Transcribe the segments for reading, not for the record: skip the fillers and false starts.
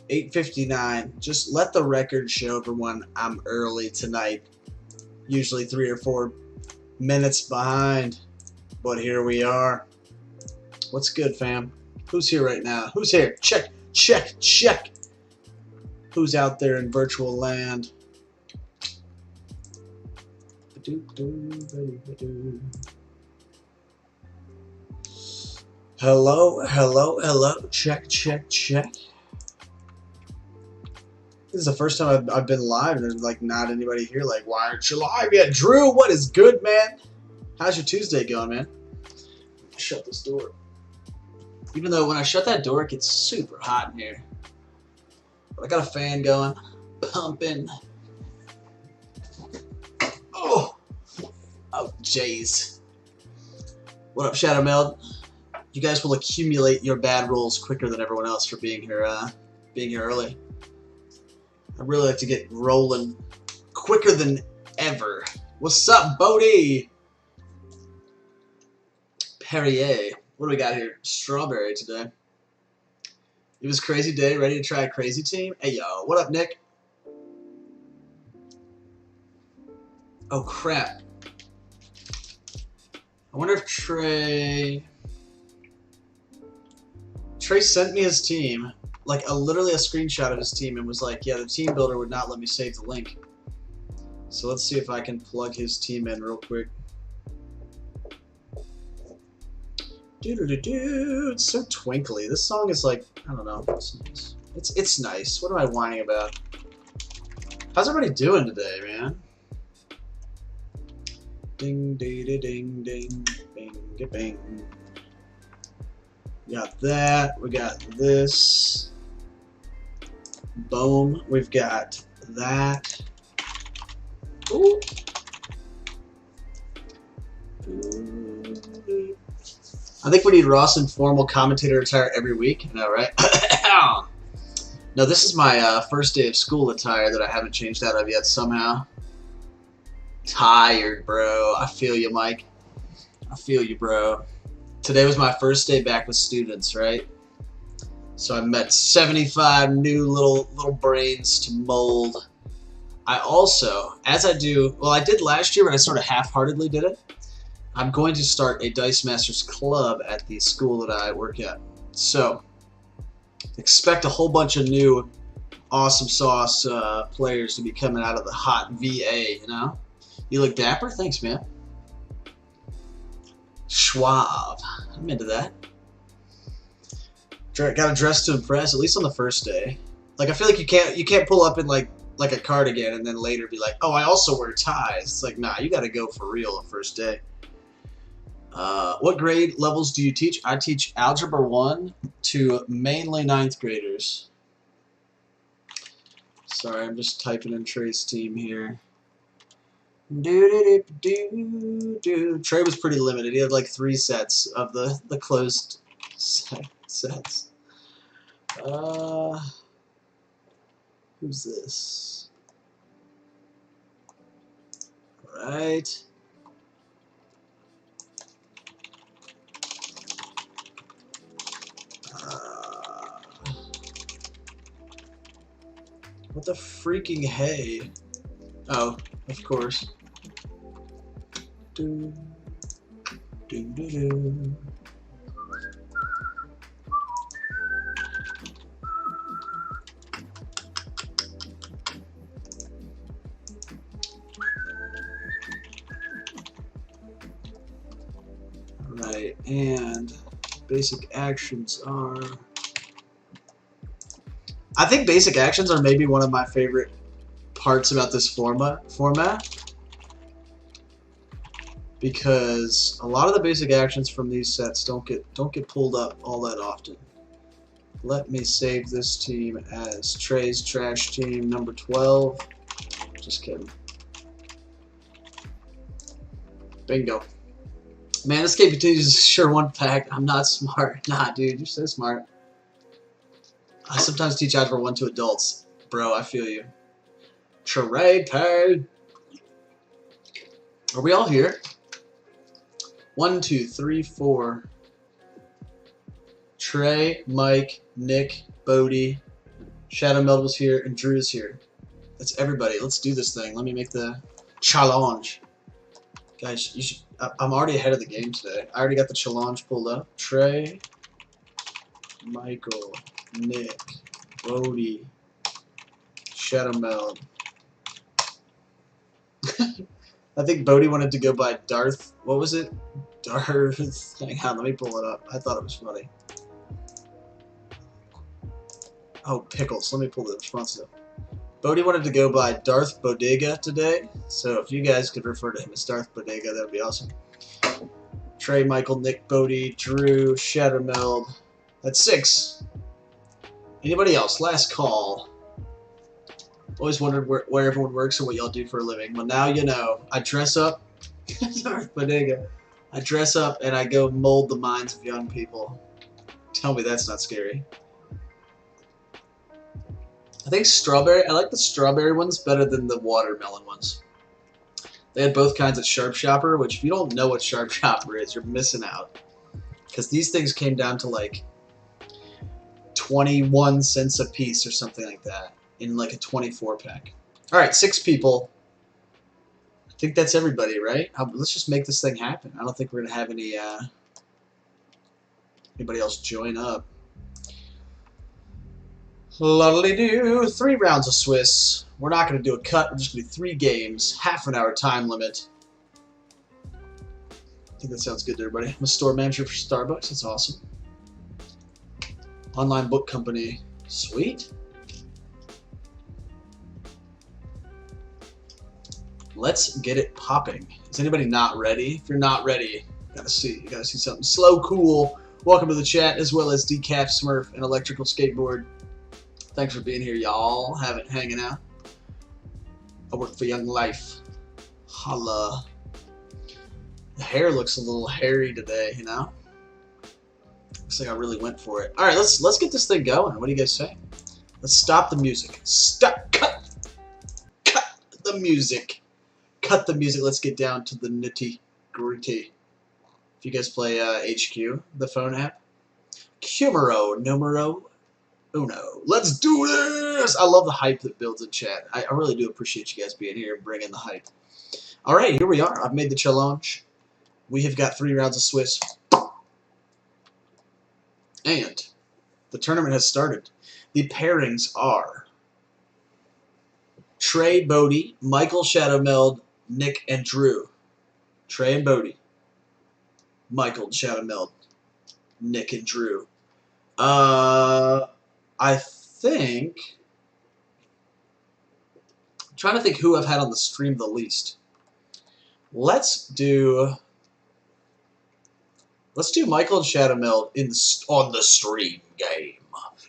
8:59. Just let the record show everyone I'm early tonight. Usually 3 or 4 minutes behind, but here we are. What's good, fam? Who's here right now? Who's here? Check, check, check. Who's out there in virtual land? Hello, hello, hello. Check, check, check. This is the first time I've been live and there's like not anybody here. Like, why aren't you live yet? Drew, what is good, man? How's your Tuesday going, man? Shut this door. Even though when I shut that door, it gets super hot in here. But I got a fan going, pumping. Oh, jeez. What up, Shadow Meld? You guys will accumulate your bad rolls quicker than everyone else for being here early. I'd really like to get rolling quicker than ever. What's up, Bodie? Perrier. What do we got here? Strawberry today. It was crazy day. Ready to try a crazy team? Hey, yo. What up, Nick? Oh, crap. I wonder if Trey sent me his team. Like, literally a screenshot of his team and was like, yeah, the team builder would not let me save the link. So let's see if I can plug his team in real quick. Doo-doo-doo-doo. It's so twinkly. This song is like, I don't know. It's nice. What am I whining about? How's everybody doing today, man? Ding, ding, ding, ding, bing, bing. We got that. We got this. Boom. We've got that. Ooh. I think we need Ross in formal commentator attire every week. I know, right? No, this is my first day of school attire that I haven't changed out of yet somehow. Tired, bro. I feel you, Mike. I feel you, bro. Today was my first day back with students, right? So I met 75 new little brains to mold. I also, as I do, well, I did last year, but I sort of half-heartedly did it. I'm going to start a Dice Masters club at the school that I work at. So expect a whole bunch of new awesome sauce players to be coming out of the hot VA, you know? You look dapper? Thanks, man. Schwab. I'm into that. Gotta dress to impress, at least on the first day. Like, I feel like you can't pull up in like a cardigan and then later be like, oh, I also wear ties. It's like, nah, you gotta go for real the first day. What grade levels do you teach? I teach Algebra 1 to mainly 9th graders. Sorry, I'm just typing in Trey's team here. Trey was pretty limited. He had like 3 sets of the closed sets. Who's this? All right. What the freaking hey? Oh, of course. Do, do, do, do. Right, and basic actions are... I think basic actions are maybe one of my favorite parts about this format. Because a lot of the basic actions from these sets don't get pulled up all that often. Let me save this team as Trey's trash team number 12. Just kidding. Bingo. Man, this game continues to sure one pack. I'm not smart. Nah, dude, you're so smart. I sometimes teach Algebra 1 to adults. Bro, I feel you. Trey, Are we all here? 1, 2, 3, 4. Trey, Mike, Nick, Bodie, Shadow Meld was here, and Drew's here. That's everybody. Let's do this thing. Let me make the challenge. Guys, you should. I'm already ahead of the game today. I already got the challenge pulled up. Trey, Michael, Nick, Bodie, Shadow Meld. I think Bodie wanted to go by Darth. What was it? Darth. Hang on, let me pull it up. I thought it was funny. Oh, Pickles. Let me pull the response up. Bodie wanted to go by Darth Bodega today, so if you guys could refer to him as Darth Bodega, that would be awesome. Trey, Michael, Nick, Bodie, Drew, Shadow Meld. That's 6. Anybody else? Last call. Always wondered where everyone works and what y'all do for a living. Well, now you know. I dress up. Darth Bodega. I dress up and I go mold the minds of young people. Tell me that's not scary. I think strawberry. I like the strawberry ones better than the watermelon ones. They had both kinds of Sharp Shopper, which if you don't know what Sharp Shopper is, you're missing out. Because these things came down to like 21 cents a piece or something like that in like a 24 pack. All right, 6 people. I think that's everybody, right? Let's just make this thing happen. I don't think we're gonna have anybody else join up. Lovely-do. 3 rounds of Swiss. We're not going to do a cut. We're just going to do 3 games. Half an hour time limit. I think that sounds good to everybody. I'm a store manager for Starbucks. That's awesome. Online book company. Sweet. Let's get it popping. Is anybody not ready? If you're not ready, you gotta see something. Slow Cool. Welcome to the chat, as well as Decaf Smurf and Electrical Skateboard. Thanks for being here, y'all. Hanging out. I work for Young Life. Holla. The hair looks a little hairy today, you know? Looks like I really went for it. All right, let's get this thing going. What do you guys say? Let's stop the music. Stop. Cut the music. Cut the music. Let's get down to the nitty-gritty. If you guys play HQ, the phone app. Cumero numero uno. Let's do this! I love the hype that builds in chat. I really do appreciate you guys being here and bringing the hype. All right, here we are. I've made the challenge. We have got 3 rounds of Swiss. And the tournament has started. The pairings are Trey, Bodie, Michael, Shadow Meld, Nick, and Drew. Trey and Bodie. Michael, Shadow Meld, Nick, and Drew. I think... I'm trying to think who I've had on the stream the least. Let's do Michael and Shadow Meld on the stream game.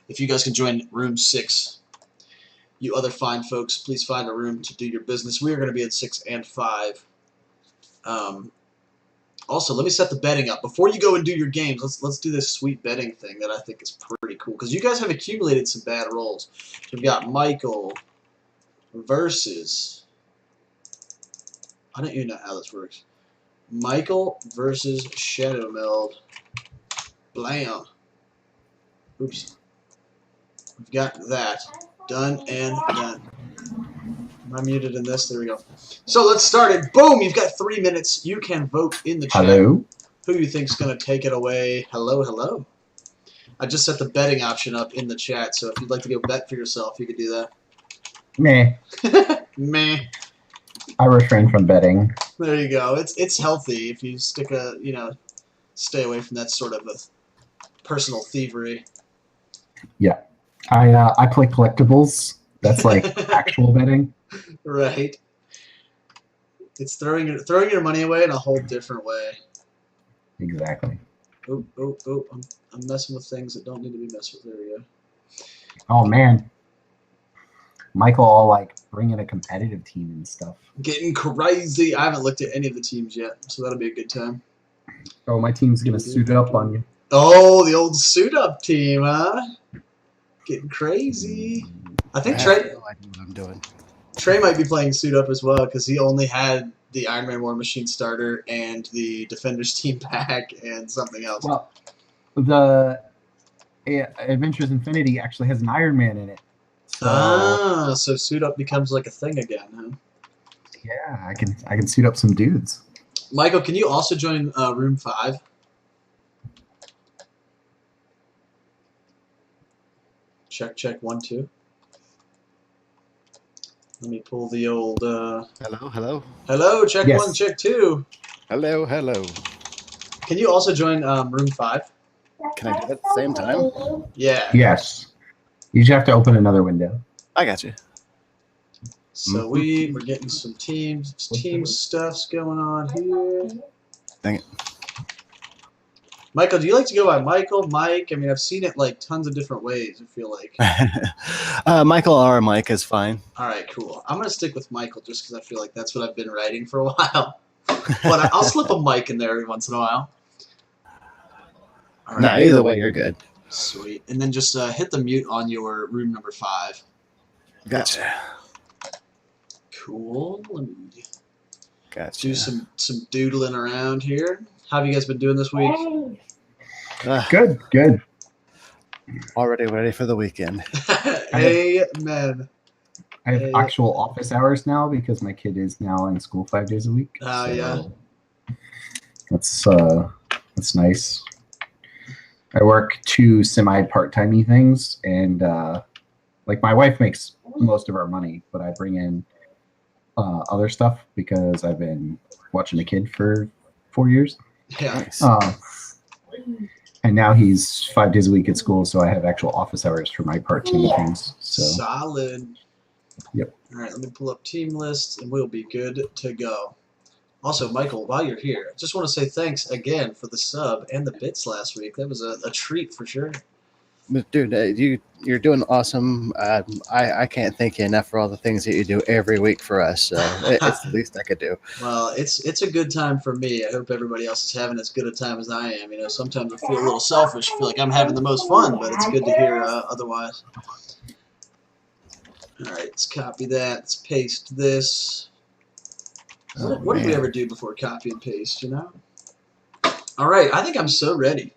If you guys can join room 6, you other fine folks, please find a room to do your business. We are going to be in 6 and 5. Also, let me set the betting up. Before you go and do your games, let's do this sweet betting thing that I think is pretty cool. Because you guys have accumulated some bad rolls. We've got Michael versus... I don't even know how this works. Michael versus Shadow Meld. Blam. Oops. We've got that. Done and done. Am I muted in this? There we go. So let's start it. Boom! You've got 3 minutes. You can vote in the chat. Hello. Who you think's going to take it away? Hello, hello. I just set the betting option up in the chat, so if you'd like to go bet for yourself, you could do that. Meh. Meh. I refrain from betting. There you go. It's healthy if you stay away from that sort of a personal thievery. Yeah. I play collectibles. That's like actual betting. Right. It's throwing your money away in a whole different way. Exactly. Oh, I'm messing with things that don't need to be messed with. There we go. Oh man. Michael all like bring in a competitive team and stuff. Getting crazy. I haven't looked at any of the teams yet, so that'll be a good time. Oh, my team's gonna suit up on you. Oh, the old suit up team, huh? Getting crazy. I think Trey. I have no idea what I'm doing. Trey might be playing suit up as well because he only had the Iron Man War Machine starter and the Defenders team pack and something else. Well, the Adventures Infinity actually has an Iron Man in it. So suit up becomes like a thing again, huh? yeah, I can suit up some dudes. Michael, can you also join room 5? Check 1 2. Let me pull the old. Hello. Hello, check Yes. 1, check 2. Hello. Can you also join room 5? Can I do it at the same time? Yeah. Yes. You just have to open another window. I got you. So we're getting some team stuffs going on here. Dang it. Michael, do you like to go by Michael, Mike? I mean, I've seen it like tons of different ways, I feel like. Michael or Mike is fine. All right, cool. I'm going to stick with Michael just because I feel like that's what I've been writing for a while. But I'll slip a Mike in there every once in a while. All No, right. either way, you're good. Sweet. And then just hit the mute on your room number 5. Gotcha. Cool. Let me Gotcha. do some doodling around here. How have you guys been doing this week? Good. Already ready for the weekend. Amen. I have actual office hours now because my kid is now in school 5 days a week. Oh, yeah. That's nice. I work 2 semi part-timey things, and like my wife makes most of our money, but I bring in other stuff because I've been watching the kid for 4 years. Yeah. Nice. And now he's 5 days a week at school, so I have actual office hours for my part-time things. So Solid. Yep. All right, let me pull up team lists, and we'll be good to go. Also, Michael, while you're here, I just want to say thanks again for the sub and the bits last week. That was a treat for sure. Dude, you're doing awesome. I can't thank you enough for all the things that you do every week for us. So it's the least I could do. Well, it's a good time for me. I hope everybody else is having as good a time as I am. You know, sometimes I feel a little selfish. I feel like I'm having the most fun, but it's good to hear otherwise. All right, let's copy that. Let's paste this. What did we ever do before copy and paste, you know? All right, I think I'm so ready.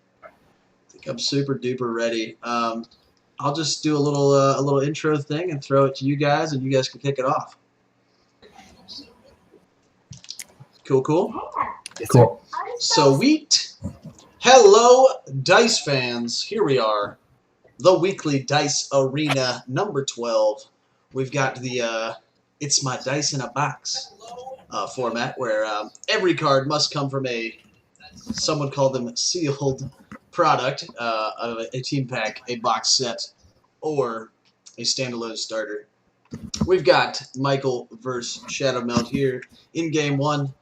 I'm super duper ready. I'll just do a little intro thing and throw it to you guys, and you guys can kick it off. Cool. Yes, cool. Sweet. Hello, Dice fans. Here we are, the weekly Dice Arena number 12. We've got the It's My Dice in a Box format where every card must come from some would call them sealed product of a team pack, a box set, or a standalone starter. We've got Michael versus Shadow Meld here in game 1,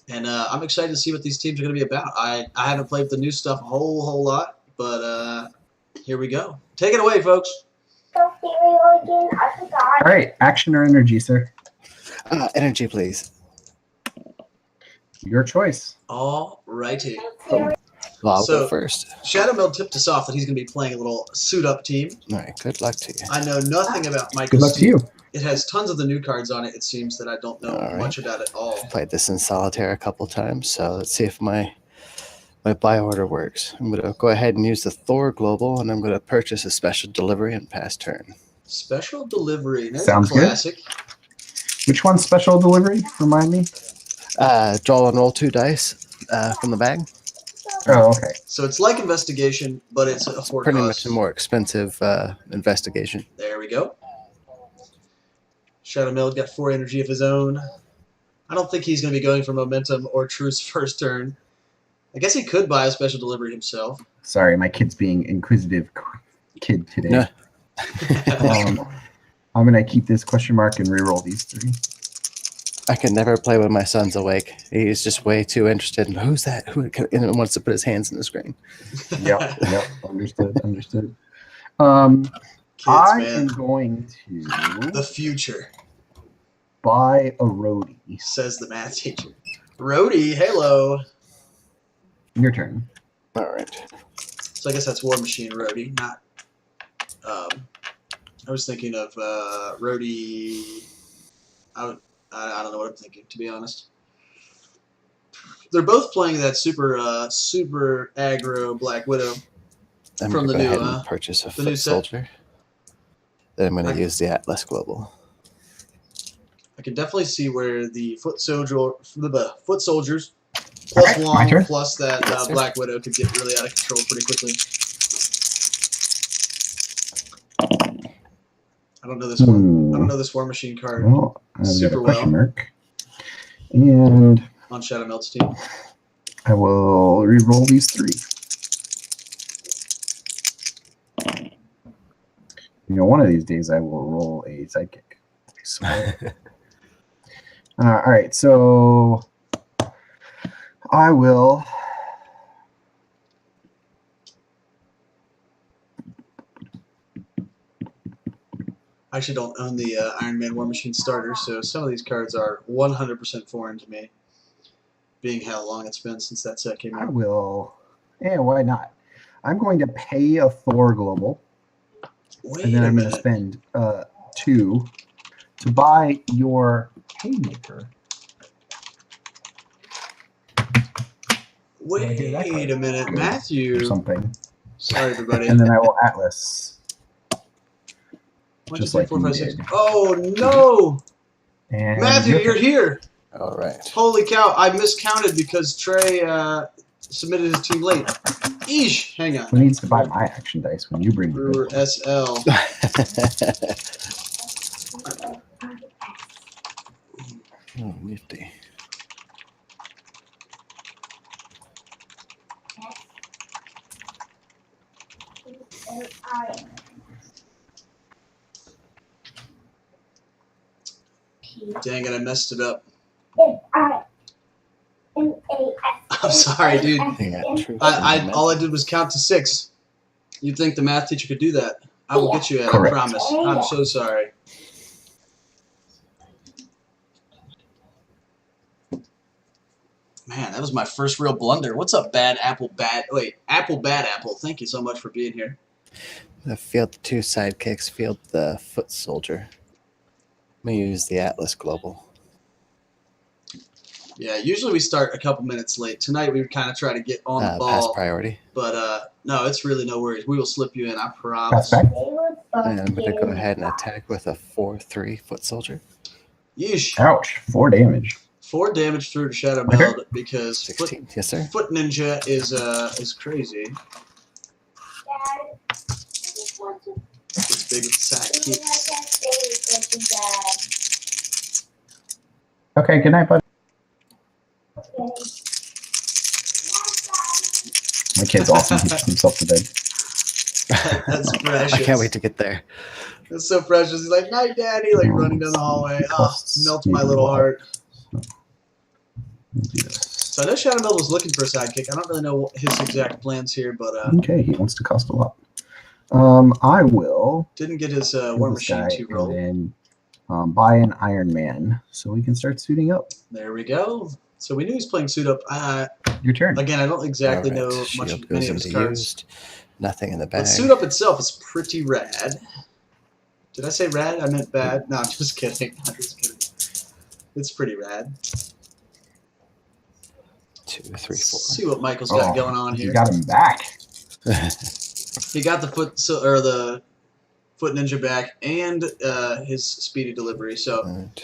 and I'm excited to see what these teams are going to be about. I haven't played the new stuff a whole lot, but here we go. Take it away, folks. All right, action or energy, sir? Energy, please. Your choice. All righty. Well, I'll So- go first. Shadow Meld tipped us off that he's going to be playing a little suit-up team. All right. Good luck to you. I know nothing about Good Michael's luck to team. you. It has tons of the new cards on it, it seems, that I don't know All right. much about at all. Played this in solitaire a couple times, so let's see if my buy order works. I'm gonna go ahead and use the Thor Global, and I'm gonna purchase a special delivery and pass turn. Special delivery. That's Sounds a good. classic. Which one's special delivery? Remind me. Draw and roll 2 dice from the bag. Oh, okay. So it's like investigation, but it's a four Pretty cost. much a more expensive investigation. There we go. Shadow Meld got 4 energy of his own. I don't think he's going to be going for momentum or truce first turn. I guess he could buy a special delivery himself. Sorry, my kid's being inquisitive kid today. No. I'm gonna keep this question mark and re-roll these 3. I can never play when my son's awake. He's just way too interested in who's that? And wants to put his hands in the screen. Yep. Understood. Kids, I man. am going to The future, buy a roadie. says the math teacher. Rhodey, hello. Your turn. All right. So I guess that's War Machine Rhodey, not... I was thinking of Rhodey... I don't know what I'm thinking, to be honest. They're both playing that super aggro Black Widow. I'm From gonna the go new, ahead and purchase a the new foot set? soldier. Then I'm going to use the Atlas Global. I can definitely see where the foot soldiers plus Alright, my Wong turn. plus that Yes, sir. Black Widow could get really out of control pretty quickly. I don't know this one. I don't know this War Machine card Well, I've got super a question well mark. And on Shadow Melt's team. I will re-roll these 3. You know, one of these days I will roll a sidekick. I swear. All right, so I will. I actually don't own the Iron Man War Machine starter, so some of these cards are 100% foreign to me, being how long it's been since that set came I out. will. Yeah, why not? I'm going to pay a Thor Global, Wait and then a I'm going to minute. spend 2 to buy your Haymaker. Wait a minute, Good. Matthew. Or something. Sorry, everybody. And then I will Atlas. 1, 2, just 3, like 4, you 5, 6. did. Oh no! And Matthew, your you're turn. here. All right. Holy cow! I miscounted because Trey submitted his team late. Eesh! Hang on. Who needs to buy my action dice when you bring the Brewer good SL. Oh, nifty. Dang it! I messed it up. I'm sorry, dude. Yeah, true. All I did was count to 6. You'd think the math teacher could do that. I will get you at. Correct. I promise. I'm so sorry. Man, that was my first real blunder. What's up, Apple Bad Apple? Thank you so much for being here. Field the 2 sidekicks, field the foot soldier. I'm going to use the Atlas Global. Yeah, usually we start a couple minutes late. Tonight we kind of try to get on the Pass ball, priority. but no, it's really no worries. We will slip you in, I promise. Pass back. And I'm going to go ahead and attack with a 4/3 foot soldier. Yeesh. Ouch, 4 damage. 4 damage through to Shadow Okay. Meld because 16. Yes, sir. Foot Ninja is crazy. It's big with sidekicks. Okay, good night, bud. My kid's awesome. He puts himself to bed. That's precious. I can't wait to get there. That's so precious. He's like, night, Daddy, like running down the hallway. Oh, melts my little heart. So I know Shadow Meld was looking for a sidekick. I don't really know his exact plans here, but Okay, he wants to cost a lot. I will didn't get his kill War this Machine guy 2 roll. and then buy an Iron Man so we can start suiting up. There we go. So we knew he was playing suit up. Your turn. Again, I don't exactly All right, know shield many goes of his into cards. used. Nothing in the bag. But suit up itself is pretty rad. Did I say rad? I meant bad. No, I'm just kidding. I'm just kidding. It's pretty rad. 2, 3, 4. See what Michael's got going on here. You got him back. He got the the Foot Ninja back and his speedy delivery. So Right.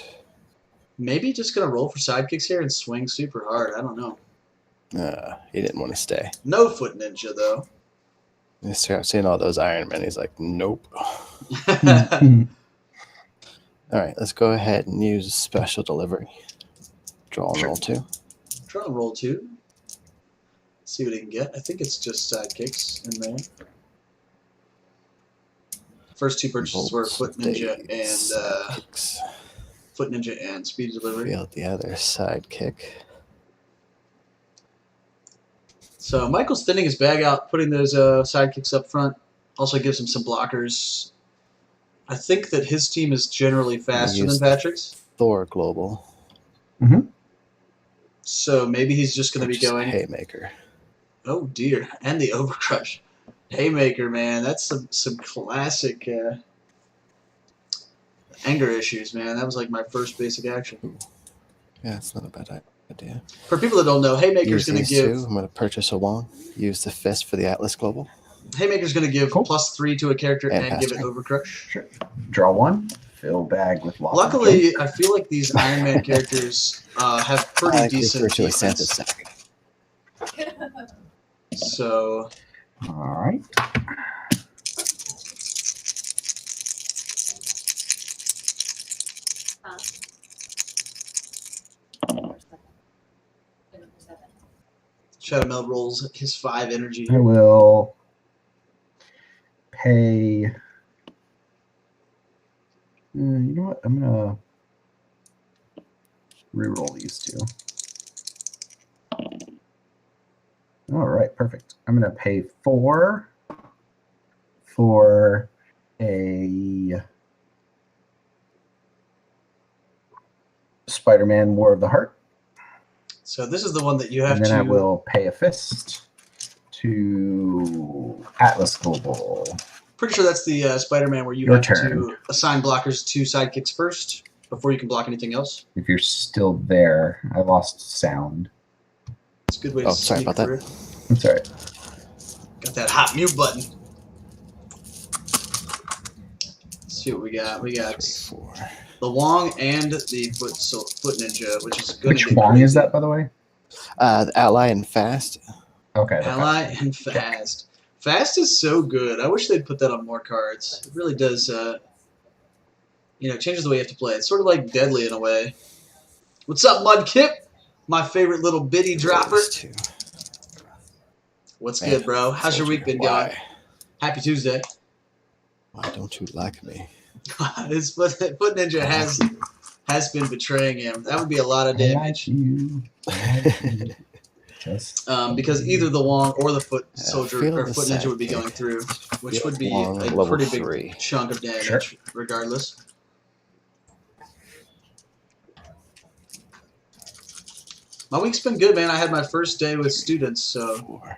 maybe just gonna roll for sidekicks here and swing super hard. I don't know. He didn't want to stay. No Foot Ninja though. He started seeing all those Iron Men. He's like, nope. All right, let's go ahead and use special delivery. Draw and roll 2. Try and roll 2. See what he can get. I think it's just sidekicks in there. First 2 purchases were Foot Ninja and Foot Ninja and Speedy Delivery. Field the other sidekick. So Michael's thinning his bag out, putting those sidekicks up front. Also gives him some blockers. I think that his team is generally faster than Patrick's. Thor Global. So maybe he's just going to be going. Haymaker. Oh dear, and the Overcrush. Haymaker, man, that's some classic anger issues, man. That was like my first basic action. Yeah, it's not a bad idea. For people that don't know, Haymaker's Use going to these give. 2. I'm going to purchase a Wong. Use the fist for the Atlas Global. Haymaker's going to give Cool. +3 to a character And and give it pass turn. Overcrush. Sure. Draw one. Fill bag with lava. Luckily, I feel like these Iron Man characters have I pretty like to decent refer to as Santa's defense. sack. So All right. Shadow Meld rolls his 5 energy. I will pay. You know what? I'm gonna reroll these two. All right, perfect. I'm gonna pay 4 for a Spider-Man War of the Heart, So this is the one that you have and then to. I will pay a fist to Atlas Global. Pretty sure that's the Spider-Man where you Your have turn. to assign blockers to sidekicks first before you can block anything else. If you're still there, I lost sound. It's a good way to Oh, sorry sneak about that. through. I'm sorry. Got that hot mute button. Let's see what we got. We got 3, 4. the Wong and the Foot Ninja, which is good. Which Wong is that, by the way? The Ally and Fast. Okay. Ally and Fast. Fast is so good. I wish they'd put that on more cards. It really does, changes the way you have to play. It's sort of like Deadly in a way. What's up, Mudkip? My favorite little bitty dropper. Those two. What's Man, good, bro? How's your week been going? Why? Happy Tuesday. Why don't you like me? His Foot Ninja has been betraying him. That would be a lot of I like damage. you. I like you. Just Because either the Wong or the Foot Soldier feel or the Foot Ninja would be sidekick. going through, which Feel would be Wong, a level pretty big 3. chunk of damage, Sure. regardless. My week's been good, man. I had my first day with students, so 4.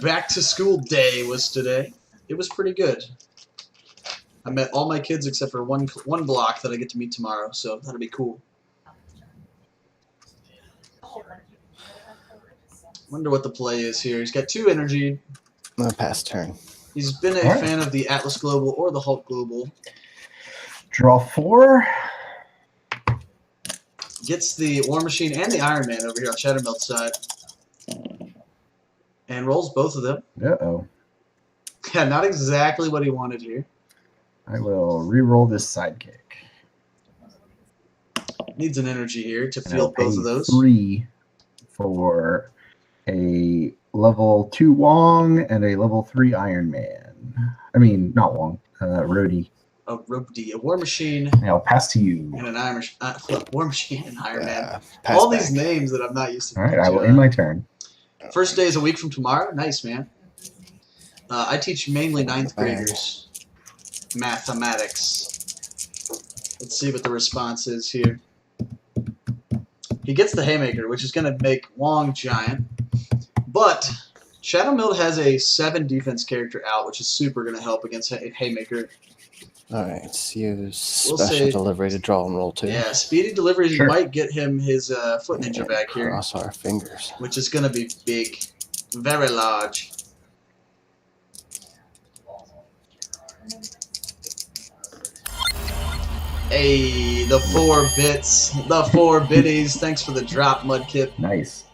back to school day was today. It was pretty good. I met all my kids except for one block that I get to meet tomorrow, so that'll be cool. Wonder what the play is here. He's got 2 energy. I'm gonna pass turn. He's been a All right. fan of the Atlas Global or the Hulk Global. draw 4. Gets the War Machine and the Iron Man over here on Shadow Melt's side. And rolls both of them. Uh-oh. Yeah, not exactly what he wanted here. I will re-roll this sidekick. Needs an energy here to And I'll field both pay of those. 3 for a level 2 Wong and a level 3 Iron Man. I mean, not Wong. Rhodey. A Rhodey, a War Machine, And I'll pass to you. and an Iron War Machine and Iron Man. Pass All back. these names that I'm not used to. All right, I will end my turn. First day is a week from tomorrow. Nice, man. I teach mainly 9th graders mathematics. Let's see what the response is here. He gets the Haymaker, which is going to make Wong giant. But Shadow Meld has a 7 defense character out, which is super going to help against Haymaker. All right, let's use We'll special say- delivery to draw and roll 2. Yeah, speedy delivery Sure. might get him his Foot Ninja back here, Cross our fingers. which is going to be big. Very large. Hey, the 4 bits. The 4 bitties. Thanks for the drop, Mudkip. Nice.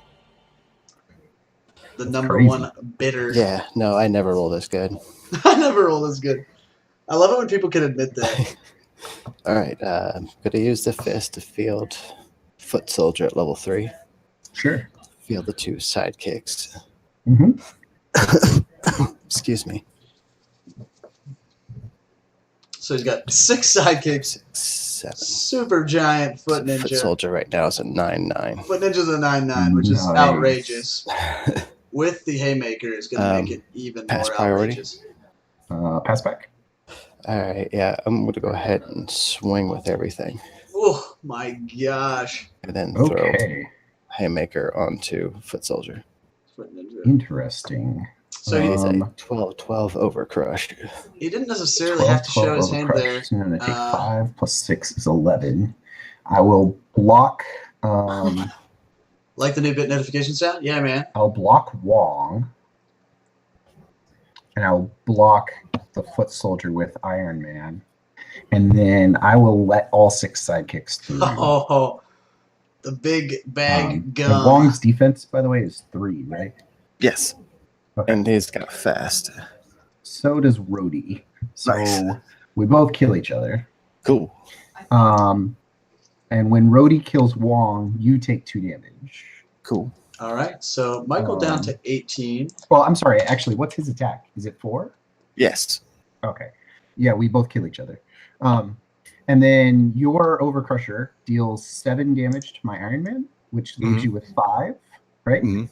The number crazy. 1 bitter. Yeah, no, I never roll this good. I never roll as good. I love it when people can admit that. All right, I'm gonna use the fist to field Foot Soldier at level 3. Sure. Field the 2 sidekicks. Mm-hmm. Excuse me. So he's got 6 sidekicks. 6, 7. Super giant Foot Foot Ninja. Soldier right now is a 9/9. Foot Ninja's a 9/9, which is Nice. outrageous. With the Haymaker, is going to make it even pass more priority. outrageous. Pass back. All right, yeah, I'm gonna go ahead and swing with everything, Oh my gosh. and then throw Okay. Haymaker onto Foot Soldier. Foot Ninja. Interesting. So He's a Um, 12/12 overcrush. he didn't necessarily have to show his hand there. I'm going to take Uh, 5 plus 6 is 11. I will block. Like the new bit notification sound? Yeah, man. I'll block Wong. and I'll block the foot soldier with Iron Man, and then I will let all 6 sidekicks through. Oh, the big bag And gum. Wong's defense, by the way, is 3, right? Yes. Okay. And he's got fast. So does Rhodey. So Nice. we both kill each other. Cool. And when Rhodey kills Wong, you take 2 damage. Cool. All right, so Michael down to 18. Well, I'm sorry. Actually, what's his attack? Is it 4? Yes. Okay. Yeah, we both kill each other. And then your Overcrusher deals 7 damage to my Iron Man, which leaves you with 5, right? Mm-hmm.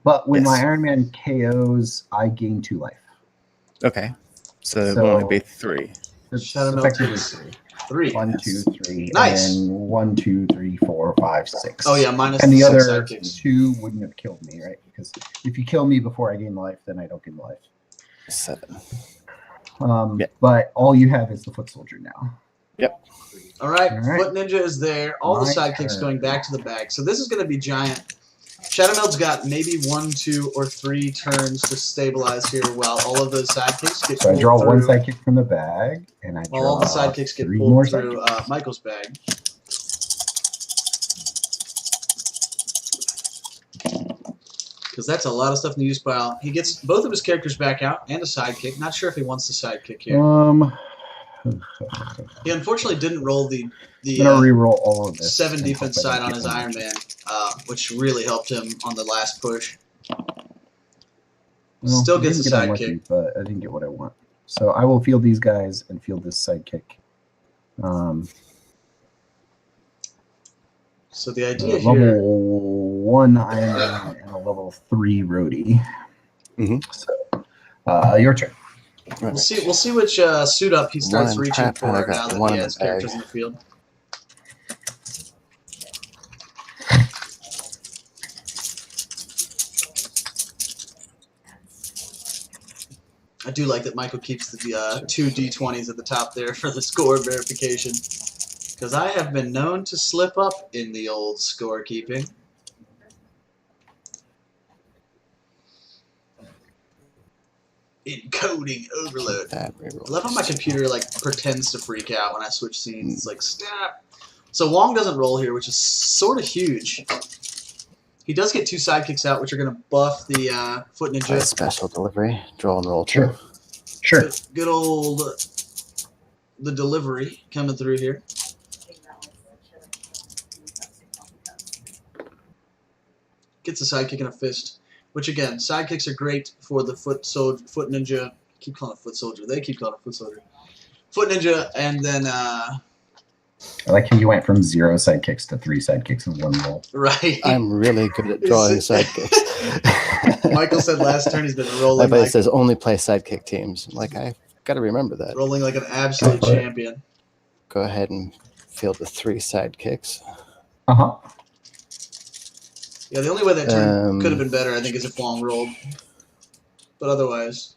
But when my Yes. Iron Man KOs, I gain 2 life. Okay. So it will only be 3. It's Shadow Melt effectively takes 3. 3. 1, Yes. 2, 3. Nice. And then 1, 2, 3, 4, 5, 6. Oh, yeah, minus And the 6 other sidekicks. 2 wouldn't have killed me, right? Because if you kill me before I gain life, then I don't gain life. 7. Yeah. But all you have is the foot soldier now. Yep. All right, All right. Foot Ninja is there. All the My sidekicks turn. going back to the bag. So this is going to be giant. Shadow Melt's got maybe 1, 2, or 3 turns to stabilize here while all of those sidekicks get So I pulled draw through. 1 sidekick from the bag, and I While draw all the sidekicks get 3 more pulled through sidekicks. Michael's bag. Because that's a lot of stuff in the use pile. He gets both of his characters back out and a sidekick. Not sure if he wants the sidekick here. He unfortunately didn't roll the I'm gonna re-roll all of this. 7 and defense hope I side don't on get his one. Iron Man, which really helped him on the last push. Well, Still I gets didn't a get unlucky, sidekick. but I didn't get what I want. So I will field these guys and field this sidekick. So the idea Level here, 1 Iron Man and a level 3 Rhodey. Mhm. So your turn. we'll see which suit up he starts One reaching tap, and I for got now that one he in has the bag. characters in the field. I do like that Michael keeps the 2 D20s at the top there for the score verification. Because I have been known to slip up in the old scorekeeping. Encoding overload. That I love how my computer like pretends to freak out when I switch scenes. It's like snap. So Wong doesn't roll here, which is sort of huge. He does get 2 sidekicks out, which are going to buff the Foot Ninja. Special delivery. Draw and roll. Sure. Sure. Good old the delivery coming through here. Gets a sidekick and a fist, which again, sidekicks are great for the Foot Ninja. I keep calling it Foot Soldier. They keep calling it Foot Soldier. Foot Ninja, and then I like how you went from 0 sidekicks to 3 sidekicks in 1 roll. right. I'm really good at drawing sidekicks. Michael said last turn he's been rolling Everybody like, says only play sidekick teams. I'm like, I've got to remember that. rolling like an absolute Go for it. champion. Go ahead and field the 3 sidekicks. Uh-huh. Yeah, the only way that turn Um, could have been better, I think, is if Wong rolled. But otherwise,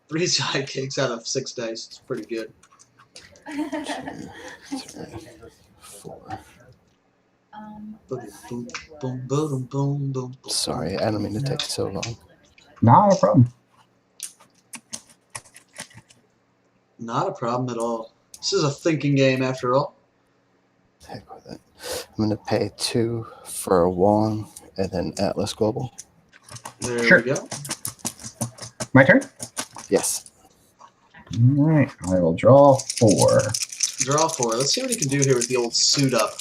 3 sidekicks out of 6 dice. It's pretty good. 2, 3, 4. Boom, boom, boom, boom, boom, boom. Sorry, I don't mean to take so long. Not a problem. Not a problem at all. This is a thinking game after all. Heck with it. I'm going to pay 2 for Wong and then Atlas Global. There Sure. we go. My turn? Yes. All right. I will draw 4. Draw 4. Let's see what he can do here with the old suit up.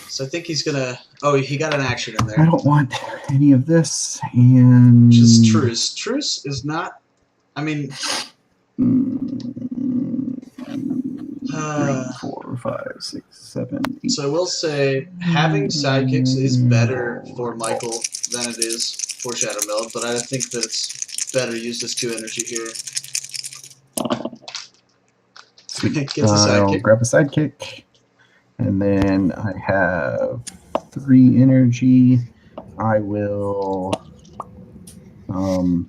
So I think he's gonna. Oh, he got an action in I there. don't want any of this, and... Which is Truce. Truce is not. I mean, 3, 4, 5, 6, 7, 8. so I will say having sidekicks is better for Michael than it is for Shadow Meld, but I think that it's better used as 2 energy here. Gets a I'll sidekick. grab a sidekick, and then I have 3 energy. I will. I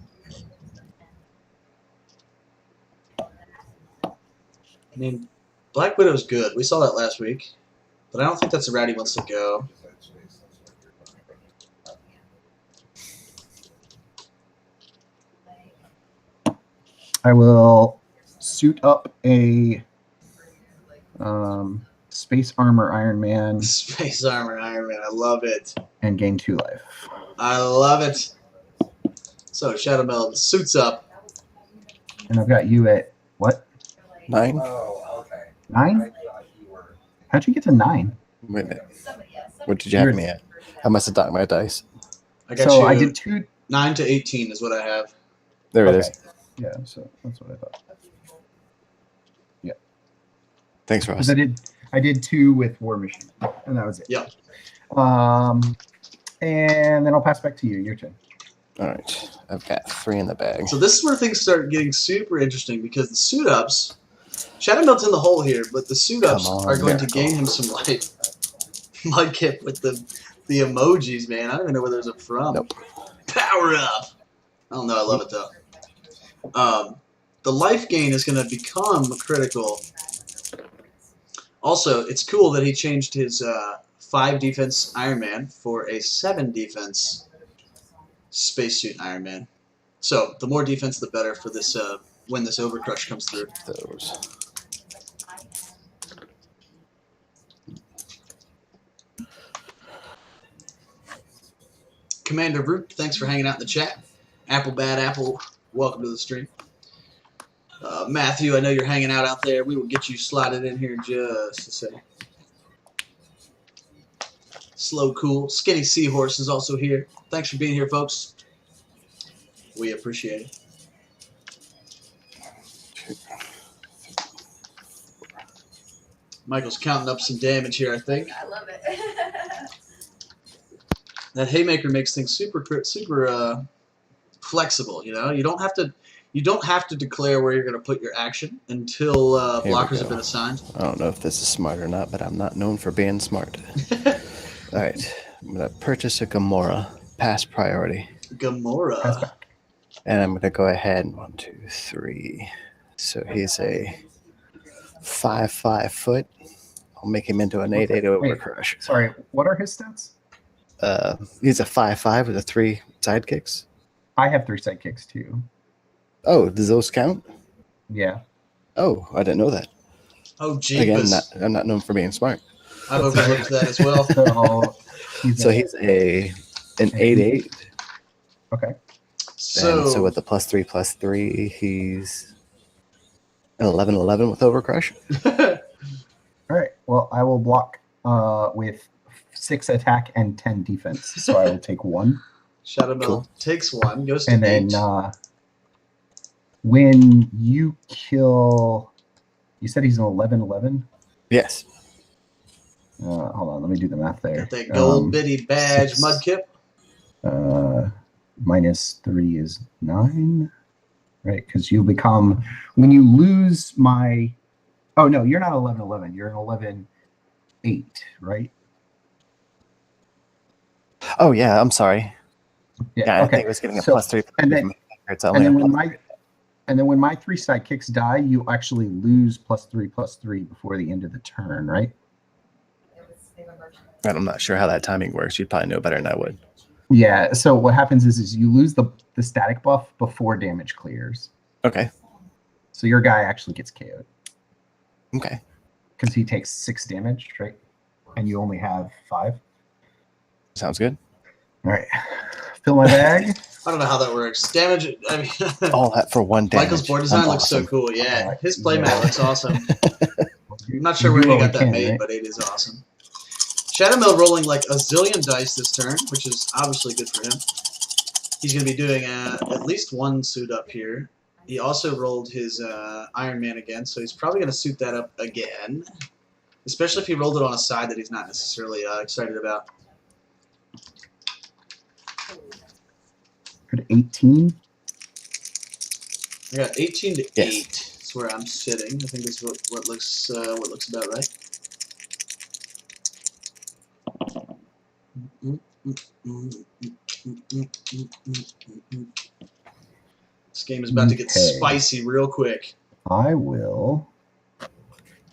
mean, Black Widow's good. We saw that last week, but I don't think that's the route he wants to go. I will suit up a space armor Iron Man Space armor Iron Man. I love it. and gain 2 life. I love it. So Shadow Meld suits up. And I've got you at what? 9? Oh, okay. 9? I thought you were. How'd you get to 9? Wait a minute. What did you have me at? I must have docked my dice. I got So you. I did 2. 9 to 18 is what I have. There it Okay. is. Yeah, so that's what I thought. Thanks, Ross. Because I did 2 with War Machine, and that was it. Yeah. And then I'll pass back to you. Your turn. All right. I've got 3 in the bag. So this is where things start getting super interesting because the suit ups, Shadow Meld's in the hole here, but the suit ups Come on, are going to Miracle. gain him some life. Mudkip with the emojis, man. I don't even know where those are from. Nope. Power up. I don't know. I love it though. The life gain is going to become critical. Also, it's cool that he changed his 5 defense Iron Man for a 7 defense spacesuit Iron Man. So the more defense, the better for this when this Overcrush comes through. Those. Commander Root, thanks for hanging out in the chat. Apple Bad Apple, welcome to the stream. Matthew, I know you're hanging out there. We will get you slotted in here in just a second. Slow Cool. Skinny Seahorse is also here. Thanks for being here, folks. We appreciate it. Michael's counting up some damage here, I think. I love it. That Haymaker makes things super flexible. You know, you don't have to declare where you're going to put your action until Here we blockers have go. been assigned. I don't know if this is smart or not, but I'm not known for being smart. All right. I'm going to purchase a Gamora, pass priority. Gamora. And I'm going to go ahead. 1, 2, 3. So he's a 5'5" foot. I'll make him into an 8'8" Overcrush. Sorry, what are his stats? He's a 5'5" with a 3 sidekicks. I have 3 sidekicks too. Oh, does those count? Yeah. Oh, I didn't know that. Oh, Again, jeepers. I'm not known for being smart. I've overlooked that as well. So he's So he's an 8'8". okay. So with the +3/+3, he's an 11/11 with Overcrush. All right. Well, I will block with 6 attack and 10 defense. So I will take 1. Shadow Meld Cool. takes 1, goes to And 8. then when you kill, you said he's an 11/11. Yes. Hold on, let me do the math there. Got that gold bitty badge, 6, Mudkip. -3 is 9, right? Because you'll become, when you lose my, oh no, you're not 11/11. You're an 11/8, right? Oh yeah, I'm sorry. Yeah, I think it was getting a So- +3. and then- It's And only then a when my 3 sidekicks die, you actually lose +3/+3 before the end of the turn, right? and I'm not sure how that timing works. You'd probably know better than I would. Yeah. So what happens is you lose the static buff before damage clears. Okay. So your guy actually gets KO'd Okay. because he takes 6 damage, right? And you only have 5. Sounds good. All right. Fill my bag. I don't know how that works. Damage, I mean, All that for 1 damage. Michael's board design I'm looks so awesome. cool. Yeah, Alright. his playmat Yeah. looks awesome. I'm not You sure where do he what got we that can, made, right? but it is awesome. Shadow Meld rolling like a zillion dice this turn, which is obviously good for him. He's going to be doing at least 1 suit up here. He also rolled his Iron Man again, so he's probably going to suit that up again. Especially if he rolled it on a side that he's not necessarily excited about. At 18. I got 18 to Yes. 8. That's where I'm sitting. I think that's what looks about right. This game is about to get Okay. spicy real quick. I will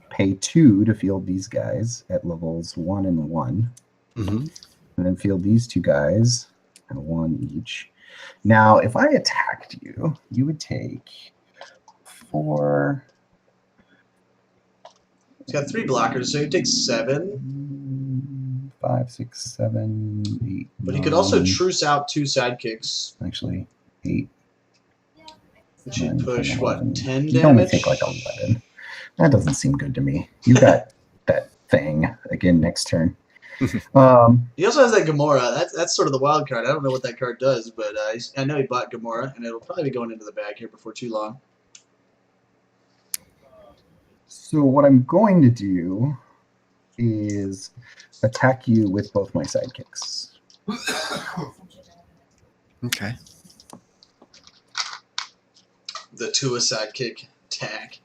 pay 2 to field these guys at levels 1 and 1. Mm-hmm. And then field these 2 guys at 1 each. Now, if I attacked you, you would take 4. He's got 3 blockers, so he takes 7. 5, 6, 7, 8. But he could also 9, truce out 2 sidekicks, actually 8. which should 9, 10, push, what, 11. 10 You only damage? take like 11. That doesn't seem good to me. You got that thing again next turn. He also has that Gamora. That's sort of the wild card. I don't know what that card does, but I know he bought Gamora, and it'll probably be going into the bag here before too long. So what I'm going to do is attack you with both my sidekicks. Okay. The Tua sidekick tag.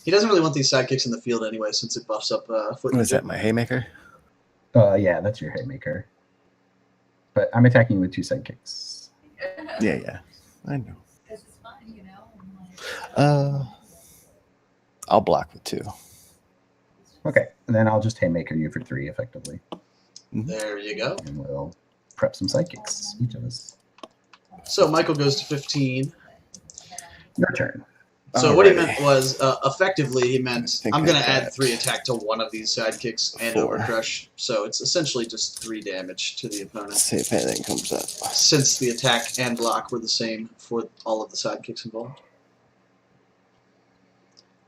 He doesn't really want these sidekicks in the field anyway, since it buffs up foot. What is that, my haymaker? Yeah, that's your haymaker. But I'm attacking with 2 sidekicks. Yeah. I know. I'll block with 2. Okay, and then I'll just haymaker you for 3 effectively. There you go. And we'll prep some sidekicks, each of us. So Michael goes to 15. Your turn. So what he Alrighty. meant was, effectively, he meant, think I'm going I to add got 3 attack to one of these sidekicks and 4. overcrush. So it's essentially just 3 damage to the opponent. Let's see if anything comes up. Since the attack and block were the same for all of the sidekicks involved.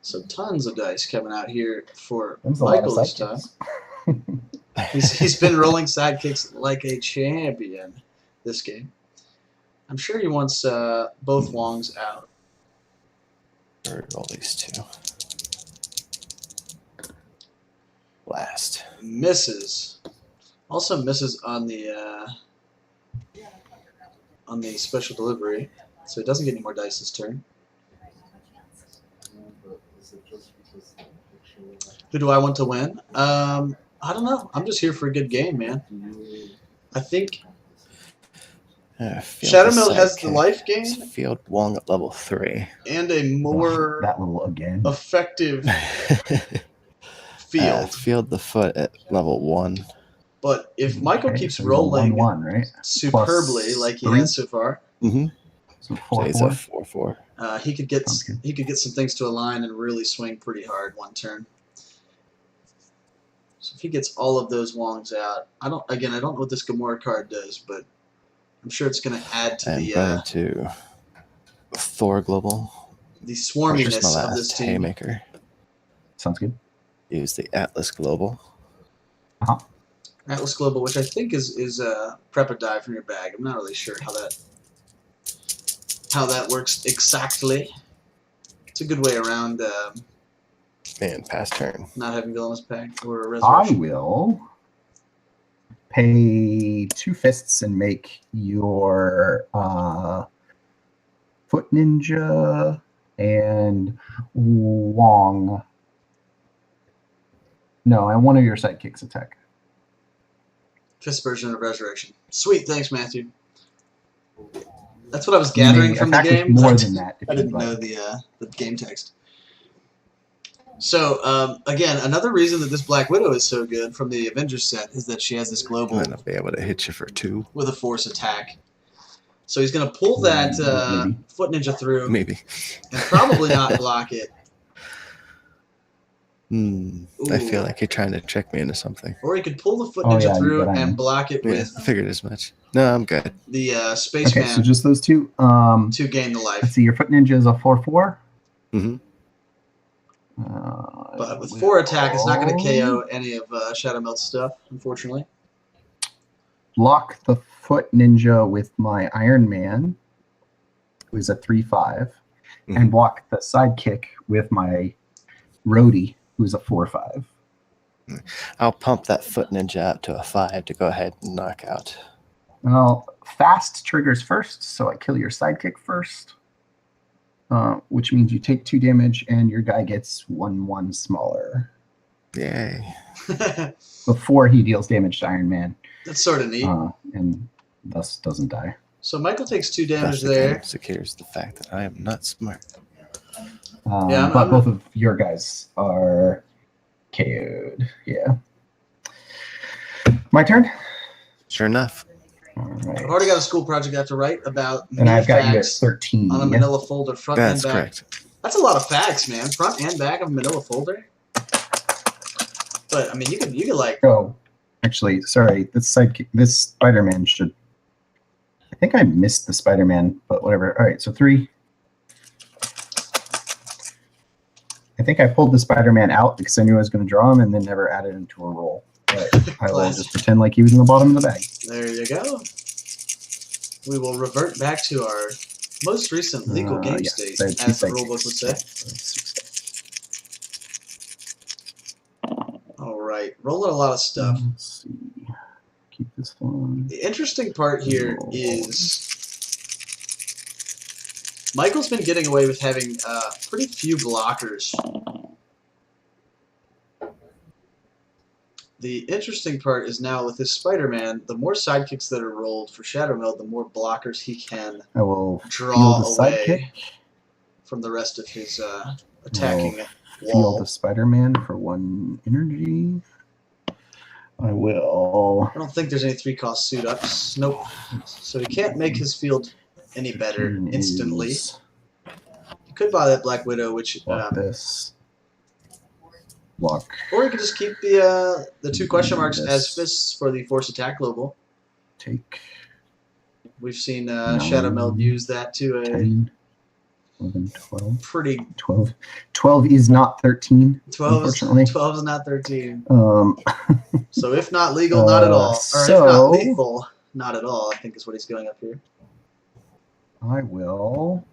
So tons of dice coming out here for That was a lot of Michael this time. sidekicks. He's been rolling sidekicks like a champion this game. I'm sure he wants both Wongs out. Or all these 2. Last. Misses. Also misses on the special delivery, so he doesn't get any more dice this turn. Who do I want to win? I don't know. I'm just here for a good game, man. I think Shadowmill has the life gain Field Wong at level 3. and a more That little again. effective field. Field the foot at level 1. But if Michael Okay, keeps so he's a rolling 1-1, right? superbly Plus like he 3? has so far, Mm-hmm. So So he's a 4-4. 4-4. he could get Sounds good. some things to align and really swing pretty hard one turn. So if he gets all of those Wongs out, I don't know what this Gamora card does, but I'm sure it's going to add to I'm the going to Thor Global. the Purchase my swarminess of this last team. haymaker. Sounds good. Use the Atlas Global. Atlas Global, which I think is prep or die from your bag. I'm not really sure how that works exactly. It's a good way around And pass turn. not having villainous pact or a I resurrection. will pay 2 fists and make your Foot Ninja and Wong. No, and one of your sidekicks attack. Fist version of resurrection. Sweet, thanks, Matthew. That's what I was gathering You may from the attack with game. more than that. If I you'd didn't know like. the game text. So again, another reason that this Black Widow is so good from the Avengers set is that she has this global I'm going to be able to hit you for 2. with a force attack. So he's going to pull that Maybe. Foot Ninja through Maybe. and probably not block it. I feel like you're trying to trick me into something. Or he could pull the Foot Oh, Ninja yeah, through but and block it Yeah, with I figured as much. No, I'm good. the Spaceman Okay, so just those 2. to gain the life. Let's see, your Foot Ninja is a 4-4. Mm-hmm. But with 4 attack, it's not going to KO any of Shadow Melt's stuff, unfortunately. Block the Foot Ninja with my Iron Man, who is a 3-5, and block the sidekick with my Rhodey, who's a 4-5. I'll pump that Foot Ninja up to a 5 to go ahead and knock out. Well, fast triggers first, so I kill your sidekick first, which means you take 2 damage and your guy gets 1/1 smaller Yay. before he deals damage to Iron Man, That's sort of neat. and thus doesn't die. So Michael takes 2 damage Thus there. again secures the fact that I am not smart. Yeah, But I'm- both of your guys are KO'd. Yeah. My turn. Sure enough. All right. I've already got a school project I have to write about And I've got you at facts 13. on a manila folder, front That's and back. correct. That's a lot of facts, man. Front and back of a manila folder. But I mean, you could like. Oh, actually, sorry. This Spider-Man should. I think I missed the Spider-Man, but whatever. All right, so 3. I think I pulled the Spider-Man out because I knew I was going to draw him and then never added him to a roll. But I will just pretend like he was in the bottom of the bag. There you go. We will revert back to our most recent legal game yes, state, so 2 as the sidekicks. rulebook would say. So All right, rolling a lot of stuff. let's see. Keep this one. The interesting part here is Michael's been getting away with having pretty few blockers. The interesting part is now with this Spider-Man, the more sidekicks that are rolled for Shadow Meld, the more blockers he can I will draw field the away sidekick. from the rest of his attacking Field wall. the Spider-Man for 1 energy. I will. I don't think there's any 3-cost suit ups. Nope. So he can't make his field any better 15 instantly. is You could buy that Black Widow, which block this. Block. or you could just keep the 2 question marks This. as fists for the force attack global. Take We've seen Shadow Meld use that to a 10, 11, 12. pretty 12. 12 is not 13, 12 unfortunately. is 12 is not 13. Um, So if not legal, not at all. Or if not so- lethal, not at all, I think is what he's going up here. I will.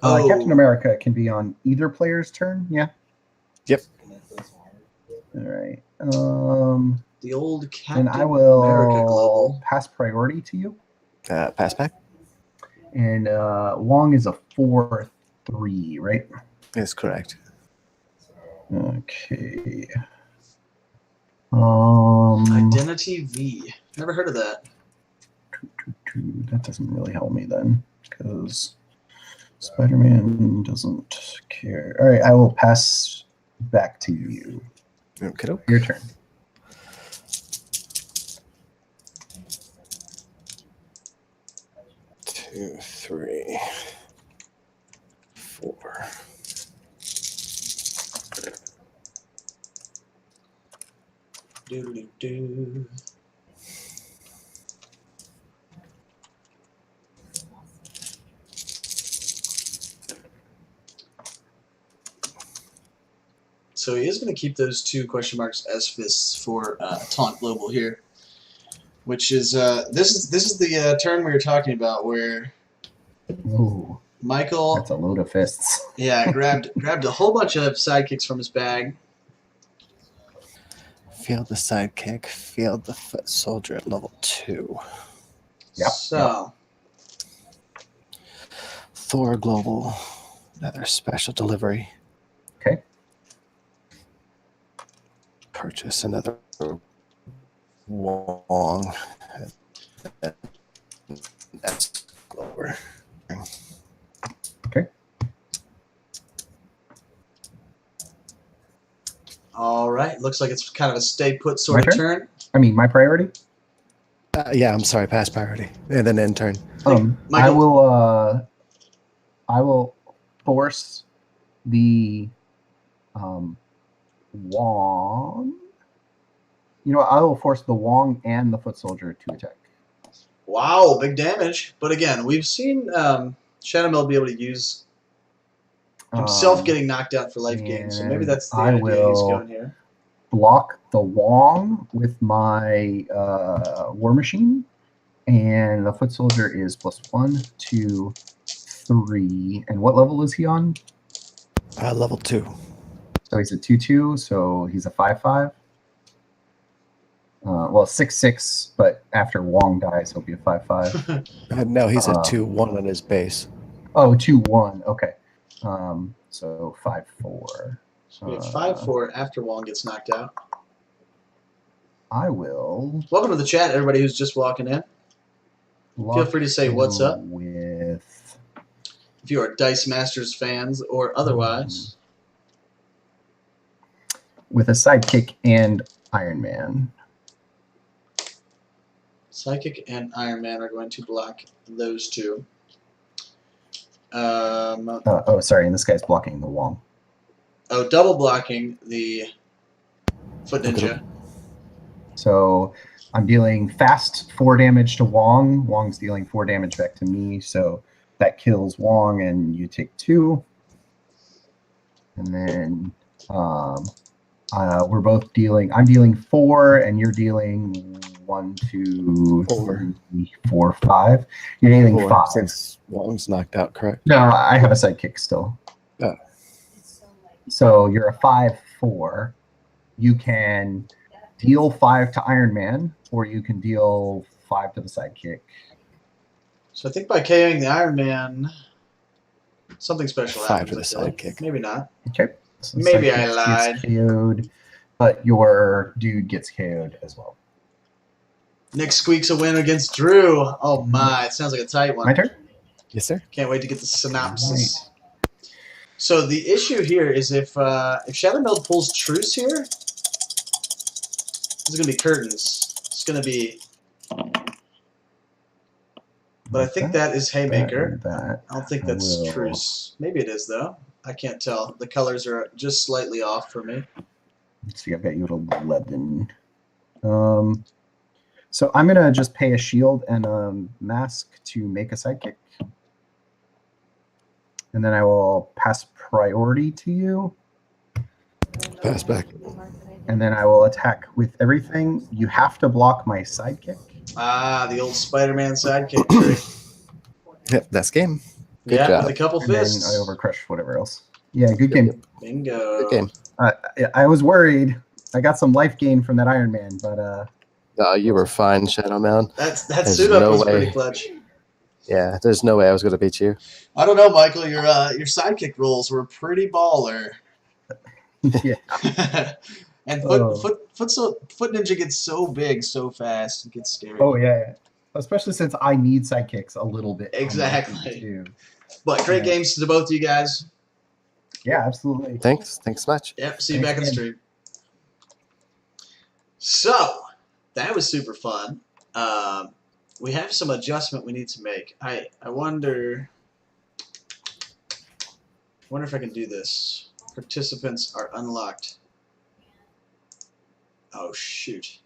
Oh. Captain America can be on either player's turn. Yeah. All right. The old Captain And I will America global. pass priority to you. Pass back And Wong is a 4/3, right? is correct. Okay. Identity V. Never heard of that. That doesn't really help me then, because Spider-Man doesn't care. All right, I will pass back to you. Okay. Your turn. Two, 3, 4. Do-do-do. So he is going to keep those 2 question marks as fists for Taunt Global here, which is this is the turn we were talking about where Oh, Michael that's a load of fists. grabbed a whole bunch of sidekicks from his bag. Field the sidekick. Field the foot soldier at level 2. Yep, So Thor Global. Another special delivery. Okay. Purchase another Wong. That's lower. Okay. all right, looks like it's kind of a stay put sort My of turn. I mean, my priority. Yeah, I'm sorry. Pass priority. And then in turn. I Michael- will force the Wong. You know, I will force the Wong and the foot soldier to attack. Wow, big damage. But again, we've seen Shadow Meld be able to use himself getting knocked out for life gain. So maybe that's the I idea he's will- going here. Block the Wong with my War Machine, and the foot soldier is +1, 2, 3. And what level is he on? Level 2. So he's a 2/2, so he's a 5/5. Well, 6/6, but after Wong dies, he'll be a 5/5. No, he's a 2/1 on his base. Oh, 2/1. Okay. So 5/4. So we have 5-4 after Wong gets knocked out. I will. Welcome to the chat, everybody who's just walking in. Feel free to say what's up with. if you are Dice Masters fans or otherwise. With a sidekick and Iron Man. Psychic and Iron Man are going to block those two. Sorry, and this guy's blocking the wall. Oh, double blocking the Foot Ninja. So I'm dealing fast 4 damage to Wong. Wong's dealing 4 damage back to me. So that kills Wong, and you take 2. And then we're both dealing. I'm dealing 4, and you're dealing 1, 2, 3, 4, 5. You're dealing 5. Since Wong's knocked out, correct? No, I have a sidekick still. Oh. So you're a 5/4. You can deal 5 to Iron Man, or you can deal 5 to the sidekick. So I think by KOing the Iron Man, something special 5 to the happens. I think. sidekick. Maybe not. Okay. So the Maybe I sidekick lied. gets KO'd, but your dude gets KO'd as well. Nick squeaks a win against Drew. Oh my, it sounds like a tight one. My turn? Yes, sir. Can't wait to get the synopsis. So the issue here is if Shadow Meld pulls Truce here, there's gonna be curtains. It's gonna be, but I think that is Haymaker. I don't think that's will. Truce. Maybe it is though. I can't tell. The colors are just slightly off for me. Let's see, I've got you at 11. So I'm going to just pay a shield and a mask to make a sidekick. And then I will pass priority to you. Pass back. And then I will attack with everything. You have to block my sidekick. Ah, the old Spider-Man sidekick trick. Yep, that's game. Good Yeah, job. with a couple And then fists. I overcrush whatever else. Yeah, good game. Bingo. Good game. I was worried. I got some life gain from that Iron Man, but You were fine, Shadow Man. That There's suit up no was way. pretty clutch. Yeah, there's no way I was going to beat you. I don't know, Michael. Your sidekick rolls were pretty baller. yeah. And Oh. Foot Ninja gets so big so fast. It gets scary. Oh yeah. Especially since I need sidekicks a little bit. on my Exactly. team, too. But great Yeah. games to both of you guys. Yeah, absolutely. Thanks much. Yep. See you Thanks back on the again. stream. So that was super fun. We have some adjustment we need to make. I wonder if I can do this. Participants are unlocked. Oh shoot.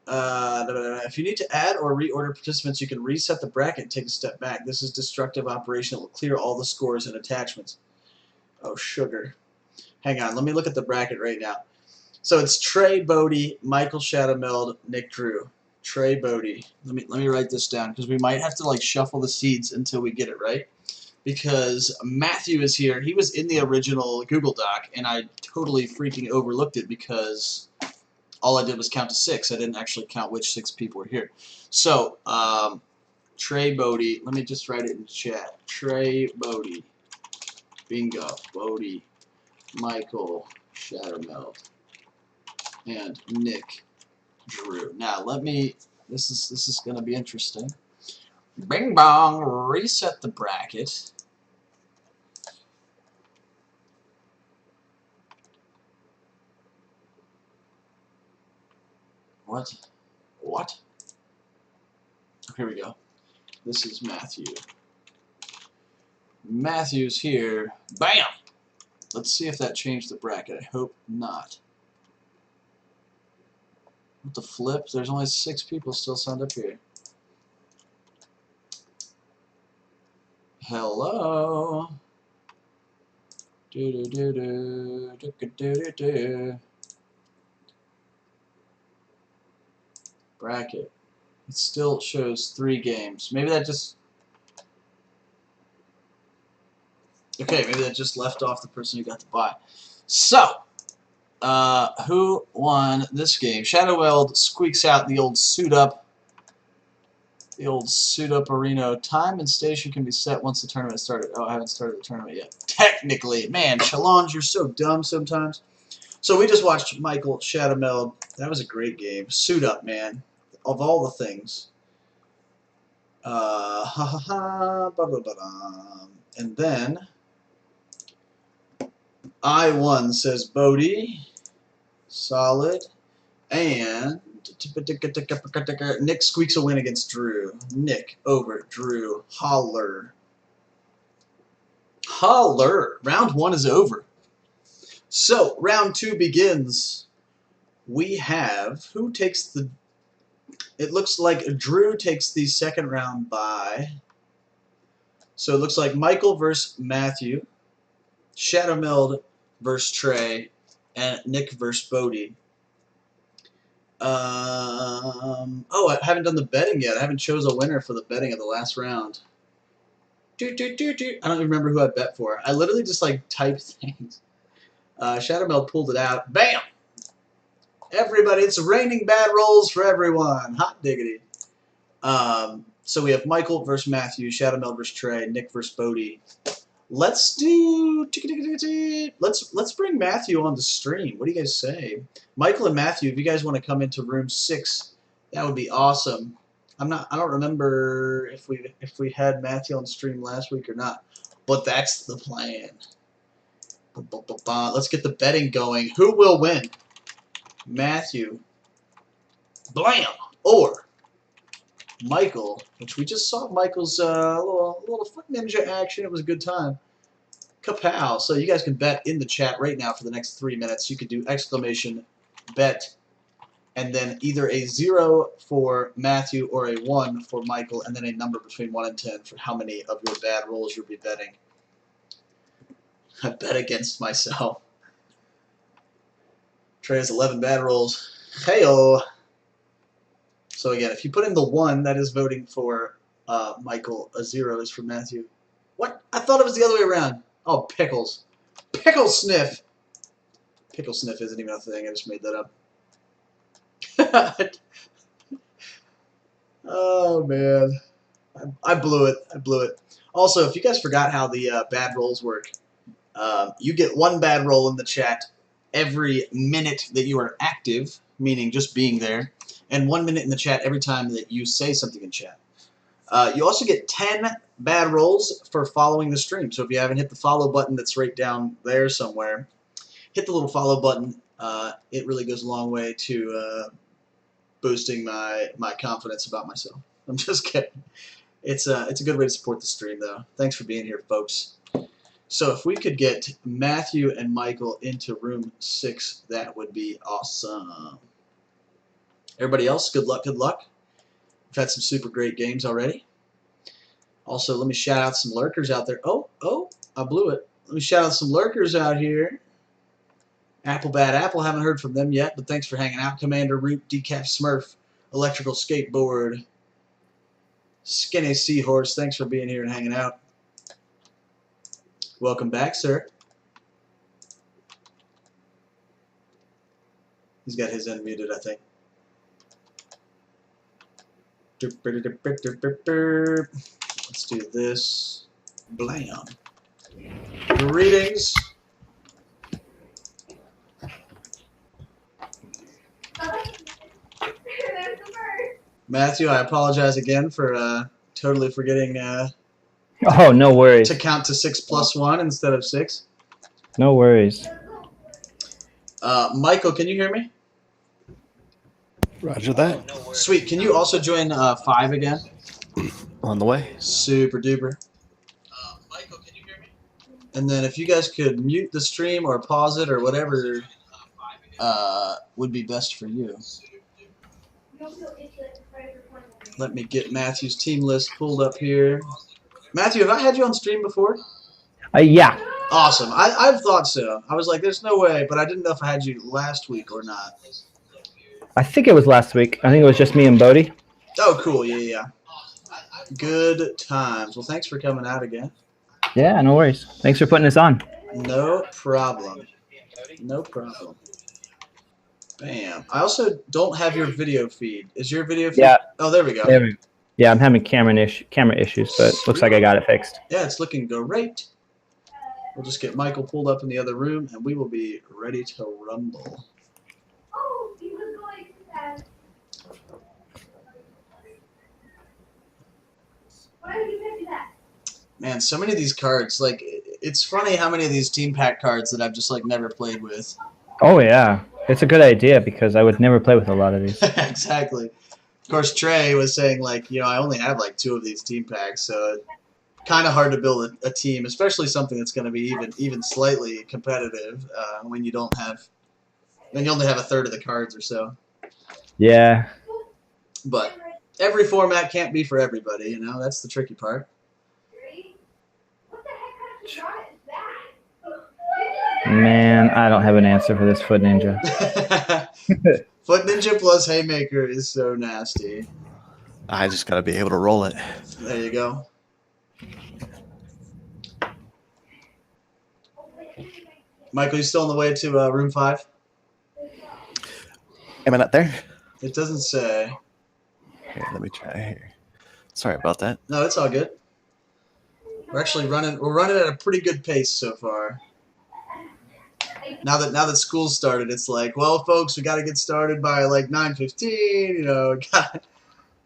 If you need to add or reorder participants, you can reset the bracket and take a step back. This is destructive operation that will clear all the scores and attachments. Oh sugar. Hang on, let me look at the bracket right now. So it's Trey Bodie, Michael Shadowmeld, Nick Drew. Trey Bodie. Let me write this down because we might have to like shuffle the seeds until we get it right. Because Matthew is here. He was in the original Google Doc, and I totally freaking overlooked it because all I did was count to 6. I didn't actually count which 6 people were here. So, Trey Bodie. Let me just write it in chat. Trey Bodie. Bingo. Bodie. Michael Shadowmeld. And Nick Drew. Now, let me... This is going to be interesting. Bing bong, reset the bracket. What? What? Here we go. This is Matthew. Matthew's here. Bam! Let's see if that changed the bracket. I hope not. What the flip? There's only 6 people still signed up here. Hello. Do do do do do do do do. Bracket. It still shows 3 games. Maybe that just. Okay, maybe that just left off the person who got the bye. So, who won this game? Shadowweld squeaks out the old suit up. The old suit up arena. Time and station can be set once the tournament started. Oh, I haven't started the tournament yet. Technically. Man, Shalons, you're so dumb sometimes. So we just watched Michael Shadowmeld. That was a great game. Suit up, man. Of all the things. Ha ha ha. Blah, blah, blah, blah. And then I won, says Bodie. Solid. And Nick squeaks a win against Drew. Nick over Drew. Holler. Holler. Round 1 is over. So, round 2 begins. We have, who takes the, it looks like Drew takes the second round bye. So it looks like Michael versus Matthew, Shadow Meld versus Trey, and Nick versus Bodie. Oh, I haven't done the betting yet. I haven't chose a winner for the betting of the last round. I don't even remember who I bet for. I literally just like type things. Shadow Meld pulled it out. Bam! Everybody, it's raining bad rolls for everyone. Hot diggity. So we have Michael versus Matthew, Shadow Meld versus Trey, Nick versus Bodie. Let's do. Let's bring Matthew on the stream. What do you guys say? Michael and Matthew, if you guys want to come into room 6, that would be awesome. I don't remember if we had Matthew on stream last week or not, but that's the plan. Let's get the betting going. Who will win? Matthew, blam, or Michael, which we just saw Michael's little foot ninja action. It was a good time. Kapow. So you guys can bet in the chat right now for the next 3 minutes. You could do exclamation bet and then either a 0 for Matthew or a 1 for Michael, and then a number between 1 and 10 for how many of your bad rolls you'll be betting. I bet against myself. Trey has 11 bad rolls. Hey-oh. So again, if you put in the 1, that is voting for Michael. A 0 is for Matthew. What? I thought it was the other way around. Oh, pickles. Pickle sniff. Pickle sniff isn't even a thing. I just made that up. Oh, man. I blew it. I blew it. Also, if you guys forgot how the bad rolls work, you get 1 bad roll in the chat every minute that you are active, meaning just being there, and 1 minute in the chat every time that you say something in chat. You also get 10 bad rolls for following the stream. So if you haven't hit the follow button that's right down there somewhere, hit the little follow button. It really goes a long way to boosting my confidence about myself. I'm just kidding. It's a good way to support the stream, though. Thanks for being here, folks. So if we could get Matthew and Michael into room 6, that would be awesome. Everybody else, good luck, good luck. We've had some super great games already. Also, let me shout out some lurkers out there. Oh, I blew it. Let me shout out some lurkers out here. Apple Bad Apple, haven't heard from them yet, but thanks for hanging out. Commander Root, Decaf Smurf, Electrical Skateboard, Skinny Seahorse, thanks for being here and hanging out. Welcome back, sir. He's got his end muted, I think. Let's do this. Blam. Greetings. Matthew, I apologize again for totally forgetting Oh, no worries. to count to 6 plus 1 instead of 6. No worries. Michael, can you hear me? Roger that. Sweet. Can you also join 5 again? On the way. Super duper. Michael, can you hear me? And then if you guys could mute the stream or pause it or whatever would be best for you. Let me get Matthew's team list pulled up here. Matthew, have I had you on stream before? Yeah. Awesome. I thought so. I was like, there's no way, but I didn't know if I had you last week or not. I think it was last week. I think it was just me and Bodie. Oh, cool. Yeah. Good times. Well, thanks for coming out again. Yeah, no worries. Thanks for putting us on. No problem. No problem. Bam. I also don't have your video feed. Is your video feed? Yeah. Oh, there we go. Yeah, I'm having camera issues, but looks like I got it fixed. Yeah, it's looking great. We'll just get Michael pulled up in the other room, and we will be ready to rumble. Oh, he was going to that. Why did you do that? Man, so many of these cards. Like, it's funny how many of these team pack cards that I've just like never played with. Oh yeah. It's a good idea because I would never play with a lot of these. Exactly. Of course, Trey was saying, like, I only have like 2 of these team packs, so kind of hard to build a team, especially something that's going to be even slightly competitive when you only have a third of the cards or so. Yeah. But every format can't be for everybody, that's the tricky part. What the heck kind of shot is that? Man, I don't have an answer for this Foot Ninja. Foot Ninja plus Haymaker is so nasty. I just got to be able to roll it. There you go. Michael, you still on the way to room 5? Am I not there? It doesn't say. Here, let me try here. Sorry about that. No, it's all good. We're actually running at a pretty good pace so far. Now that school's started, it's like, well, folks, we got to get started by like 9:15.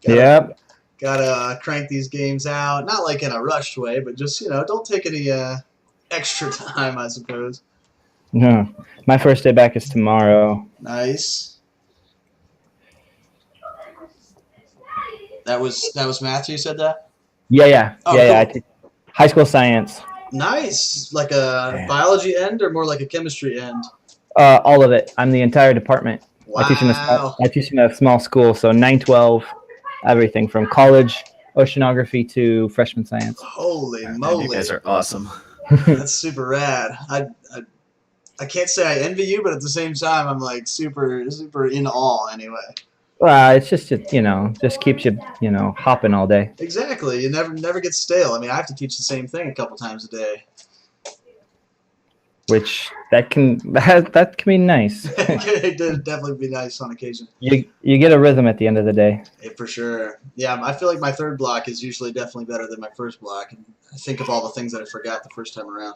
Yep. Gotta crank these games out. Not like in a rushed way, but just don't take any extra time, I suppose. No. My first day back is tomorrow. Nice. That was Matthew who said that? Yeah. Oh, yeah. cool. I teach high school science. Nice. Like a biology end or more like a chemistry end? All of it. I'm the entire department. Wow. I teach in a small school, so 9-12, everything from college oceanography to freshman science. Holy Man, moly. you guys are awesome. That's super rad. I can't say I envy you, but at the same time, I'm like super in awe anyway. It's just just keeps you hopping all day. Exactly. You never get stale. I mean, I have to teach the same thing a couple times a day. Which that can be nice. It did definitely be nice on occasion. You get a rhythm at the end of the day. Yeah, for sure. Yeah, I feel like my third block is usually definitely better than my first block, and I think of all the things that I forgot the first time around.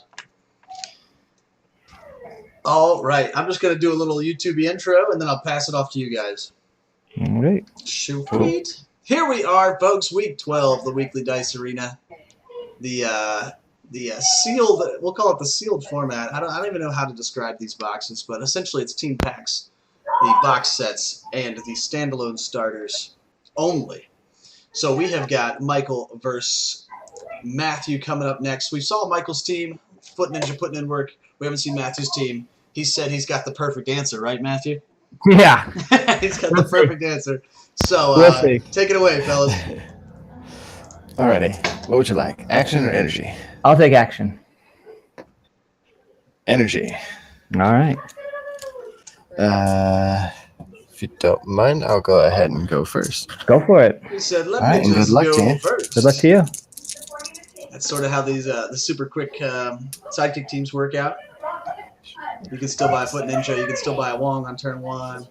All right, I'm just gonna do a little YouTube intro, and then I'll pass it off to you guys. All right. Sweet. Cool. Here we are, folks. Week 12, the weekly Dice Arena. The sealed, we'll call it the sealed format. I don't even know how to describe these boxes, but essentially it's team packs, the box sets, and the standalone starters only. So we have got Michael versus Matthew coming up next. We saw Michael's team, Foot Ninja putting in work. We haven't seen Matthew's team. He said he's got the perfect answer, right, Matthew? Yeah. He's got the perfect answer. So We'll see. take it away, fellas. Alrighty. What would you like? Action or energy? I'll take action. Energy. All right. If you don't mind, I'll go ahead and go first. Go for it. He said, All let right, me and just good luck go to you. first. Good luck to you. That's sort of how these the super quick sidekick teams work out. You can still buy a Foot Ninja. You can still buy a Wong on turn 1.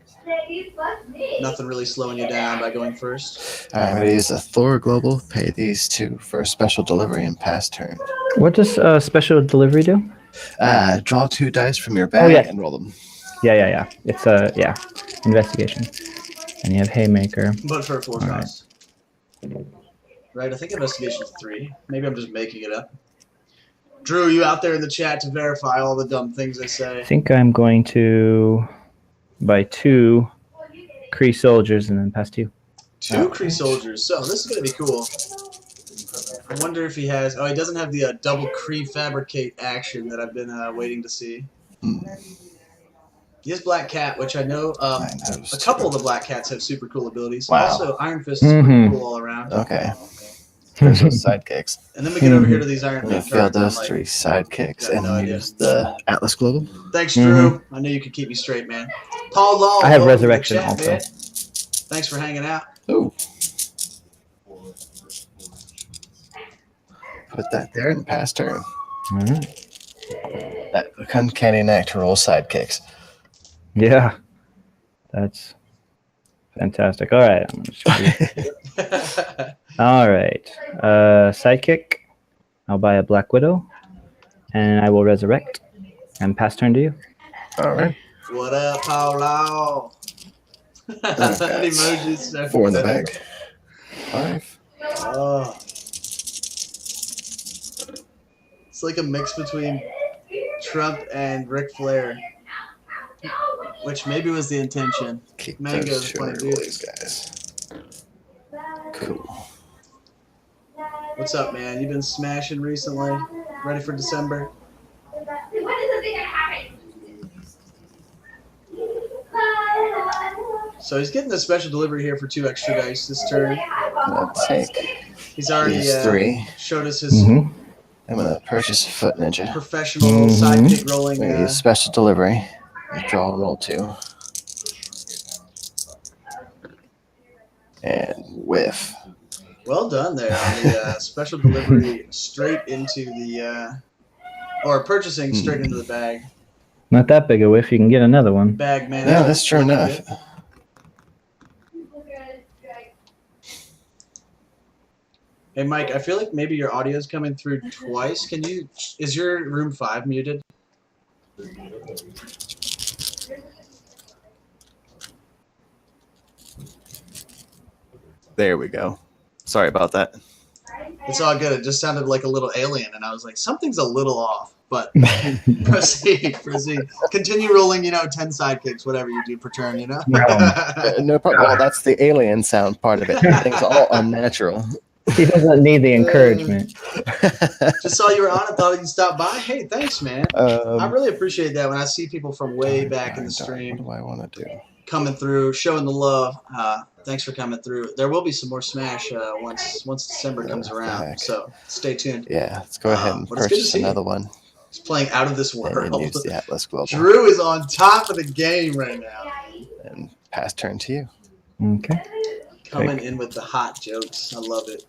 Nothing really slowing you down by going first. All right, I'm going to use a Thor Global. Pay these 2 for a special delivery and pass turn. What does special delivery do? Draw 2 dice from your bag yeah. and roll them. Yeah. It's investigation. And you have Haymaker. But for a 4 All cost. Right, I think investigation's 3. Maybe I'm just making it up. Drew, you out there in the chat to verify all the dumb things I say. I think I'm going to buy 2 Kree soldiers and then pass 2. 2 Kree soldiers. So this is going to be cool. I wonder if he has... Oh, he doesn't have the double Kree fabricate action that I've been waiting to see. He has Black Cat, which I know a couple of the Black Cats have super cool abilities. Wow. Also, Iron Fist is pretty cool all around. Okay. There's those sidekicks. And then we get over here to these Iron I'm going Fist to fill cards. I'm those like, 3 sidekicks got and no idea. use the Atlas Global. Thanks, Drew. I knew you could keep me straight, man. Paul Law. I have welcome to the Resurrection chat, also. man. Thanks for hanging out. Ooh. Put that there and pass turn. All right. That uncanny knack to roll sidekicks. Yeah. That's fantastic. All right. I'm just All right. Sidekick. I'll buy a Black Widow. And I will resurrect. And pass turn to you. All right. What up, Paul Law? That emoji's so 4 in the good. bag. 5. Oh. It's like a mix between Trump and Ric Flair. which maybe was the intention. Keep Mango's those two funny, dude. rollies, guys. Cool. What's up, man? You been smashing recently? Ready for December? When is the thing gonna happen? So he's getting a special delivery here for 2 extra dice this turn. I'm gonna take He's already these 3. showed us his Mm-hmm. I'm gonna purchase a Foot Ninja. professional Mhm. sidekick rolling. I'm gonna use special delivery. Draw and roll 2. And whiff. Well done there on the special delivery straight into the or purchasing straight into the bag. Not that big a whiff. You can get another one. Bag man. Yeah, that's true enough. Hey Mike, I feel like maybe your audio is coming through twice. Is your room 5 muted? There we go. Sorry about that. It's all good. It just sounded like a little alien, and I was like, something's a little off. But proceed. Continue rolling, 10 sidekicks, whatever you do per turn, No problem. Well, that's the alien sound part of it. Everything's all unnatural. He doesn't need the encouragement. Just saw you were on and thought you'd stop by. Hey, thanks, man. I really appreciate that when I see people from way back in the stream What do I want to do? coming through, showing the love. Thanks for coming through. There will be some more Smash once December comes around, heck? so stay tuned. Yeah, let's go ahead and But it's good to purchase see you. another one It's playing out of this and world. use the Atlas Global. Drew is on top of the game right now, And pass turn to you. Okay. coming in with the hot jokes. I love it.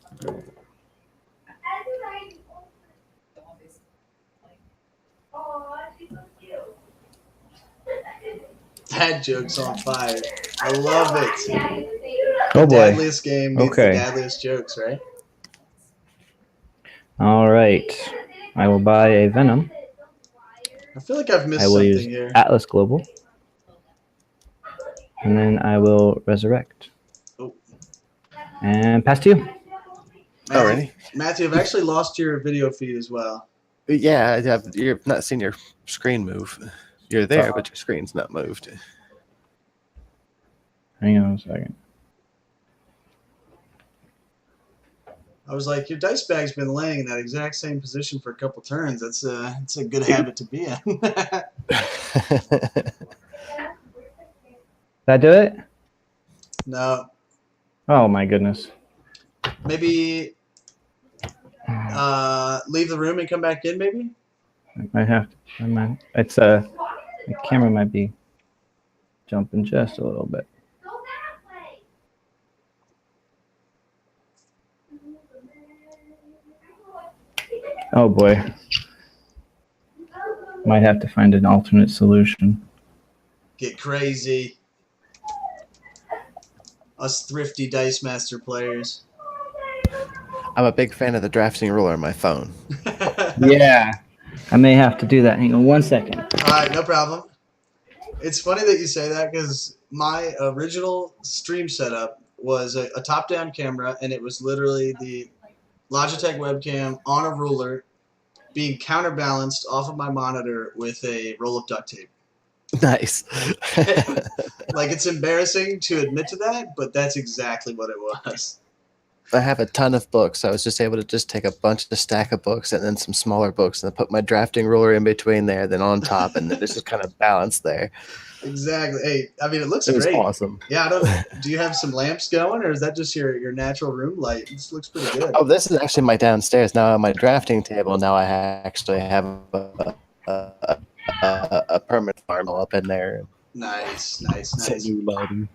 Dad jokes on fire. I love it. Oh boy. Dadliest game meets Okay. the dadliest jokes, right? All right. I will buy a Venom. I feel like I've missed I will something use here. Atlas Global. And then I will resurrect. Oh. And pass to you. Already? Matthew, I've actually lost your video feed as well. Yeah, you've not seen your screen move. You're there, but your screen's not moved. Hang on a second. I was like, your dice bag's been laying in that exact same position for a couple turns. That's a good habit to be in. Did I do it? No, Oh my goodness. maybe leave the room and come back in. Maybe. I have to. It's the camera might be jumping just a little bit. Oh boy. Might have to find an alternate solution. Get crazy. Us thrifty Dice Master players. I'm a big fan of the drafting ruler on my phone. Yeah. I may have to do that. Hang on 1 second. All right, no problem. It's funny that you say that because my original stream setup was a top-down camera, and it was literally the Logitech webcam on a ruler being counterbalanced off of my monitor with a roll of duct tape. Nice. Like, it's embarrassing to admit to that, but that's exactly what it was. I have a ton of books. I was just able to just take a bunch of stack of books and then some smaller books and then put my drafting ruler in between there, then on top, and then this is kind of balanced there. Exactly. Hey, I mean, it looks It was great. awesome. Yeah, do you have some lamps going, or is that just your natural room light? This looks pretty good. Oh, this is actually my downstairs. Now on my drafting table, now I actually have a permanent farm up in there. Nice. New lighting.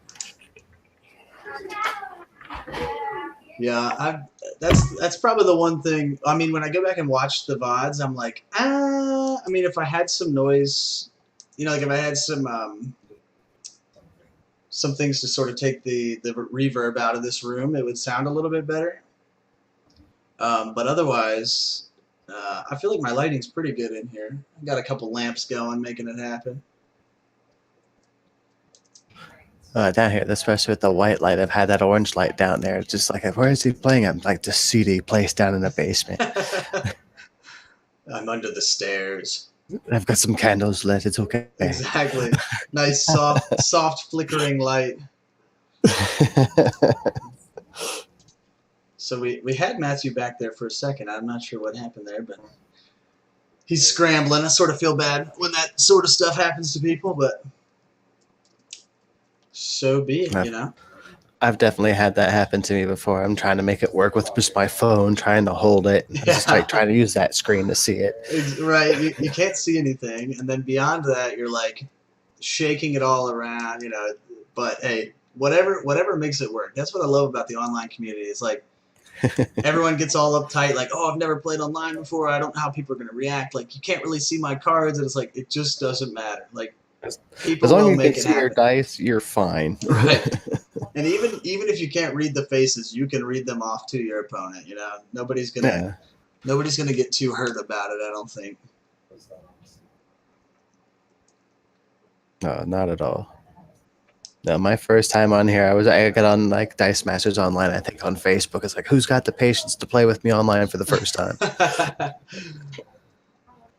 Yeah, that's probably the one thing. I mean, when I go back and watch the VODs, I'm like, I mean, if I had some noise, like if I had some things to sort of take the reverb out of this room, it would sound a little bit better. But otherwise, I feel like my lighting's pretty good in here. I've got a couple lamps going, making it happen. Down here, especially with the white light, I've had that orange light down there. It's just like, where is he playing? I'm like the CD placed down in the basement. I'm under the stairs. I've got some candles lit. It's okay. Exactly. Nice soft flickering light. So we had Matthew back there for a second. I'm not sure what happened there, but he's scrambling. I sort of feel bad when that sort of stuff happens to people, but so be it, you know? I've definitely had that happen to me before. I'm trying to make it work with just my phone, trying to hold it. I'm just like trying to use that screen to see it. Right. You can't see anything. And then beyond that, you're like shaking it all around, you know. But hey, whatever makes it work. That's what I love about the online community. It's like everyone gets all uptight, like, oh, I've never played online before. I don't know how people are going to react. Like, you can't really see my cards. And it's like, it just doesn't matter. Like, people As long will as you make can it see your happen. dice, you're fine. Right. And even if you can't read the faces, you can read them off to your opponent. You know, nobody's gonna get too hurt about it. I don't think. No, not at all. No, my first time on here, I got on like Dice Masters Online, I think on Facebook. It's like, who's got the patience to play with me online for the first time?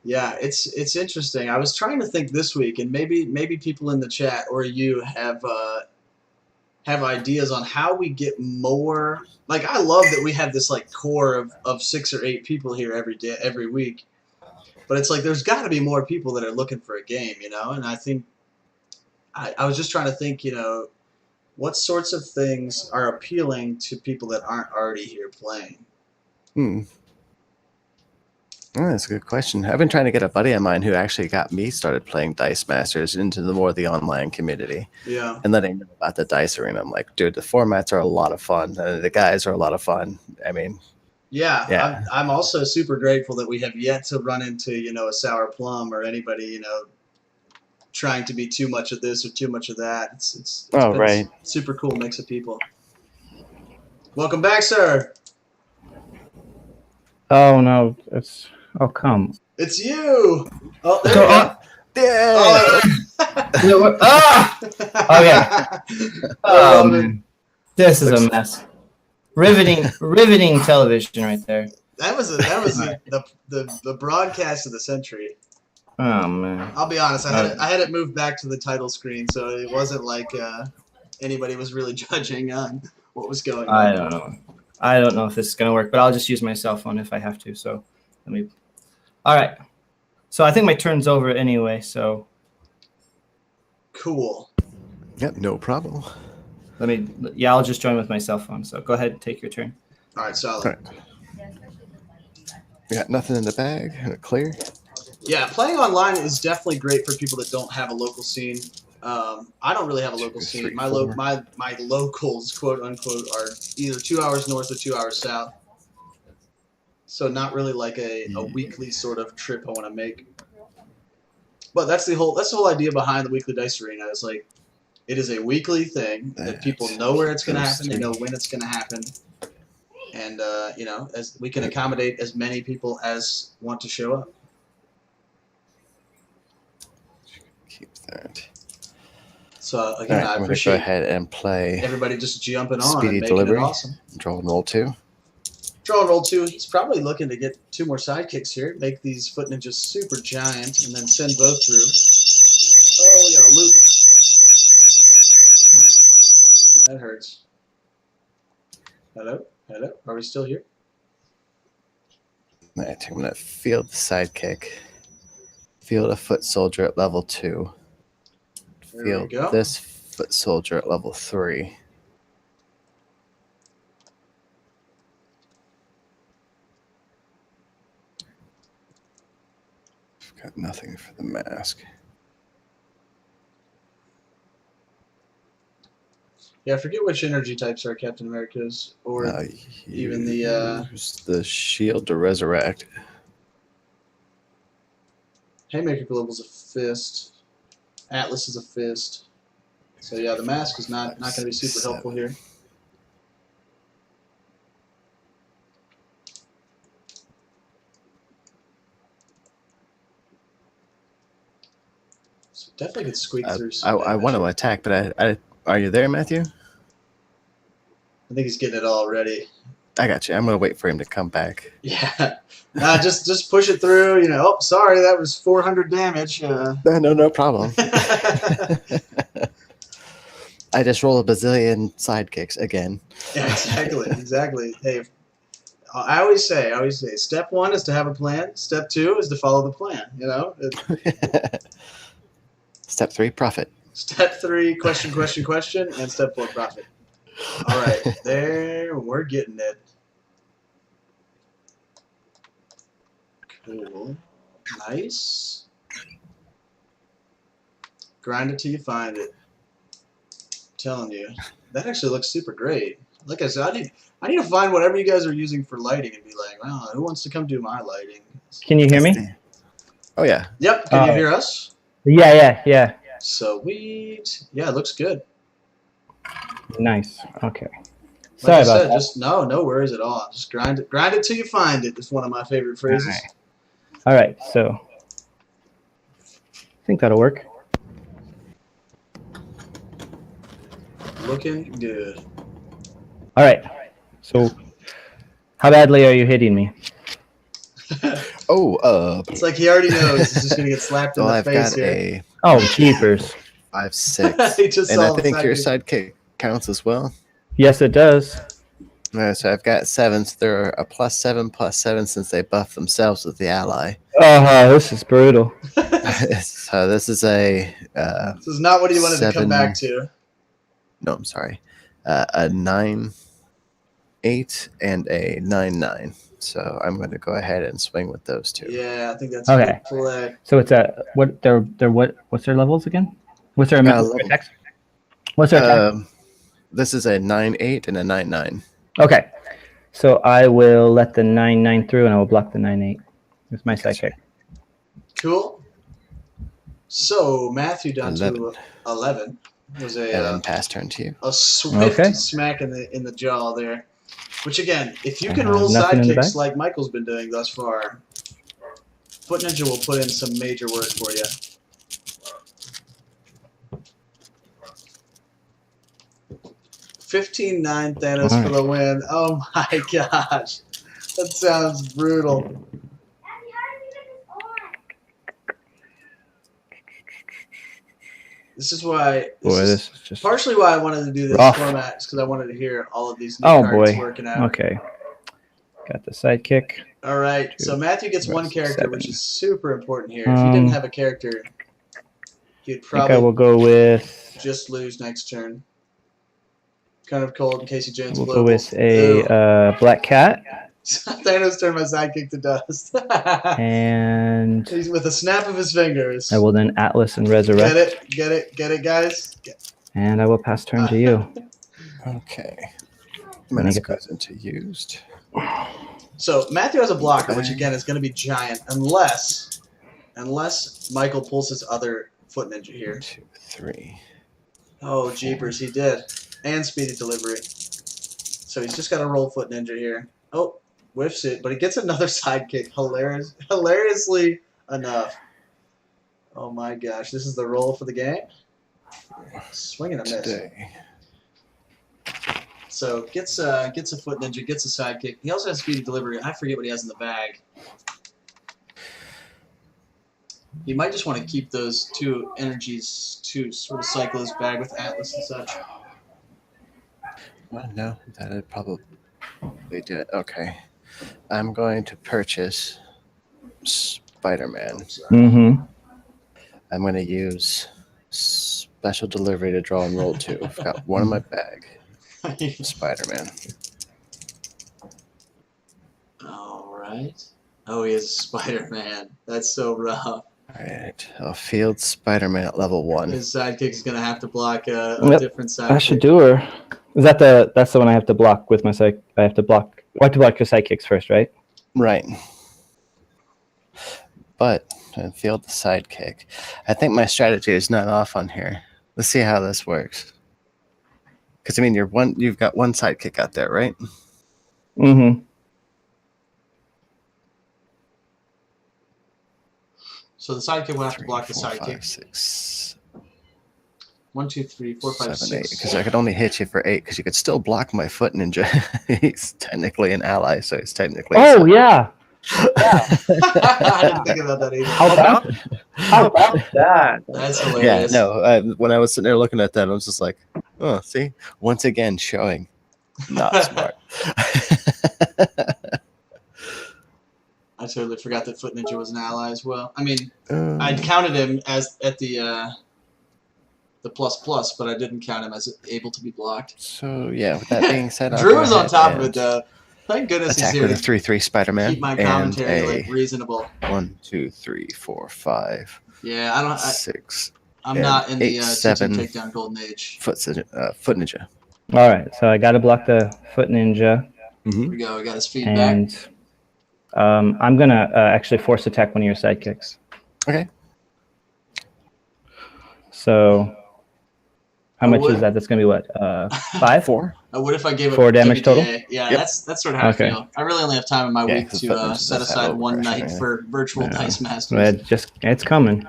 Yeah, it's interesting. I was trying to think this week, and maybe people in the chat or you have ideas on how we get more. Like, I love that we have this like core of 6 or 8 people here every week, but it's like there's got to be more people that are looking for a game, you know. And I think I was just trying to think, you know, what sorts of things are appealing to people that aren't already here playing. Oh, that's a good question. I've been trying to get a buddy of mine who actually got me started playing Dice Masters into the online community. Yeah. And letting him know about the Dice Arena. I'm like, dude, the formats are a lot of fun. The guys are a lot of fun. I mean, yeah. I'm also super grateful that we have yet to run into, you know, a Sour Plum or anybody, you know, trying to be too much of this or too much of that. It's been right. a super cool mix of people. Welcome back, sir. Oh no, come. It's you. Oh, there we go. Okay. This is a mess. Riveting television right there. That was the broadcast of the century. Oh man. I'll be honest. I had it moved back to the title screen, so it wasn't like anybody was really judging on what was going on. I don't know if this is gonna work, but I'll just use my cell phone if I have to. So let me. All right. So I think my turn's over anyway. So. Cool. Yep, no problem. I'll just join with my cell phone. So go ahead and take your turn. All right, solid. All right. We got nothing in the bag. Clear. Yeah, playing online is definitely great for people that don't have a local scene. I don't really have a local scene. My locals, quote unquote, are either 2 hours north or 2 hours south. So not really like a weekly sort of trip I want to make. But that's the whole idea behind the weekly Dice Arena. Is like, it is a weekly thing that people know where it's going to happen. They know when it's going to happen. And, you know, as we can accommodate as many people as want to show up. Keep that. So, again, right, I I'm appreciate going to go ahead and play everybody just jumping on Speedy and making Delivery. it awesome. Draw and roll 2. Draw and roll 2. He's probably looking to get 2 more sidekicks here. Make these foot ninjas super giant and then send both through. Oh, we got a loop. That hurts. Hello? Hello? Are we still here? All right, I'm going to field the sidekick. Field a foot soldier at level 2. There we Field go. this foot soldier at level 3. Got nothing for the mask. Yeah, I forget which energy types are Captain America's, or even the use the shield to resurrect. Haymaker Global's a fist. Atlas is a fist. So yeah, the mask is not going to be super helpful here. So definitely could squeak through. I want to attack, but I are you there, Matthew? I think he's getting it all ready. I got you. I'm gonna wait for him to come back. Yeah. Just push it through. You know. Oh, sorry, that was 400 damage. No problem. I just roll a bazillion sidekicks again. Yeah, exactly. Hey, I always say, step 1 is to have a plan. Step 2 is to follow the plan. You know. Step 3, profit. Step 3, question, and step 4, profit. All right, there, we're getting it. Cool. Nice. Grind it till you find it. I'm telling you, that actually looks super great. Like I said, I need to find whatever you guys are using for lighting and be like, wow, who wants to come do my lighting? Can you hear me? Oh yeah. Yep. Can you hear us? Yeah. Sweet. Yeah, it looks good. Nice. Okay. Like Sorry I about said, that. just no worries at all. Just grind it till you find it. It's one of my favorite phrases. All right. So I think that'll work. Looking good. All right. So how badly are you hitting me? It's like he already knows he's just gonna get slapped in well, the I've face got here. a Oh, jeepers. 5-6, He just and I saw the think your sidekick. sidekick counts as well. Yes, it does. So I've got 7s. They're a +7/+7 since they buff themselves with the ally. Oh, this is brutal. So this is a This is not what he wanted to come 7 back to. no, I'm sorry, a 9-8 and a 9-9. So I'm going to go ahead and swing with those two. Yeah, I think that's Okay. a good play. So it's a what? They're what's their levels again? What's their amount? level. Attacks? What's their attack? This is a 9-8 and a 9-9. Okay. So I will let the 9/9 through, and I will block the 9/8 with my sidekick. Cool. So Matthew down 11. to 11 was And then pass turn to you. a swift Okay. smack in the jaw there. Which again, if you I can have roll nothing in the sidekicks back. like Michael's been doing thus far, Foot Ninja will put in some major work for you. $15-9 Thanos All for the win. Oh my gosh. That sounds brutal. Daddy, how did you get this on? This is why Boy, is this is just partially why I wanted to do this rough. format, because I wanted to hear all of these new Oh cards boy. working out. Okay. Got the sidekick. All right, so Matthew gets one That's character, 7. which is super important here. If he didn't have a character, he'd I think I probably will go with. just lose next turn. Kind of cold in Casey Jones. We'll go global. with a black cat, Thanos turned my sidekick to dust. and He's with a snap of his fingers. I will then Atlas and Get resurrect, it, guys. and I will pass turn to you. Okay. me Menace get goes into used. So Matthew has a blocker, which again is going to be giant, unless Michael pulls his other Foot Ninja here. 1, 2, 3. Oh, jeepers, he did. And speedy delivery. So he's just got to roll Foot Ninja here. Oh, whiffs it, but he gets another sidekick. Hilariously enough. Oh my gosh, this is the roll for the game. Swing and a miss. Today. So gets a Foot Ninja, gets a sidekick. He also has speedy delivery. I forget what he has in the bag. He might just want to keep those two energies to sort of cycle his bag with Atlas and such. Well, no, that'd probably do it. Okay. I'm going to purchase Spider-Man. Mm-hmm. I'm going to use special delivery to draw and roll 2. I've got one in my bag. Spider-Man. All right. Oh, he is Spider-Man. That's so rough. All right. I'll field Spider-Man at level 1. His sidekick is gonna have to block a Yep. different sidekick. I should do her. Is that that's the one I have to block with my psych? I have to block your sidekicks first, right? Right. But I field the sidekick. I think my strategy is not off on here. Let's see how this works. Because I mean, you've got one sidekick out there, right? Mm-hmm. So the sidekick will have to 3, block the 4, sidekick. 5, 6. 1, 2, 3, 4, 5, 7, 8. 6. Because I could only hit you for 8. Because you could still block my foot ninja. He's technically an ally, so he's technically. Oh yeah. I didn't think about that either. How about that? That's Yeah, hilarious. no. When I was sitting there looking at that, I was just like, "Oh, see, once again showing, not smart." I totally forgot that Foot Ninja was an ally as well. I mean, I counted him as at the plus, but I didn't count him as able to be blocked. So yeah, with that being said, I'll Drew go is on ahead top of and it though. Thank goodness he's attack here with a to 3/3 Spider-Man keep my and commentary a like reasonable. 1, 2, 3, 4, 5, Yeah, I don't. 6 I'm and not in the 8, 2-2 7. takedown golden age. foot ninja. All right, so I got to block the foot ninja, Here we go. We got his feedback. and I'm gonna actually force attack one of your sidekicks. Okay. So, how much what- is that? That's gonna be what? 5? 4. What if I gave 4 up damage total? WDA? Yeah, Yep. that's sort of how Okay. I feel. I really only have time in my Yeah, week 'cause to Foot Ninja set does have aside one overpressure, night yeah. for virtual Yeah. Dice Masters. It's coming.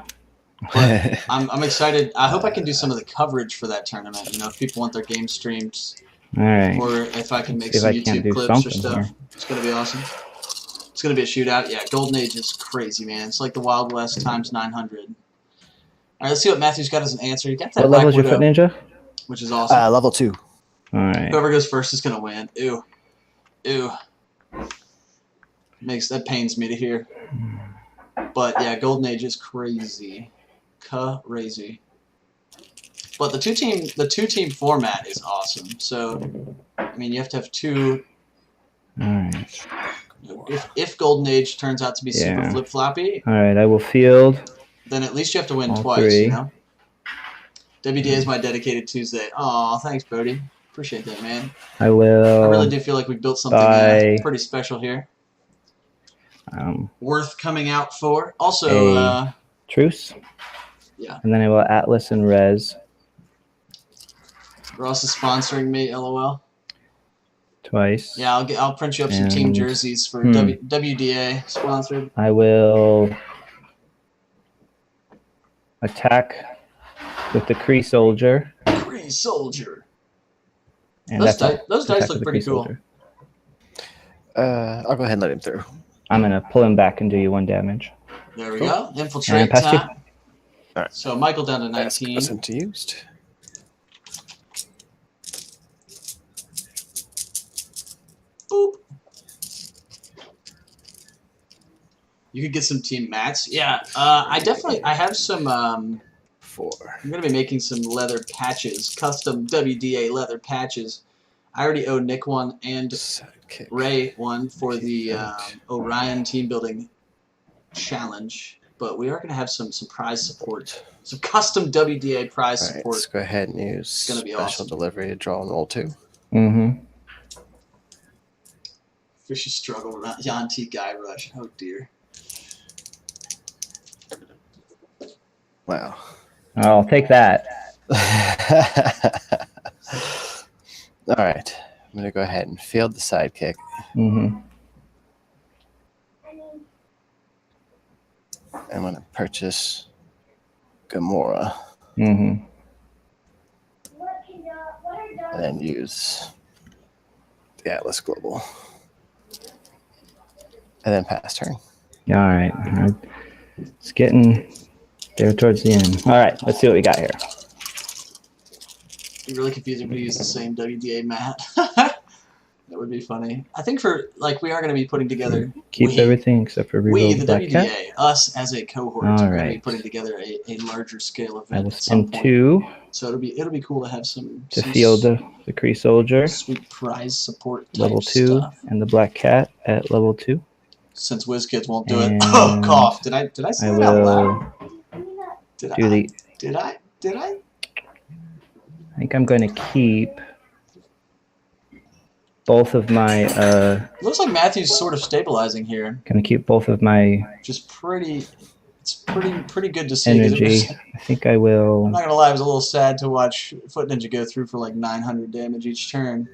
I'm excited. I hope I can do some of the coverage for that tournament. You know, if people want their game streamed, All right. or if I can make See if some I can't YouTube do clips or something stuff. here. It's gonna be awesome. It's gonna be a shootout. Yeah, Golden Age is crazy, man. It's like the Wild West times 900. All right, let's see what Matthew's got as an answer. You got that What Black level is your foot Widow, ninja? which is awesome. Level 2. All right. Whoever goes first is gonna win. Ew, ew. That pains me to hear. But yeah, Golden Age is crazy, crazy. But the two team format is awesome. So, I mean, you have to have two. All right. If Golden Age turns out to be super Yeah. flip floppy, All right. I will field. then at least you have to win All twice. three. You know. WDA is my dedicated Tuesday. Aw, thanks, Bodie. Appreciate that, man. I will. I really do feel like we built something Bye. pretty special here. Um, Worth coming out for. Also, Hey. Truce. Yeah. And then I will Atlas and Res Ross is sponsoring me. LOL. twice. Yeah, I'll print you up some team And- jerseys for Hmm. WDA sponsored. I will attack with the Kree Soldier. Kree Soldier. And Those that's all. those dice Attack look with the pretty Kree cool. Soldier. I'll go ahead and let him through. I'm gonna pull him back and do you 1 damage. There we go. Infiltrate And pass you. time. Alright. So Michael down to That's 19. wasn't used. Boop. You could get some team mats. Yeah, I have some. 4. I'm gonna be making some leather patches, custom WDA leather patches. I already owe Nick one and Sidekick. Ray one for the Orion team building challenge, but we are going to have some prize support, some custom WDA prize All right, support. let's go ahead and use gonna be special awesome. delivery to draw on roll 2. Mm-hmm. Fishy struggle around Yanti Guy Rush. Oh dear. Wow. I'll take that. All right. I'm going to go ahead and field the sidekick. Mm-hmm. I'm going to purchase Gamora Mm-hmm. and then use the Atlas Global. And then pass turn. All right. It's getting there towards the end. All right. Let's see what we got here. It'd be really confusing if we use the same WDA mat. That would be funny. I think we are going to be putting together. Keep we, everything except for We, reroll the Black WDA, Cat. us as a cohort, All are going to be right. putting together a larger scale I event will at some spend point. 2 So it'll be cool to have some to some field the Kree Soldier. sweet prize support type Level 2 stuff. and the Black Cat at level 2. Since WizKids won't do it. And Oh, cough! Did I say I that out will loud? Did do I? the. Did I? I think I'm going to keep both of my. It looks like Matthew's sort of stabilizing here. Going to keep both of my Just pretty. It's pretty good to see. 'cause it energy. was- I think I will. I'm not gonna lie, it was a little sad to watch Foot Ninja go through for like 900 damage each turn.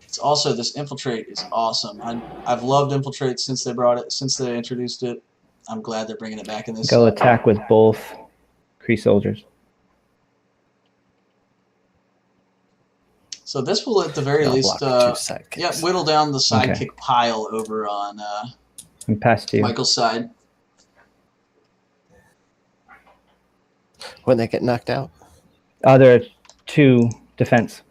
It's also this infiltrate is awesome. I've loved infiltrate since they introduced it. I'm glad they're bringing it back in I this. think I'll attack with both Kree Soldiers. So this will, at the very I'll least, block 2 sidekicks. yeah, whittle down the sidekick pile over on And pass to you. Michael's side. When they get knocked out. There are 2 defense.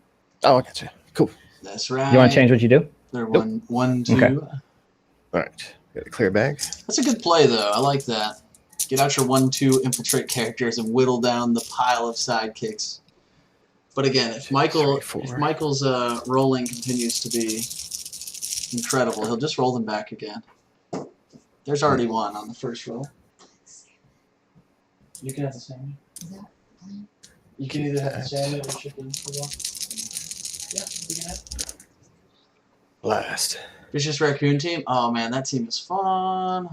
Oh, I gotcha. Cool. That's right. You want to change what you do? They're Nope. 1-2. Okay. All right. Got to clear bags. That's a good play, though. I like that. Get out your 1-2 infiltrate characters and whittle down the pile of sidekicks. But again, if Michael's rolling continues to be incredible, he'll just roll them back again. There's already 1 on the first roll. You can have the same. You can either have the salmon or chicken if you want. Yeah, you can have. Blast. Vicious Raccoon team. Oh man, that team is fun.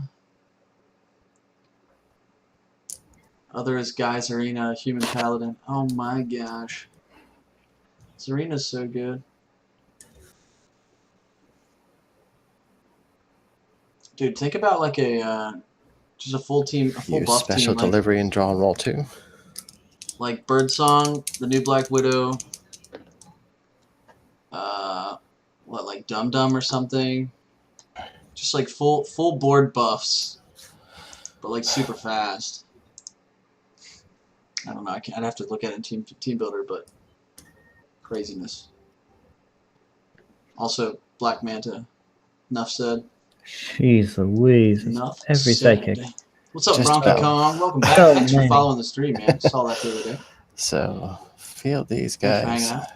Other is Guy Zarina, Human Paladin. Oh my gosh. Zarina's so good. Dude, think about like a just a full team, a full Use buff special team, delivery and draw and roll 2. like Birdsong, the new Black Widow. What, like Dum Dum or something? Just like full board buffs, but like super fast. I don't know. I'd have to look at it in team builder, but craziness. Also, Black Manta. Enough said. Jeez Louise. Enough Every said. sidekick. What's up, Just Bronco about. Kong? Welcome back. Oh, Thanks for man. following the stream, man. Saw that the other day. So, field these Thanks for hanging guys. out.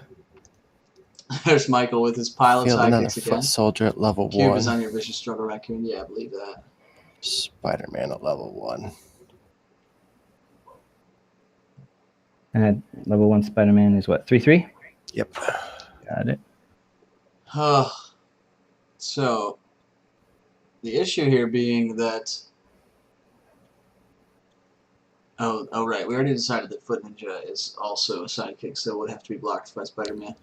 There's Michael with his pile of Field another sidekicks again. foot soldier at level Cube 1. is on your Vicious Struggle Raccoon. Yeah, I believe that. Spider-Man at level 1. And level 1 Spider-Man is what? 3/3? Yep. Got it. So, the issue here being that... Oh, right. We already decided that Foot Ninja is also a sidekick, so it would have to be blocked by Spider-Man.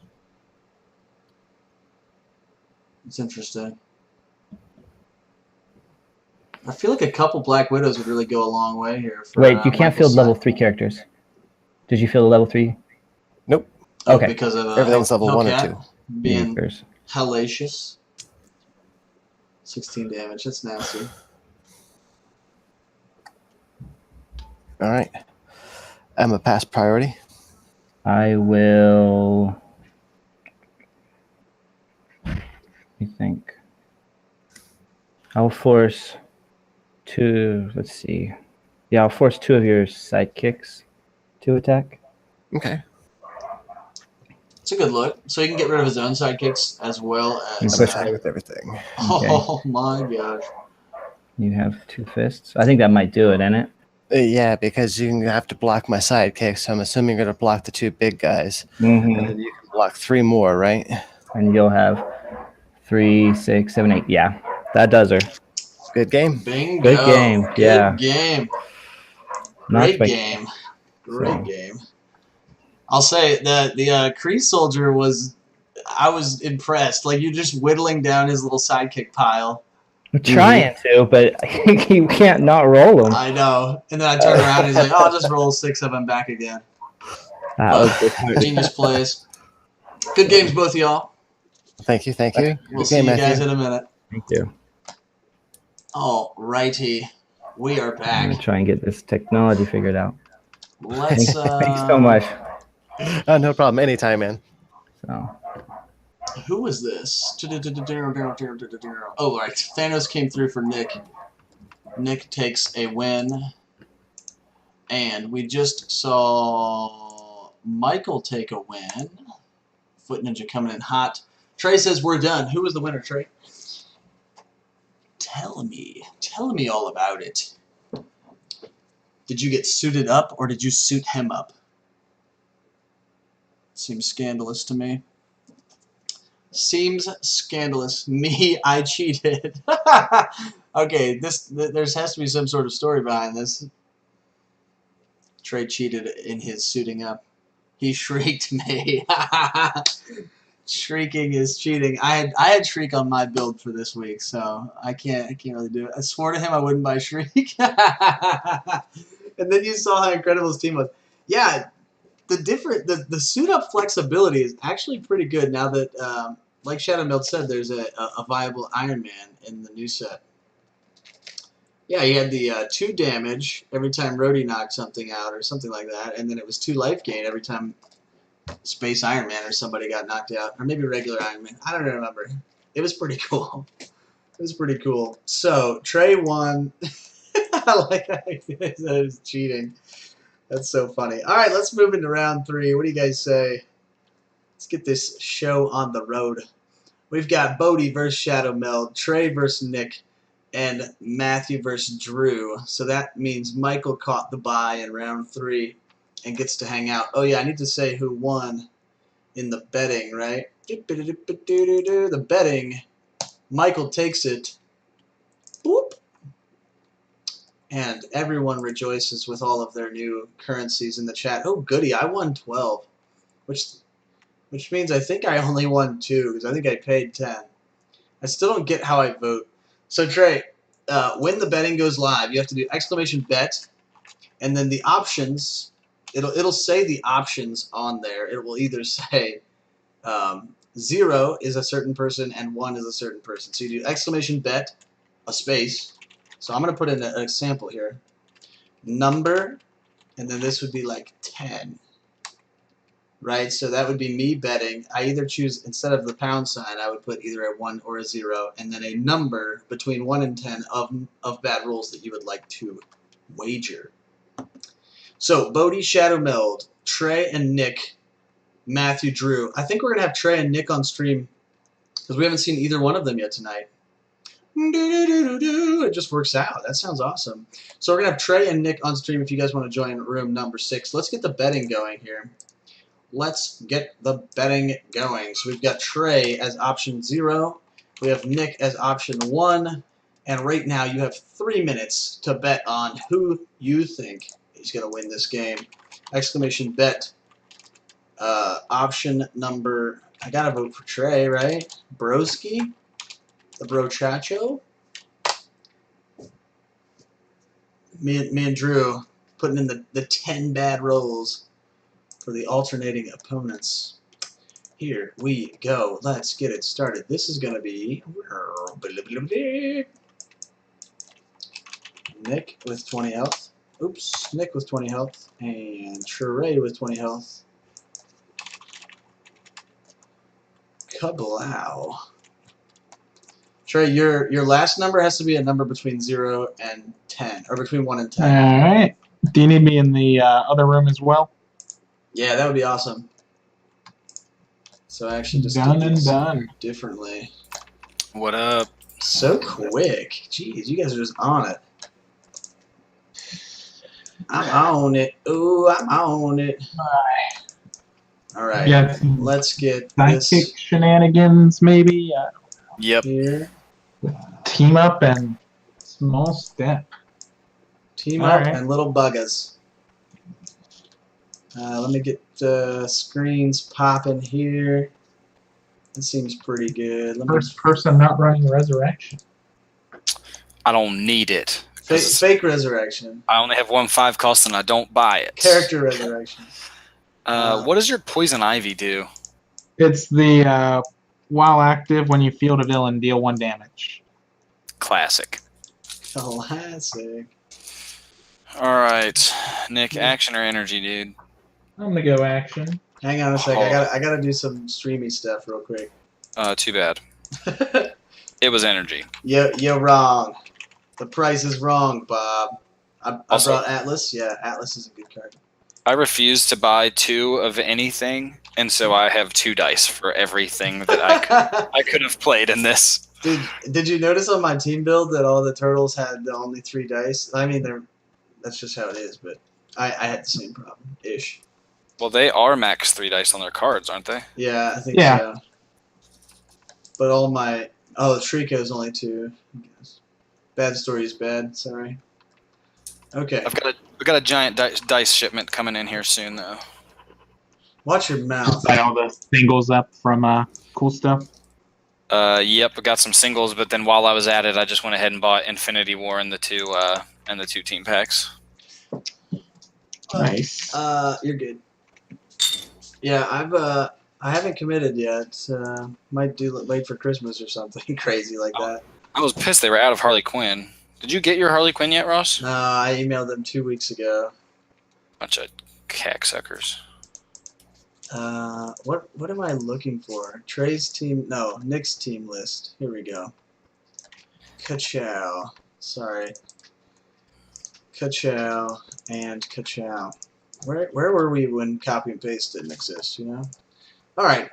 It's interesting. I feel like a couple Black Widows would really go a long way here. For, Wait, you can't Michael's field level side. 3 characters. Did you field a level 3? Nope. Oh, Okay. because of Everything's level 1 or Hellcat 2. being Yonkers. hellacious. 16 damage. That's nasty. All right. I'm a pass priority. I will. Let me think. I'll force 2. Let's see. Yeah, I'll force 2 of your sidekicks to attack. Okay. It's a good look. So he can get rid of his own sidekicks as well as... Push High with everything. Oh my gosh. You have 2 fists. I think that might do it, isn't it? Yeah, because you have to block my sidekick, so I'm assuming you're going to block the 2 big guys. And then you can block 3 more, right? And you'll have 3, 6, 7, 8. Yeah, that does her. Good game. Bingo. Good game, Good yeah. game. Not Great by- game. Great So. game. I'll say that the Kree soldier was... I was impressed. Like, you're just whittling down his little sidekick pile. I'm trying to, but you can't not roll them. I know. And then I turn around and he's like, oh, I'll just roll 6 of them back again. That was good. Genius plays. Good games, both of y'all. Thank you. Thank you. We'll Good see game, you guys Matthew. in a minute. Thank you. All righty. We are I'm back. gonna try and get this technology figured out. Let's... Thanks so much. Oh, no problem. Anytime, man. So, Who was this? Oh, right. Thanos came through for Nick. Nick takes a win. And we just saw Michael take a win. Foot Ninja coming in hot. Trey says we're done. Who was the winner, Trey? Tell me. Tell me all about it. Did you get suited up or did you suit him up? Seems scandalous to me. Seems scandalous. Me, I cheated. Okay, there has to be some sort of story behind this. Trey cheated in his suiting up. He shrieked me. Shrieking is cheating. I had Shriek on my build for this week, so I can't really do it. I swore to him I wouldn't buy Shriek. And then you saw how incredible his team was. Yeah, the suit up flexibility is actually pretty good now that like Shadow Meld said, there's a viable Iron Man in the new set. Yeah, he had the 2 damage every time Rhodey knocked something out or something like that, and then it was 2 life gain every time Space Iron Man or somebody got knocked out, or maybe regular Iron Man. I don't remember. It was pretty cool. It was pretty cool. So Trey won. I like how he said that was cheating. That's so funny. All right, let's move into round 3. What do you guys say? Let's get this show on the road. We've got Bodie versus Shadow Meld, Trey versus Nick, and Matthew versus Drew. So that means Michael caught the bye in round 3 and gets to hang out. Oh yeah, I need to say who won in the betting, right? The betting, Michael takes it. Boop. And everyone rejoices with all of their new currencies in the chat. Oh goody, I won 12, which means I think I only won 2 because I think I paid 10. I still don't get how I vote. So Trey, when the betting goes live, you have to do exclamation bet, and then the options. It'll say the options on there. It will either say 0 is a certain person and 1 is a certain person. So you do exclamation bet, a space. So I'm gonna put in an example here. Number, and then this would be like 10. Right, so that would be me betting. I either choose, instead of the pound sign, I would put either a 1 or a 0, and then a number between 1 and 10 of bad rolls that you would like to wager. So, Bodie, Shadow Meld, Trey and Nick, Matthew, Drew. I think we're going to have Trey and Nick on stream because we haven't seen either one of them yet tonight. It just works out. That sounds awesome. So we're going to have Trey and Nick on stream if you guys want to join room number 6. Let's get the betting going here. Let's get the betting going. So we've got Trey as option 0. We have Nick as option 1. And right now you have 3 minutes to bet on who you think is going to win this game. Exclamation bet. Option number, I got to vote for Trey, right? Broski. The Brochacho. Me and Drew putting in the 10 bad rolls for the alternating opponents. Here we go. Let's get it started. This is going to be Nick with 20 health. Oops, Nick with 20 health. And Trey with 20 health. Kablow. Trey, your last number has to be a number between 0 and 10, or between 1 and 10. All right. Do you need me in the other room as well? Yeah, that would be awesome. So I actually just Done did and these done. differently. What up? So quick. Jeez, you guys are just on it. I'm on it. Ooh, I'm on it. All right. Got some Let's get this sidekick shenanigans, maybe. Yep. here. Team up and small step. Team All up right. and little buggas. Let me get the screens popping here. That seems pretty good. Let me First person not running resurrection. I don't need it. 'Cause fake resurrection. I only have 1/5 cost and I don't buy it. Character resurrection. What does your poison ivy do? It's the while active, when you field a villain, deal 1 damage. Classic. Classic. All right, Nick, action or energy, dude? I'm gonna go action. Hang on a sec. I gotta do some streamy stuff real quick. Too bad. It was energy. You're wrong. The price is wrong, Bob. I Also- brought Atlas. Yeah, Atlas is a good card. I refuse to buy 2 of anything, and so I have 2 dice for everything that I could have played in this. Did you notice on my team build that all the turtles had only 3 dice? I mean, that's just how it is, but I had the same problem ish. Well, they are max 3 dice on their cards, aren't they? Yeah, I think Yeah. so. But all my Trico is only 2. I guess. Bad story is bad. Sorry. Okay. We got a giant dice shipment coming in here soon, though. Watch your mouth. Buy all the singles up from Cool Stuff. Yep, I got some singles, but then while I was at it, I just went ahead and bought Infinity War and the 2 team packs. Nice. You're good. Yeah, I haven't committed yet. Might wait for Christmas or something crazy like that. I was pissed they were out of Harley Quinn. Did you get your Harley Quinn yet, Ross? No, I emailed them 2 weeks ago. Bunch of cacksuckers. What am I looking for? Trey's team? No, Nick's team list. Here we go. Ka-chow. Sorry. Ka-chow and Ka-chow. Where were we when copy and paste didn't exist? You know. All right.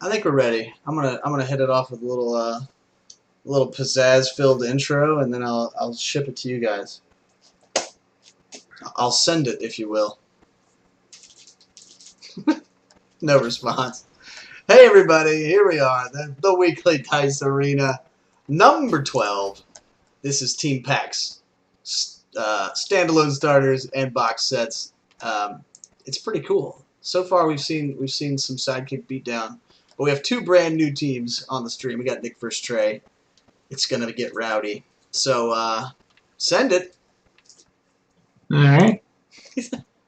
I think we're ready. I'm gonna hit it off with a little pizzazz-filled intro, and then I'll ship it to you guys. I'll send it, if you will. No response. Hey everybody, here we are, the Weekly Dice Arena, number 12. This is Team Packs, standalone starters and box sets. It's pretty cool. So far, we've seen some sidekick beatdown, but we have 2 brand new teams on the stream. We got Nick versus Trey. It's gonna get rowdy. So send it. All right.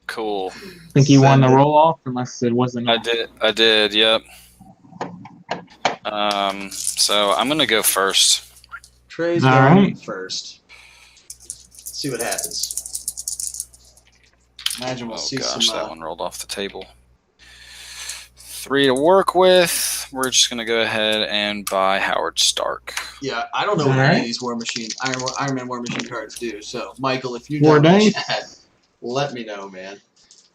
Cool. I think you won Send the it. roll off, unless it wasn't. I did. Yep. So I'm gonna go first. Trey's All going right. first. Let's see what happens. Imagine we'll Oh see gosh, some. that one rolled off the table. 3 to work with. We're just gonna go ahead and buy Howard Stark. Yeah, I don't know what All any right. of these Iron Man War Machine cards do. So, Michael, if you Four know in the dice. chat, let me know, man.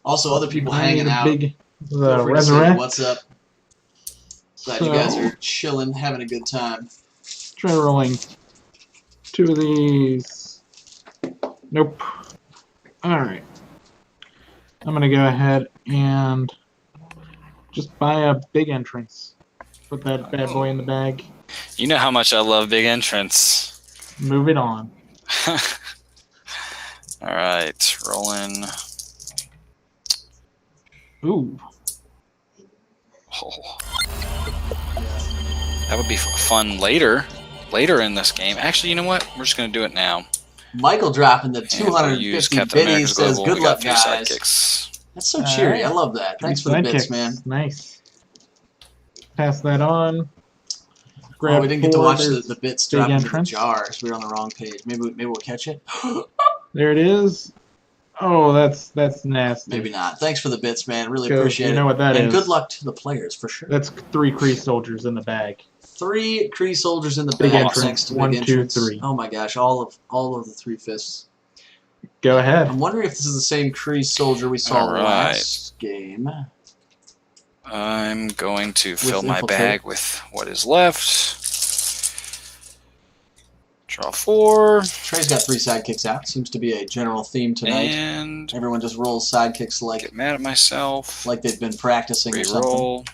Also, other people I hanging need a out. big Feel free to say resurrect. what's up. Glad you guys are chilling, having a good time. Try rolling 2 of these. Nope. All right. I'm gonna go ahead and just buy a big entrance. Put that bad boy in the bag. You know how much I love big entrance. Move it on. All right, rolling. Ooh. Oh. That would be fun later in this game. Actually, you know what? We're just gonna do it now. Michael dropping the And we'll use 250 Captain biddies America's says, Global. "Good We got luck, 3 guys." sidekicks. That's so cheery. I Alright. love that. Thanks for the bits, Sidekicks. man. Nice. Pass that on. Oh, Grab we didn't get to 4. watch There's- the bits big drop into the entrance. jars. We were on the wrong page. Maybe we'll catch it. There it is. Oh, that's nasty. Maybe not. Thanks for the bits, man. Really Go, appreciate you it. know what that and is. good luck to the players for sure. That's 3 Kree soldiers in the bag. 3 Kree soldiers in the Big bag. entrance. Thanks to 1, big 2, entrance. 3. Oh my gosh, all of the 3 fists. Go ahead. I'm wondering if this is the same Kree soldier we saw All right. last game. I'm going to fill my infiltrate. bag with what is left. Draw 4. Trey's got 3 sidekicks out. Seems to be a general theme tonight. And Everyone just rolls sidekicks get mad at myself. like they've been practicing or something. Reroll.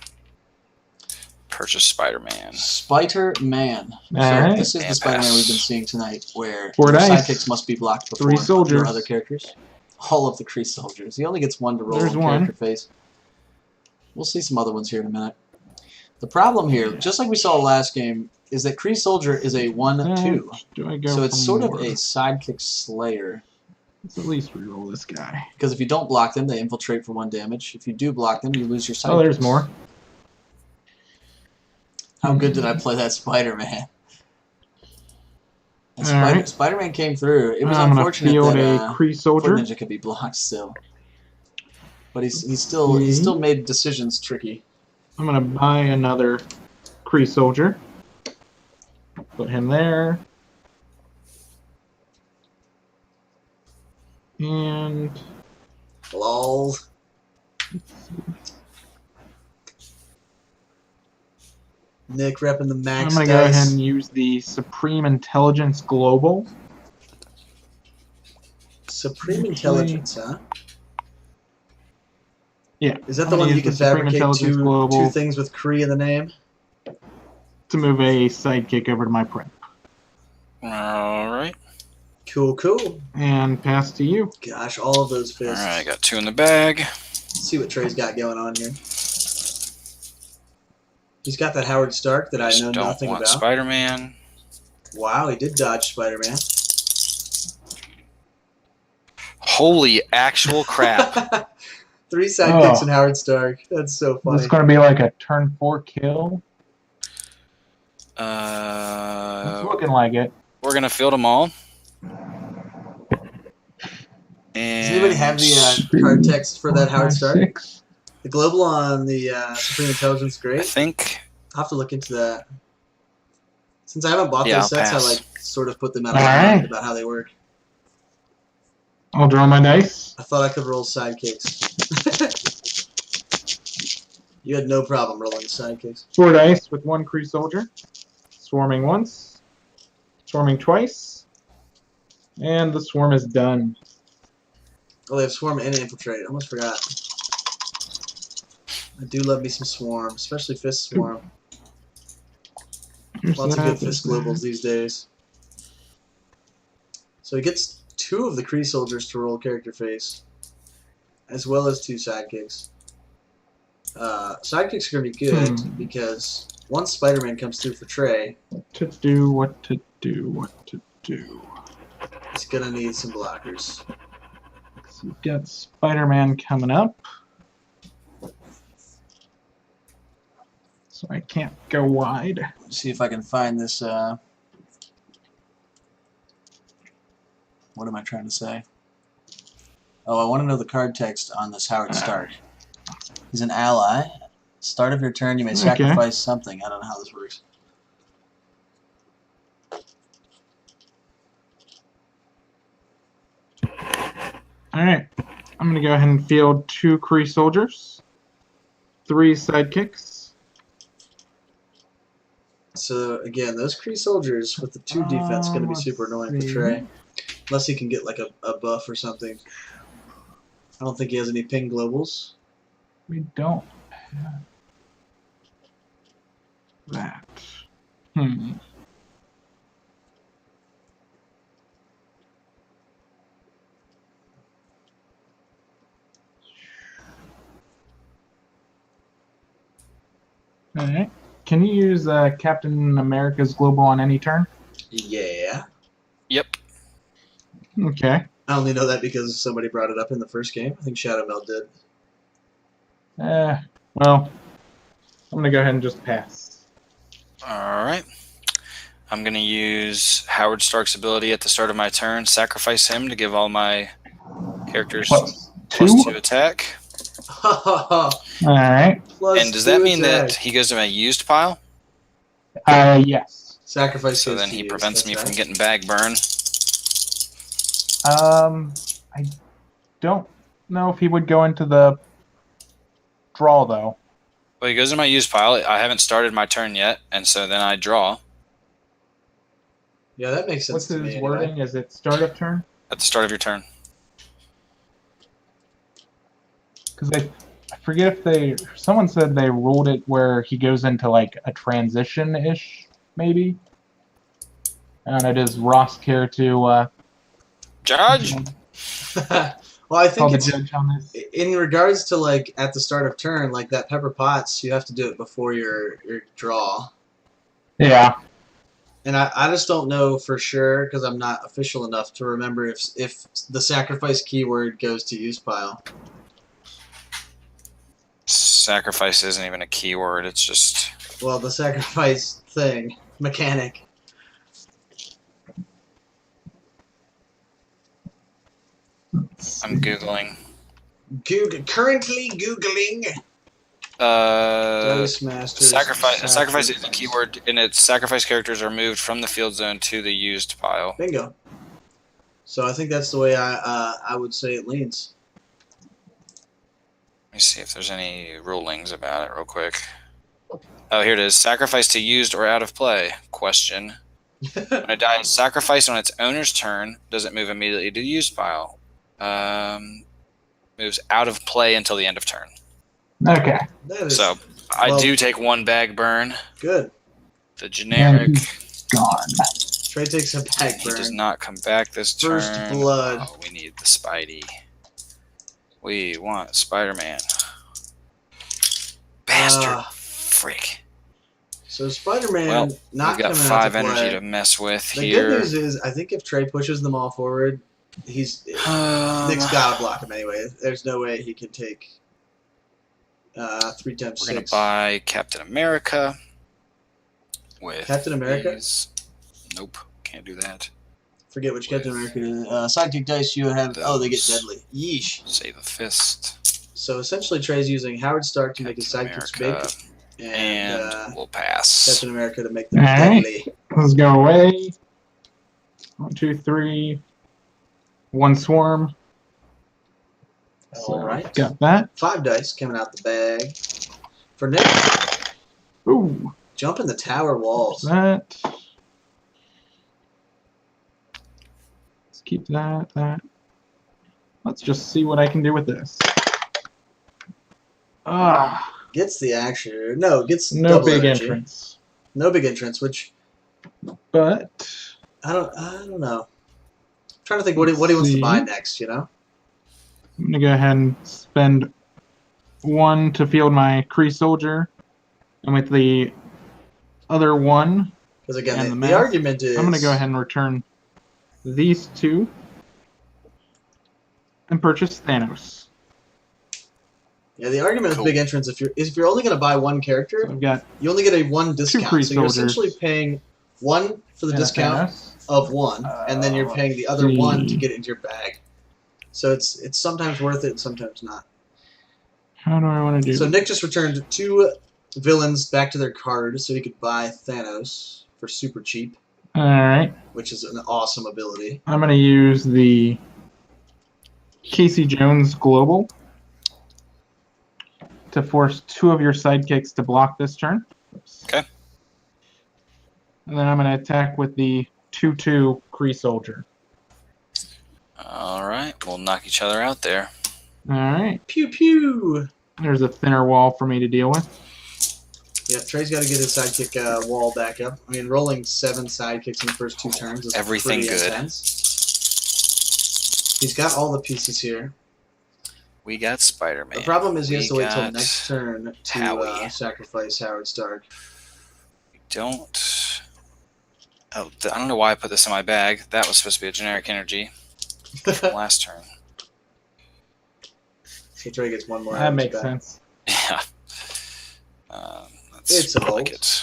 Purchase Spider-Man. Spider-Man. So Alright. this is the And Spider-Man we've pass. been seeing tonight, where 4 your dice. sidekicks must be blocked 3 before soldiers. your other characters. All of the Kree soldiers. He only gets 1 to roll There's on one. character face. We'll see some other ones here in a minute. The problem here, just like we saw last game, is that Kree soldier is a 1/2. Do I go So it's for sort more? of a sidekick slayer. Let's at least reroll this guy. Because if you don't block them, they infiltrate for 1 damage. If you do block them, you lose your sidekick. Oh, there's more. How good did I play that Spider-Man? And Alright. Spider-Man came through. It was I'm gonna unfortunate field that a Kree Foot soldier. Ninja could be blocked still. But he still made decisions tricky. I'm gonna buy another Kree soldier. Put him there. And Lol. Nick repping the I'm max gonna go dice. ahead and use the Supreme Intelligence Global. Supreme Intelligence, huh? Yeah. Is that I'm the gonna one you use can the Supreme fabricate Intelligence two Global things with Kree in the name? to move a sidekick over to my print. All right. Cool. And pass to you. Gosh, all of those All fists. right. I got 2 in the bag. Let's see what Trey's got going on here. He's got that Howard Stark that I Just know don't nothing want about. Spider-Man. Wow, he did dodge Spider-Man. Holy actual crap! 3 sidekicks Oh. and Howard Stark. That's so Is funny. this going to be like a turn 4 kill? It's looking like it. We're gonna field them all. Does anybody have the card text for that Howard Stark? 6. The global on the Supreme Intelligence I Great? think. I'll have to look into that. Since I haven't bought Yeah, those I'll sets, pass. I like sort of put them out of All my right. mind about how they work. I'll draw my dice. I thought I could roll sidekicks. You had no problem rolling the sidekicks. 4 dice with 1 Kree soldier. Swarming once. Swarming twice. And the swarm is done. Oh, they have Swarm and Infiltrate. I almost forgot. I do love me some Swarm, especially Fist Swarm. Here's Lots of that, good Fist there's globals these days. So he gets 2 of the Kree soldiers to roll character face, as well as 2 sidekicks. Sidekicks are going to be good because once Spider-Man comes through for Trey, What to do, what to do, what to do. he's going to need some blockers. So we've got Spider-Man coming up. So I can't go wide. Let's see if I can find this. What am I trying to say? Oh, I want to know the card text on this Howard Stark. He's an ally. Start of your turn, you may Okay. sacrifice something. I don't know how this works. Alright. I'm going to go ahead and field 2 Kree soldiers. 3 sidekicks. So again, those Kree soldiers with the 2 defense going to be super annoying for see. Trey, unless he can get like a buff or something. I don't think he has any ping globals. We don't have that. Hmm. Alright. Can you use Captain America's global on any turn? Yeah. Yep. Okay. I only know that because somebody brought it up in the first game. I think Shadow Meld did. Well, I'm gonna go ahead and just pass. All right. I'm gonna use Howard Stark's ability at the start of my turn. Sacrifice him to give all my characters Plus plus 2. 2 attack. Alright. And does that mean that he goes to my used pile? Yes. Sacrifice So goes then to he you, prevents that's me right. from getting bag burn. I don't know if he would go into the draw, though. Well, he goes to my used pile. I haven't started my turn yet, and so then I draw Yeah, that makes sense What's to his me. wording? Anyway. Is it startup turn? at the start of your turn. Because I forget if someone said they ruled it where he goes into like a transition-ish, maybe. And it is Ross care to Judge! Well, I call think the it's judge on this. in regards to like at the start of turn, like that Pepper Potts, you have to do it before your draw. Yeah. And I just don't know for sure because I'm not official enough to remember if the sacrifice keyword goes to use pile. Sacrifice isn't even a keyword. It's just Well, the sacrifice thing mechanic. I'm googling. Currently googling. Dice Masters. Sacrifice is a keyword, and its sacrifice characters are moved from the field zone to the used pile. Bingo. So I think that's the way I would say it leans. Let me see if there's any rulings about it real quick. Oh, here it is. Sacrifice to used or out of play? Question. When a die is sacrificed on its owner's turn, does it move immediately to the used pile? Moves out of play until the end of turn. Okay. That is So I well- do take 1 bag burn. good. The generic. Gone. Trey takes a back He does burn. not come back this turn. First blood. Oh, we need the Spidey. We want Spider-Man. Bastard. Ah. Frick. So Spider-Man Well, not we've got coming 5 out to energy play. to mess with The here. good news is I think if Trey pushes them all forward, Nick's gotta block him anyway. There's no way he can take 3 times We're gonna 6. buy Captain America. With Captain America? these. Nope, can't do that. Forget which Captain America. Sidekick dice you have. Oh, they get Those. deadly. Yeesh. Save a fist. So essentially, Trey's using Howard Stark to make his Captain sidekicks America, big, and and we'll pass. Captain America to make them Alright. deadly. Let's go away. 1, 2, 3. 1 swarm. So Alright. got that. 5 dice coming out the bag. For Nick, Ooh, jump in the tower walls. that. Let's keep that. Let's just see what I can do with this. Ah, Gets the action. No, gets no double big energy. entrance. No big entrance, which But I don't know. I'm trying to think what he wants to buy next, you know? I'm gonna go ahead and spend 1 to field my Kree soldier, and with the other 1, Because again, And the the math. argument is I'm gonna go ahead and return these 2 and purchase Thanos. Yeah, the argument Cool. with big entrance if you're only gonna buy one character, So I've got you only get a 1 discount. Kree So you're soldiers. essentially paying 1 for the and a discount Thanos. of 1, and then you're paying the other let's 1 to see. get it into your bag. So it's sometimes worth it, and sometimes not. How do I want to do? So Nick just returned 2 villains back to their card, so he could buy Thanos for super cheap, All right, which is an awesome ability. I'm gonna use the Casey Jones Global to force 2 of your sidekicks to block this turn. Oops. Okay. And then I'm gonna attack with the 2/2 Kree Soldier. All right, we'll knock each other out there. All right. Pew pew. There's a thinner wall for me to deal with. Yep, Trey's got to get his sidekick wall back up. I mean, rolling 7 sidekicks in the first 2 turns is Everything pretty good. intense. He's got all the pieces here. We got Spider-Man. The problem is he has to We wait till got next turn to Howie. sacrifice Howard Stark. Don't. Oh, I don't know why I put this in my bag. That was supposed to be a generic energy from last turn. So Trey gets 1 more. That Howard's makes back. sense. Yeah. That's It's a like bolt. it.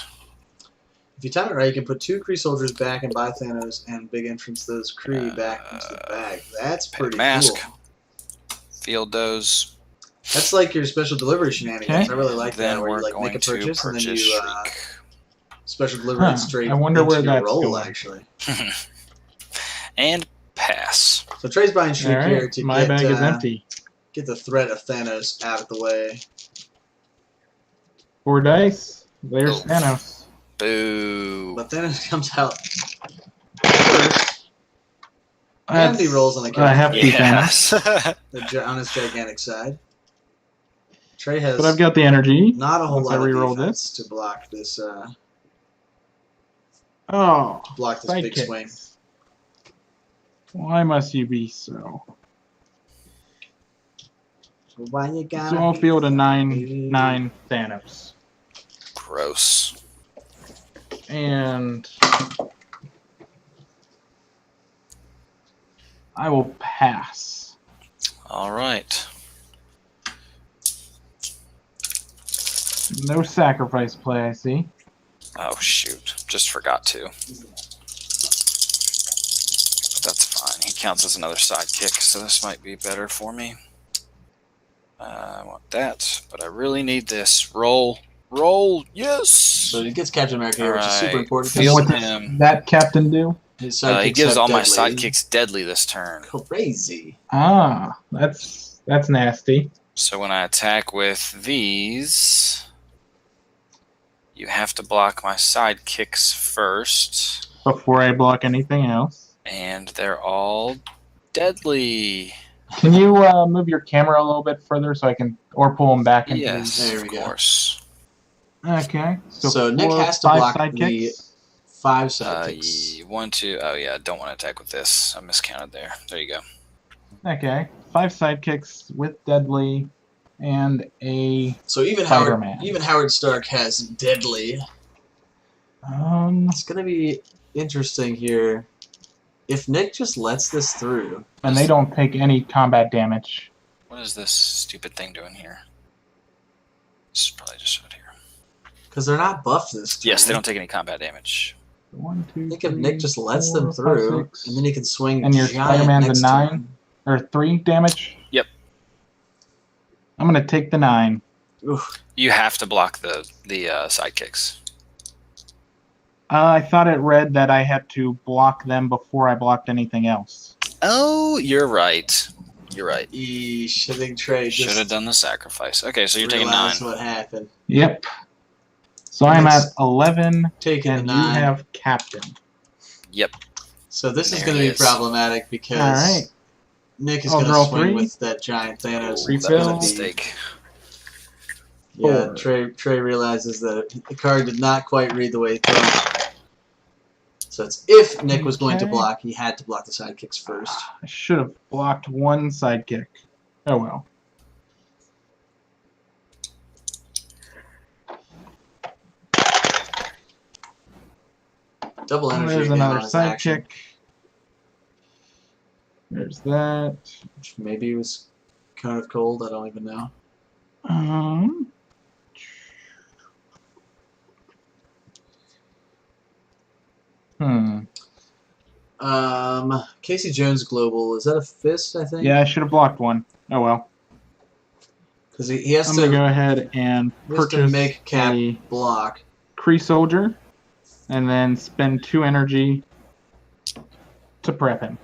If you time it right, you can put 2 Kree soldiers back and buy Thanos and big entrance those Kree back into the bag. That's Pay pretty mask. cool. Field those. That's like your special delivery shenanigans. Okay. I really like Then that, where we're you like going make a to purchase and then purchase you Shriek. special deliver Huh, it straight I wonder into where your that's roll, going. actually. And pass. So Trey's buying All Shriek here right, to my bag is get, empty. get the threat of Thanos out of the way. 4 dice. There's Oh. Thanos. Boo. But Thanos comes out first. And he rolls on the I character have to Thanos. Yes. on his gigantic side. Trey has But I've got the energy. not a whole Once I lot of reroll defense this. to block this Oh, big swing. sidekicks. Why must you be so? So why you So gotta I'll be field a so 9/9 Thanos. Gross. And I will pass. All right. No sacrifice play, I see. Oh shoot! Just forgot to. That's fine. He counts as another sidekick, so this might be better for me. I want that, but I really need this. Roll, roll, yes. So he gets Captain America here, which is super Alright. important. And Field what does him. that captain do? His He sidekicks gives have all my deadly. sidekicks deadly this turn. Crazy. Ah, that's nasty. So when I attack with these, you have to block my sidekicks first, Before I block anything else. and they're all deadly. Can you move your camera a little bit further so I can, or pull them back into Yes, There of we go. course. Okay. So Nick 4, has to 5 block sidekicks. 5 sidekicks. 1, 2. Oh yeah, I don't want to attack with this. I miscounted there. There you go. Okay. 5 sidekicks with deadly and a So even Howard, Spider-Man. even Howard Stark has deadly. It's gonna be interesting here. If Nick just lets this through, And they don't take any combat damage. What is this stupid thing doing here? This is probably just out here. because they're not buffed this turn. Yes, they don't take any combat damage. 1, 2, I think if 3, Nick just lets 4, them 5, through, 6. and then he can swing And your giant Spider-Man's a next 9? turn. Or 3 damage? Yep. I'm gonna take the 9. Oof. You have to block the sidekicks. I thought it read that I had to block them before I blocked anything else. Oh, you're right. You're right. Eesh, I think Trey Should have just done the sacrifice. Okay, so you're taking 9. realized what happened. Yep. So I'm Nice. at 11, Taking and the you 9. have Captain. Yep. So this is There going to he be is. problematic because All right. Nick is I'll going to draw swing 3. with that giant Thanos. That was a Refill. mistake. Yeah, 4. Trey realizes that the card did not quite read the way he thought. So it's if Nick was going to Okay. block, he had to block the sidekicks first. I should have blocked one sidekick. Oh well. Double energy There's again another on his action, sidekick. There's that. which maybe was kind of cold. I don't even know. Um, hmm. Casey Jones Global, is that a fist? I think. Yeah, I should have blocked one. Oh well. Because he has I'm to, gonna go ahead and he has to purchase make Cap a block. Kree Soldier, and then spend 2 energy to prep him.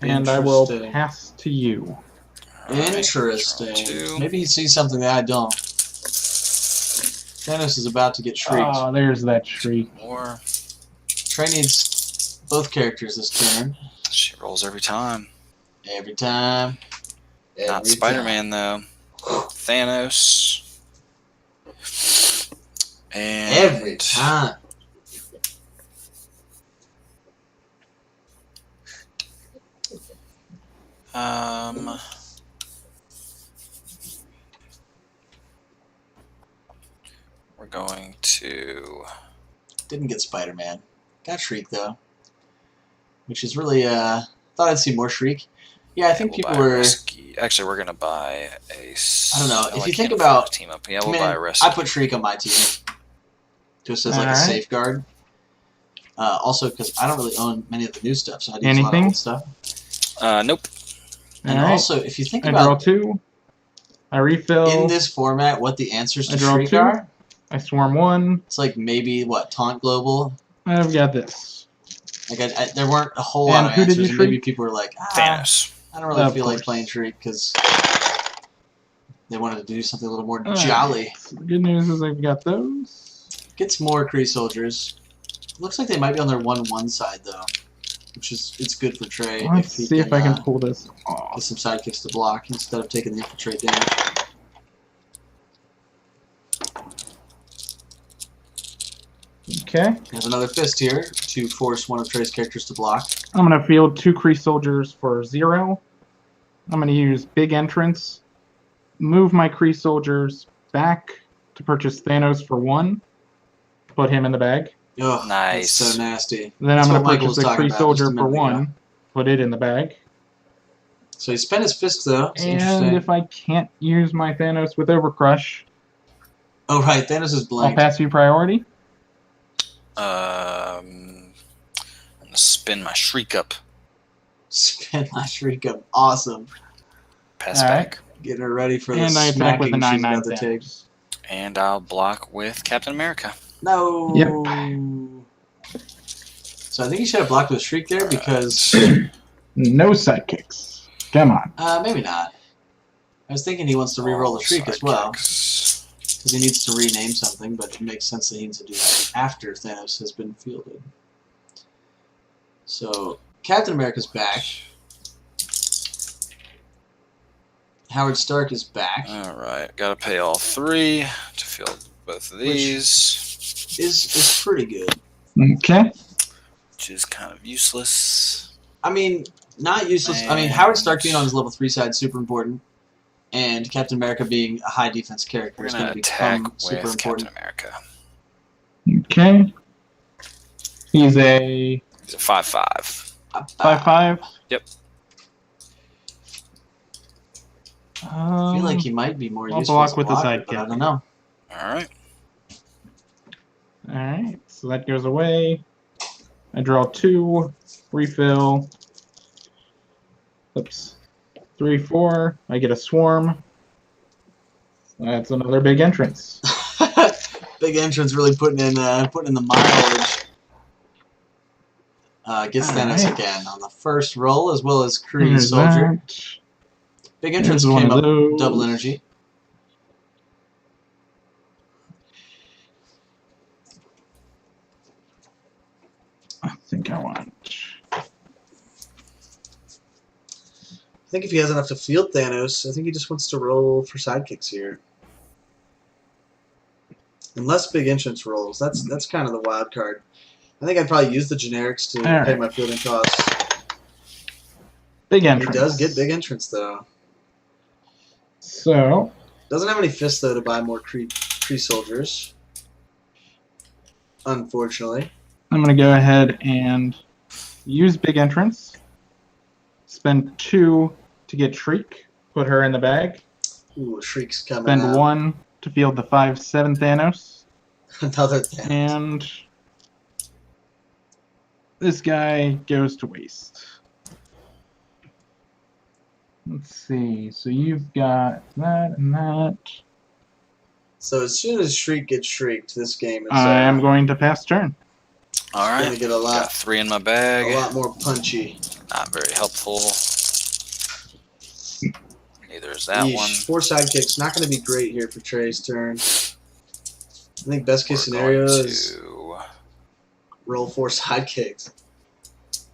And I will Interesting. pass to you. Alright, Interesting. draw 2. Maybe he sees something that I don't. Thanos is about to get shrieked. Oh, there's that shriek. More. Trey needs both characters this turn. She rolls every time. Every time. Not Spider-Man though. Thanos. And Every time. We're going to. Didn't get Spider-Man. Got Shriek though. Which is really, thought I'd see more Shriek. Yeah, I think we'll people buy a were. risky. Actually, we're gonna buy a. I don't know. Oh, If I you think can't about- afford to team up, yeah, we'll Man, buy a risky. I put Shriek on my team. Just as like a Alright. safeguard. Also, because I don't really own many of the new stuff, so I use a lot of Anything? old stuff. Nope. And Alright. also, if you think I draw about 2. I refill. in this format what the answers I to draw Shriek 2. are, I swarm 1. it's like maybe what Taunt Global. I've got this. Like there weren't a whole lot And of who did answers, you and maybe Shriek? people were like, Thanos. I don't really Of feel like course. playing Shriek because they wanted to do something a little more Alright. jolly. So the good news is I've got those. Gets more Kree soldiers. Looks like they might be on their 1/1 side though, which is it's good for Trey. Let's he see if I can can pull this off. get some sidekicks to block instead of taking the infiltrate damage. Okay. There's another fist here to force one of Trey's characters to block. I'm going to field 2 Kree Soldiers for 0. I'm going to use Big Entrance. Move my Kree Soldiers back to purchase Thanos for 1. Put him in the bag. Ugh, Nice. That's so nasty. Then That's I'm what going Michael to purchase was a talking Kree about Soldier just a for minute ago. 1. Put it in the bag. So he spent his fist though. It's And interesting. if I can't use my Thanos with Overcrush, Oh right, Thanos is I'll blank. pass you priority. I'm gonna spin my shriek up. Spin my Shriek up. Awesome. Pass Alright. back. Get her ready for the And I attack with smacking the she's 9/9 about to take. Thanos. And I'll block with Captain America. No. Yep. So I think he should have blocked with Shriek there because No sidekicks. Come on. maybe not. I was thinking he wants to re-roll the Shriek as well Sidekicks. because he needs to rename something, but it makes sense that he needs to do that after Thanos has been fielded. So Captain America's back. Howard Stark is back. Alright, gotta pay all 3 to field both of these, Is pretty good. Okay. which is kind of useless. I mean, not useless. I mean, And- Howard Stark being on his level 3 side is super important, and Captain America being a high defense character We're is gonna going to attack become super with Captain important. America. Okay. He's a He's a 5/5. 5/5. Yep. I feel like he might be more I'll useful block as a with the blocker, but I sidekick. don't know. All right. All right, so that goes away. I draw 2, refill. Oops. 3, 4. I get a swarm. That's another big entrance. Big entrance really putting in the mileage. Gets Thanos Alright. again on the first roll, as well as Kree There's Soldier. that. Big entrance There's one came of up those. double energy. I think I want. I think if he has enough to field Thanos, I think he just wants to roll for sidekicks here. Unless big entrance rolls, that's kind of the wild card. I think I'd probably use the generics to Alright. pay my fielding costs. Big He entrance. does get big entrance though. So, Doesn't have any fists though to buy more Kree soldiers. Unfortunately. I'm going to go ahead and use big entrance. Spend 2 to get Shriek. Put her in the bag. Ooh, Shriek's coming Spend out. 1 to field the 5/7 Thanos. Another thing. And this guy goes to waste. Let's see. So you've got that and that. So as soon as Shriek gets shrieked, this game is I am going to pass turn. All gonna right. get a Got lot 3 in my a bag. lot more punchy. Not very helpful. Neither is that Yeesh, one. 4 sidekicks, not going to be great here for Trey's turn. I think best case We're scenario going is to roll 4 sidekicks,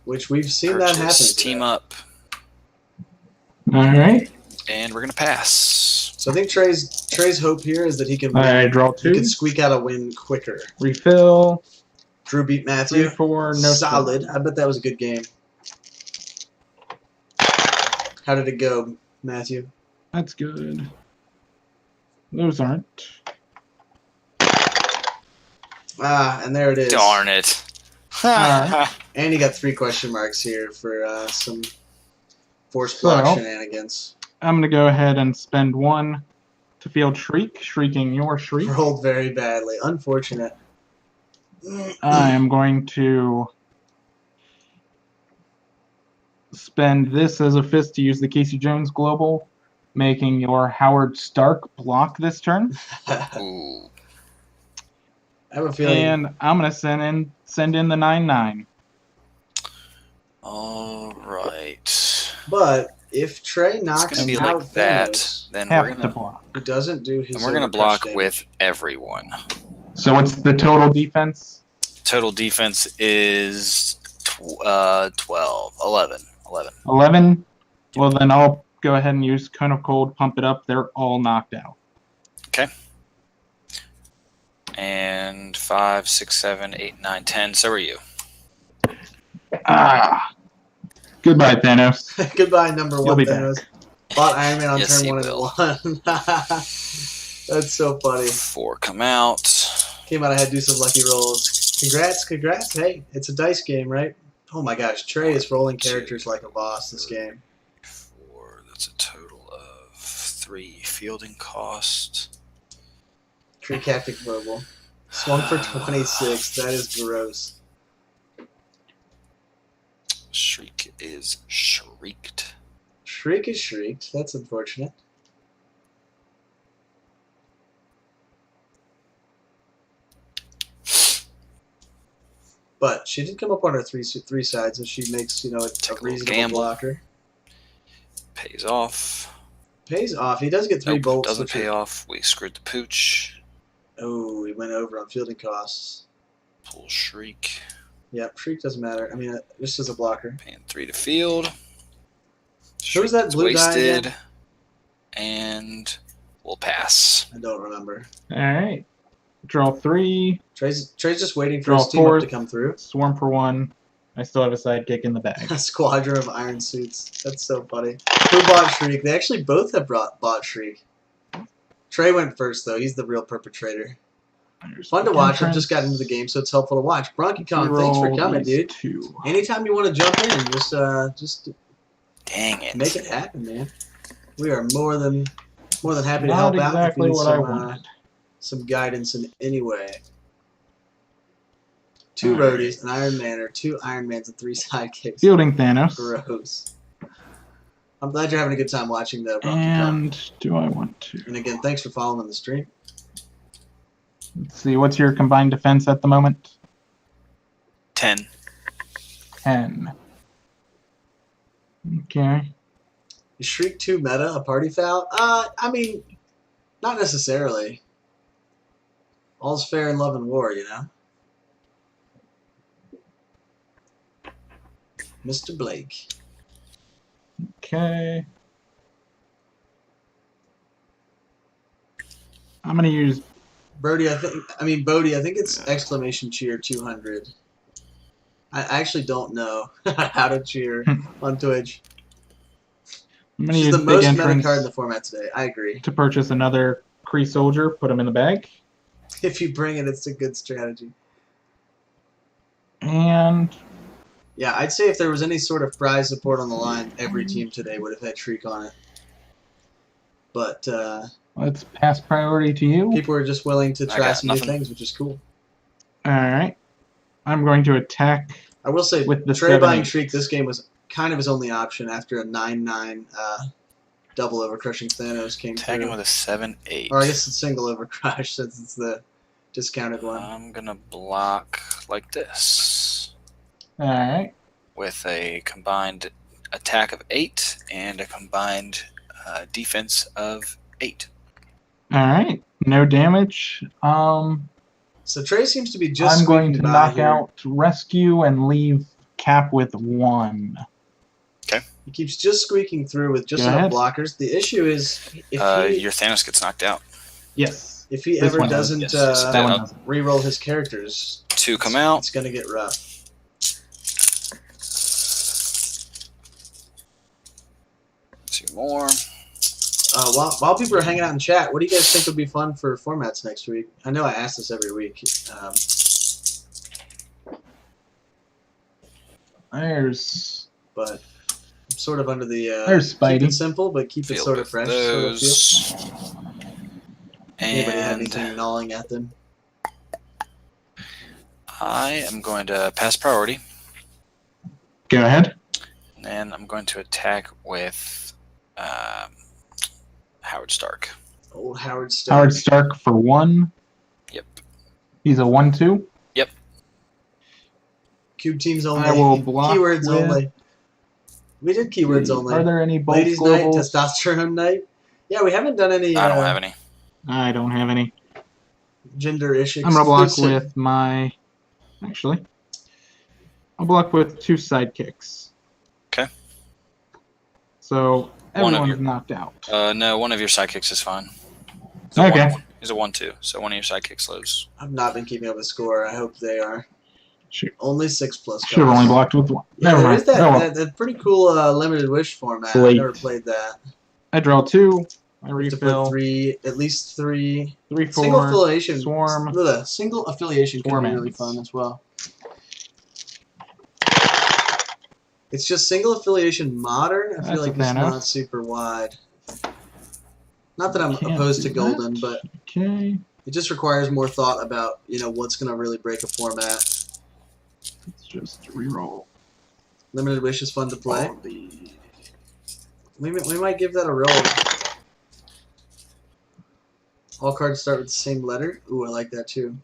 which we've seen that happen. purchase Team Up, All right. and we're gonna pass. So I think Trey's hope here is that he can I draw he 2. can squeak out a win quicker. Refill. Drew beat 3, Matthew. 4. No Solid. I bet that was a good game. How did it go, Matthew? That's good. Those aren't. Ah, and there it is. Darn it. Alright. And he got 3 question marks here for some force So- block shenanigans. I'm going to go ahead and spend 1 to field Shriek. Shrieking your Shriek. Rolled very badly. Unfortunate. I am going to spend this as a fist to use the Casey Jones Global, making your Howard Stark block this turn. Ooh. I have a feeling. And I'm going to send in the 9/9. All right. But if Trey It's knocks gonna be out like that. Thanos, Then Have we're to gonna block. he doesn't do his. and we're gonna overcrush block damage. with everyone. So what's the total defense? Total defense is 11. 11? Well, then I'll go ahead and use Cone of Cold, pump it up. They're all knocked out. And 5, 6, 7, 8, 9, 10. So are you. Ah. Goodbye, Thanos. Goodbye, number You'll 1 be Thanos. Bought Iron Man on Yes, turn he 1 will. and 1. That's so funny. 4 come out. Came out, I had to do some lucky rolls. Congrats. Hey, it's a dice game, right? Oh my gosh, Trey is rolling characters like a boss this game. 4. That's a total of 3. Fielding cost. Tree Captain Global. Swung for 26. That is gross. Shriek is shrieked. Shriek is shrieked. That's unfortunate. But she did come up on her three sides, and she makes a Take a little reasonable gamble. blocker. Pays off. Pays off. He does get 3 Nope, bolts. doesn't which pay is- off. We screwed the pooch. Oh, he went over on fielding costs. Pull shriek. Yep, shriek doesn't matter. I mean, just as a blocker. Paying 3 to field. Who was that Shriek is blue guy again? wasted. And we'll pass. I don't remember. All right. Draw 3. Trey's just waiting for Draw his team up to fourth. come through. Swarm for 1. I still have a sidekick in the bag. A squadron of iron suits. That's so funny. Who bought Shriek? They actually both have bought Shriek. Trey went first, though. He's the real perpetrator. There's Fun to the watch. I've entrance. just got into the game, so it's helpful to watch. BronchiCon, thanks for Roll coming, these dude. 2. Anytime you want to jump in, just Dang it. make it happen, man. We are more than happy to Not help out if exactly you need what I wanted. some guidance in any way. 2 All right. roadies, an Iron Man, or 2 Iron Mans and 3 sidekicks. Fielding Thanos. Gross. I'm glad you're having a good time watching the BronchiCon. And do I want to? And again, thanks for following the stream. Let's see. What's your combined defense at the moment? 10. 10. Okay. Is Shriek 2 meta a party foul? I mean, not necessarily. All's fair in love and war, you know? Mr. Blake. Okay. I'm gonna use. Bodie, I think it's exclamation cheer 200. I actually don't know how to cheer on Twitch. I'm gonna She's use the big most meta entrance card in the format today. I agree. to purchase another Kree soldier. Put him in the bag. If you bring it, it's a good strategy. And Yeah, I'd say if there was any sort of prize support on the line, every team today would have had Shriek on it. But let's pass priority to you. people are just willing to I try got some nothing. new things, which is cool. All right. I'm going to attack. I will say, With the Trey buying 7-8. Shriek, this game was kind of his only option after a 9-9 double over crushing Thanos came Tag him through. with a 7-8. Or I guess it's single over crush since it's the discounted one. I'm gonna block like this All right. with a combined attack of 8 and a combined defense of 8. All right. No damage. So Trey seems to be just I'm going to squeaking by knock here. out Rescue and leave Cap with 1. He keeps just squeaking through with just Go enough ahead. blockers. The issue is if Your Thanos gets knocked out. Yes. he this ever one does, doesn't yes, yes, That one I'll- doesn't. re-roll his characters, 2 come out. it's gonna get rough. 2 more. While people are hanging out in chat, what do you guys think would be fun for formats next week? I know I ask this every week. There's But I'm sort of under the There's keep Spidey. it simple but keep it Field sort of with fresh sort of feel. those. Anybody have And anything gnawing at them? I am going to pass priority, Go ahead. and I'm going to attack with Howard Stark. Old Howard Stark. Howard Stark for 1. Yep. He's a 1/2. Cube teams only. I will block Keywords with- only. We did keywords only. Are there any bolt Ladies' night, globals? testosterone night. Yeah, we haven't done any I don't have any. I don't have any. gender issues. I'm gonna block with my. Actually, I'll block with 2 sidekicks. Okay. So One of everyone's your- knocked out. No, one of your sidekicks is fine. He's Okay. He's a 1/2, so one of your sidekicks lives. I've not been keeping up with score. I hope they are. Shoot. Only 6+ Should have only blocked with 1. Yeah, Never there mind. is that, Oh, well. that pretty cool limited wish format. I Slate. never played that. I draw 2. I You have to refill. put at least three. 3, 4. Single affiliation. Swarm. Single affiliation can Swarm be really ends. fun as well. It's just single affiliation modern. I That's feel a like it's Thanos. not super wide. Not that I'm Can't opposed to do Golden, that. but Okay. it just requires more thought about what's going to really break a format. Let's just reroll. Limited Wish is fun to play. all the- We might give that a roll. All cards start with the same letter. Ooh, I like that too.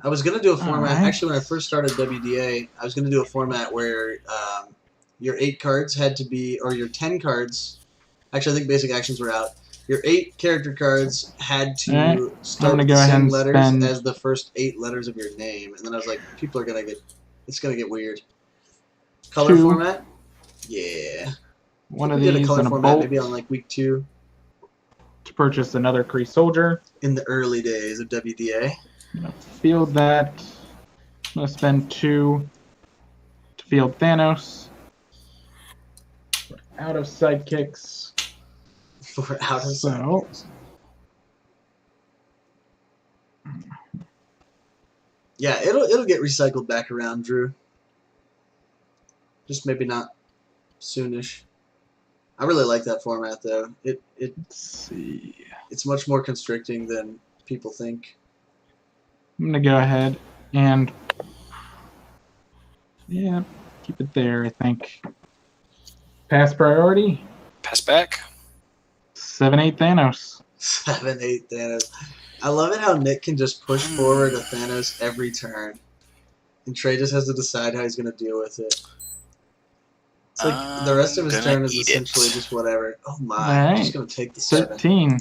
I was gonna do a format. Alright. Actually, when I first started WDA, I was gonna do a format where your 8 cards had to be, or your 10 cards. Actually, I think basic actions were out. Your 8 character cards had to Alright. start I'm gonna with go the ahead same and letters spend- as the first 8 letters of your name, and then I was like, people are gonna get, it's gonna get weird. Color 2. format, yeah. One of We did a these color and a format bolt maybe on like week 2 to purchase another Kree soldier. in the early days of WDA. I'm gonna field that. I'm gonna spend 2 to field Thanos. We're out of sidekicks. For out of So- Yeah, it'll get recycled back around, Drew. Just maybe not soonish. I really like that format though. Let's see. It's much more constricting than people think. I'm gonna go ahead and yeah, keep it there. I think. Pass priority. Pass back. 7-8 Thanos. 7-8 Thanos. I love it how Nick can just push forward a Thanos every turn, and Trey just has to decide how he's gonna deal with it. It's like the rest of his Gonna turn is eat essentially it. just whatever. Oh my! All I'm right. just gonna take the 7. 13.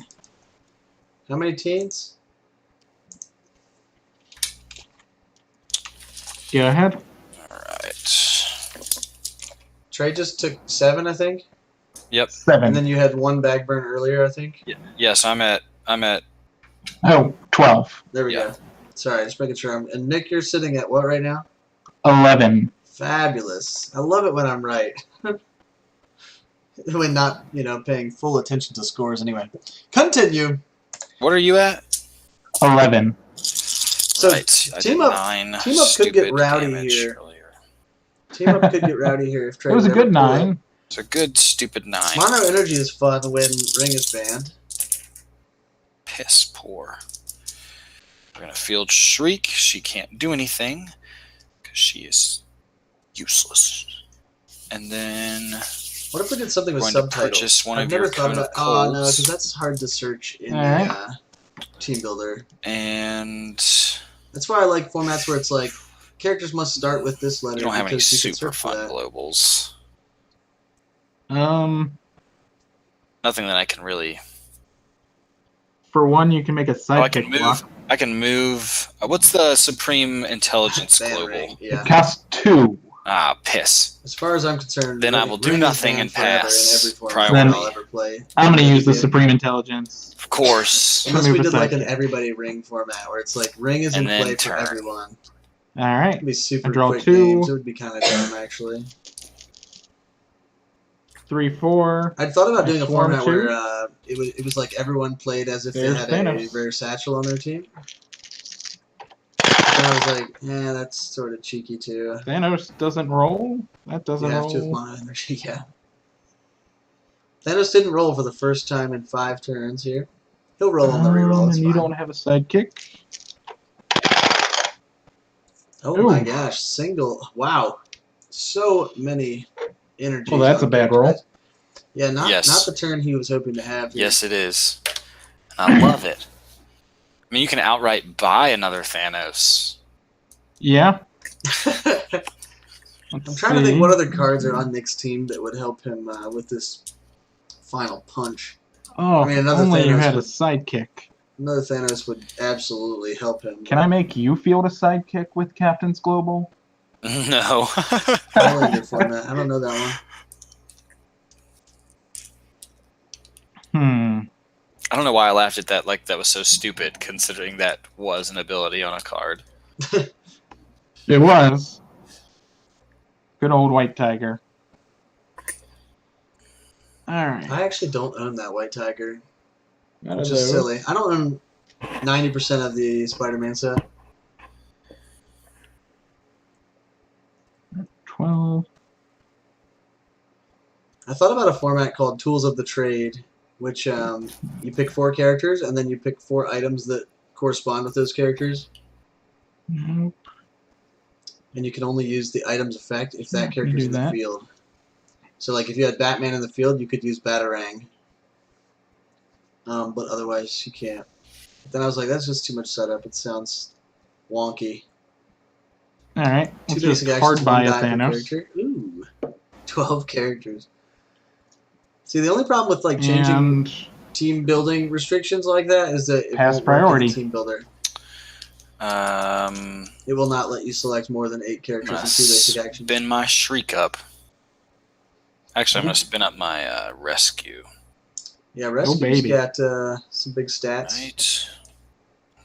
How many teens? Go ahead. All right. Trey just took 7, I think, 7. and then you had 1 back burn earlier, I think. Yes, I'm at. Oh, 12. There we Yeah. go. Sorry, just making sure. And Nick, you're sitting at what right now? 11. Fabulous. I love it when I'm right. When not, paying full attention to scores anyway. Continue. What are you at? 11. So right. I team did up, 9 team up could get stupid rowdy damage here. earlier. Team up could get rowdy here if Trey. It was a able to good pull it. 9. It's a good stupid 9. Mono energy is fun when Ring is banned. Piss poor. We're gonna field Shriek. She can't do anything because she is useless. And then What if we did something with going to subtitles? purchase one I've of never your thought Cone about. of Oh no, Coals. because that's hard to search in Alright. the team builder. And That's why I like formats where it's like characters must start with this letter you don't have any because you can super search for fun that. globals. Nothing that I can really. For one, you can make a Oh, I can sidekick move. block. I can move. What's the Supreme Intelligence Ban global? Ring, yeah. It costs 2. Ah, piss. As far as I'm concerned, Then I Ring- will do Ring is nothing banned and forever pass in every format priority. I'll ever play. I'm going to use the Yeah. Supreme Intelligence. Of course. Unless Move we a did like an sidekick. everybody Ring format where it's like Ring is in And then play turn. for everyone. All right. It'd be super I draw quick 2. games. It would be kind of dumb actually. 3, 4. I'd thought about doing a Swarm format 2. where it was like everyone played as if There's they had a Thanos. rare satchel on their team. And I was like, that's sort of cheeky too. Thanos doesn't roll. That doesn't You have to with roll. mono energy, yeah. Thanos didn't roll for the first time in 5 turns here. He'll roll on the reroll. It's And you fine. don't have a sidekick. Oh my Ooh. gosh, single. Wow. So many energies. Well, that's on a bad character. roll. Yeah, not Yes. the turn he was hoping to have. here. Yes, it is. And I love it. I mean, you can outright buy another Thanos. Yeah. I'm trying to think what other cards are on Nick's team that would help him with this final punch. Oh, I mean, another only you Thanos had a would- sidekick. Another Thanos would absolutely help him. Can I make you field a sidekick with Captain's Global? No. Highlander format. I don't know that one. I don't know why I laughed at that. Like that was so stupid, considering that was an ability on a card. It was. Good old White Tiger. Alright. I actually don't own that White Tiger, None which of is those. silly. I don't own 90% of the Spider-Man set. 12. I thought about a format called Tools of the Trade, which you pick 4 characters and then you pick 4 items that correspond with those characters, Nope. and you can only use the item's effect if Yeah, that you character's do in the that. field. So, like, if you had Batman in the field, you could use Batarang, but otherwise you can't. But then I was like, that's just too much setup. It sounds wonky. Alright. 2 Let's just basic actions, card 1 buy a die per Thanos. character. Ooh, 12 characters. See, the only problem with like changing And team building restrictions like that is that it Pass won't work in the priority. team builder. I'm It will not let you select more than 8 characters in 2 gonna basic actions. spin my Shriek up. Actually, I'm gonna spin up my Rescue. Yeah, Rescue's baby. got some big stats. Right.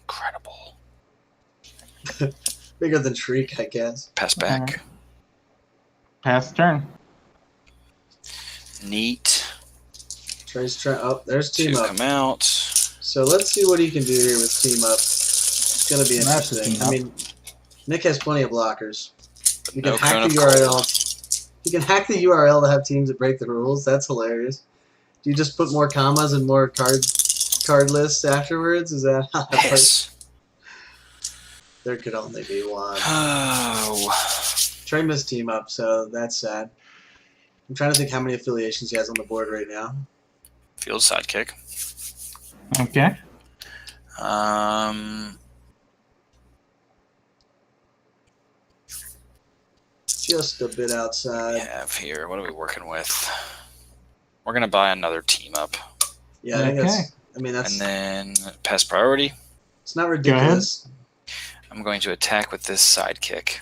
Incredible. Bigger than Shriek, I guess. Pass back. pass turn. Neat. Trey's trying. Oh, there's team 2 up. come out. So let's see what he can do here with team up. It's gonna be That's the interesting. team I up. mean, Nick has plenty of blockers. You can No hack cone the of URL. You can hack the URL to have teams that break the rules. That's hilarious. Do you just put more commas and more card lists afterwards? Is that how that works? Yes. There could only be one. Oh. Trey missed team up, so that's sad. I'm trying to think how many affiliations he has on the board right now. Field sidekick. Okay. Just a bit outside. We have here. What are we working with? We're gonna buy another team up, Yeah, I think that's. I mean, that's. and then pass priority. It's not ridiculous. I'm going to attack with this sidekick.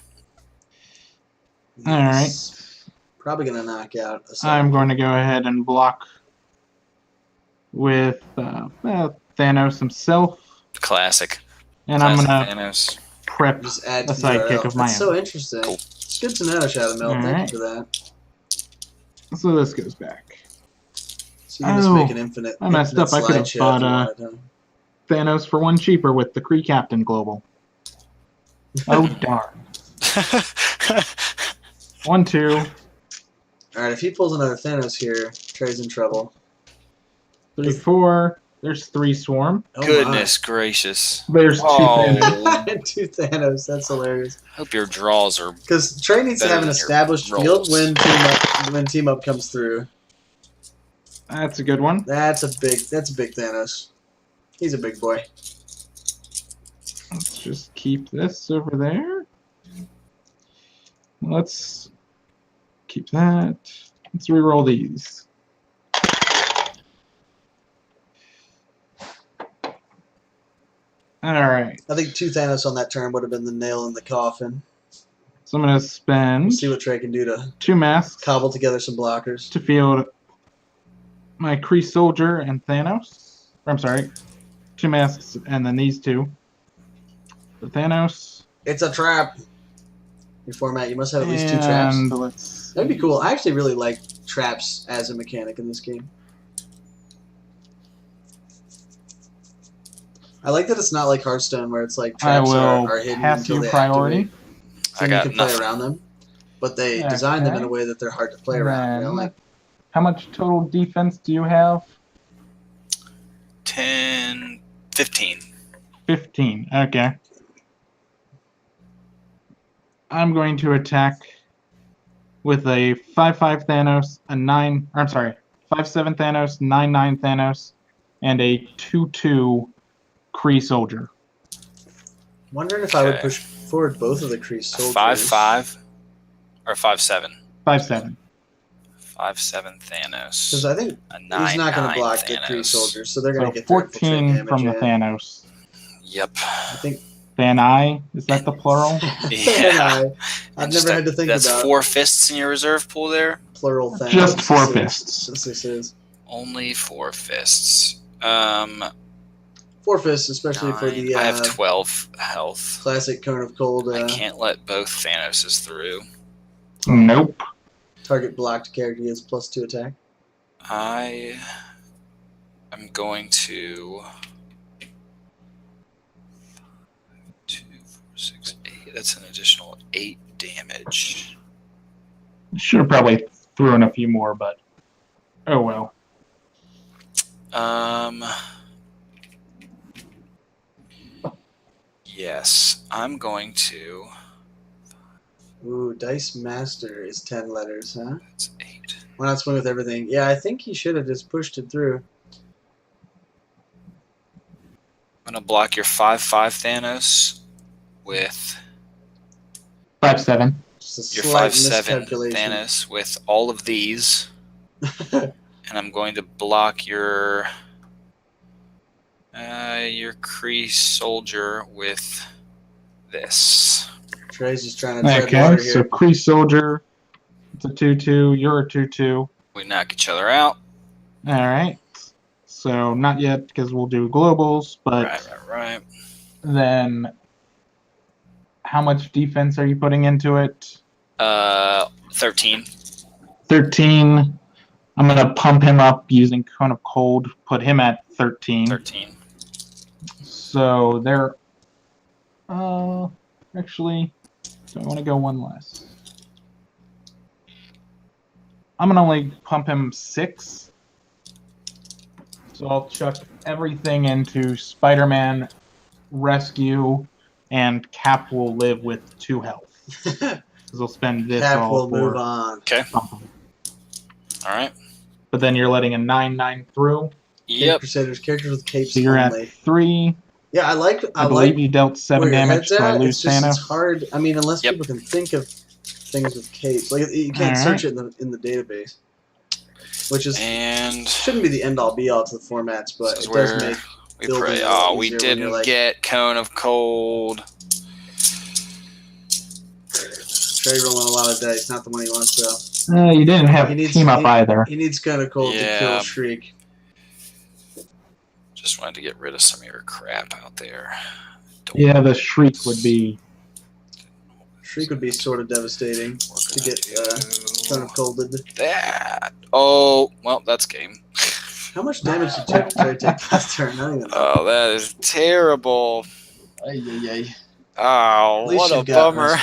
All right. It's probably gonna knock out. I'm going to go ahead and block with Thanos himself, Classic. and I'm Classic gonna Thanos. prep Just add a to the sidekick URL. of my That's own. so interesting. Cool. It's good to know, Shadowmill. Thank Alright. you for that. So this goes back. So you can just Oh, make an infinite. I messed up. I could have slideshow bought, if you wanted to. Thanos for one cheaper with the Kree Captain Global. Oh darn. 1, 2. All right, if he pulls another Thanos here, Trey's in trouble. 3, 4. There's 3 Swarm. Oh, Goodness gracious. There's 2 Thanos. my. 2 Thanos. That's hilarious. Hope your draws are. Because Trey needs to Better have an than your established field rolls. when team up comes through. That's a good one. That's a big Thanos. He's a big boy. Let's just keep this over there. Let's keep that. Let's reroll these. All right. I think 2 Thanos on that turn would have been the nail in the coffin. So I'm going to spend We'll see what Trey can do to 2 masks cobble together some blockers. to field my Kree Soldier and Thanos. I'm sorry, 2 masks and then these 2. The Thanos. It's a trap. Your format, you must have at least 2 traps. And let's. That'd be cool. I actually really like traps as a mechanic in this game. I like that it's not like Hearthstone where it's like I traps will are hidden pass until you they priority. activate. So I you got can play nothing. around them. But they design them in a Okay. way that they're hard to play around. You know? Like, How much total defense do you have? 10, 15. 15. Okay. I'm going to attack with a 5/5 Thanos, a 9. Or I'm sorry, 5/7 Thanos, 9/9 Thanos, and a 2/2 Kree Soldier. wondering if I would Okay. push forward both of the Kree soldiers. 5-5 or 5-7. 5/7. 5-7 Thanos. Because I think A 9, he's not going to block the Thanos. Kree soldiers, so they're going So to get their infiltrate 14 damage from the in. Thanos. Yep. I think Thanai, is that the plural? Yeah. I've never had to think That's about 4 fists in your reserve pool there. plural Thanos. Just 4 This is- fists. This is Only 4 fists. 4 fists, especially for the I have 12 health. classic Cone of Cold I can't let both Thanoses through. Nope. target blocked character gets +2 attack. I am going to 2, 4, 6, 8. That's an additional 8 damage. Should have probably thrown a few more, but oh well. Yes, I'm going to. Ooh, Dice Master is 10 letters, huh? That's 8. Why not swing with everything? Yeah, I think he should have just pushed it through. I'm gonna block your 5/5 Thanos with 5/7. Just a your slight 5/7 miscalculation. Thanos with all of these, and I'm going to block your Kree Soldier with this. Trey's just trying to tread water Okay, here. so Kree Soldier, it's a 2/2. You're a 2/2. We knock each other out. All right. So not yet because we'll do globals, but Right. then how much defense are you putting into it? 13. 13. I'm gonna pump him up using Cone of Cold. Put him at 13. 13. So they're actually So I want to go one less. I'm gonna only pump him 6. So I'll chuck everything into Spider-Man Rescue, and Cap will live with 2 health. Because he'll spend this Cap all will for move on. Okay. pumping. All right. But then you're letting a 9/9 through. Cape Yep. Crusaders, characters with capes So you're only. at 3. Yeah, I like. I believe you dealt 7 where your damage, head's so I at. lose It's just Thanos. it's hard. I mean, unless Yep. people can think of things with capes, like you can't search it in the database, which is And shouldn't be the end all be all to the formats, but this is it does where make we building pray. a lot Oh, we easier when you're didn't like- get Cone of Cold. Trey rolling a lot of dice, not the one he wants though. You didn't have He needs- team up either. He needs kind of cold to Yeah. kill Shriek. Just wanted to get rid of some of your crap out there. Don't Yeah, the Shriek would be. Shriek would be sort of devastating We're to gonna get do kind of colded. that. Oh, well, that's game. How much damage did Trey take last turn? I don't even know. Oh, that is terrible. Ay, ay, ay. Oh, At least what a you've got bummer.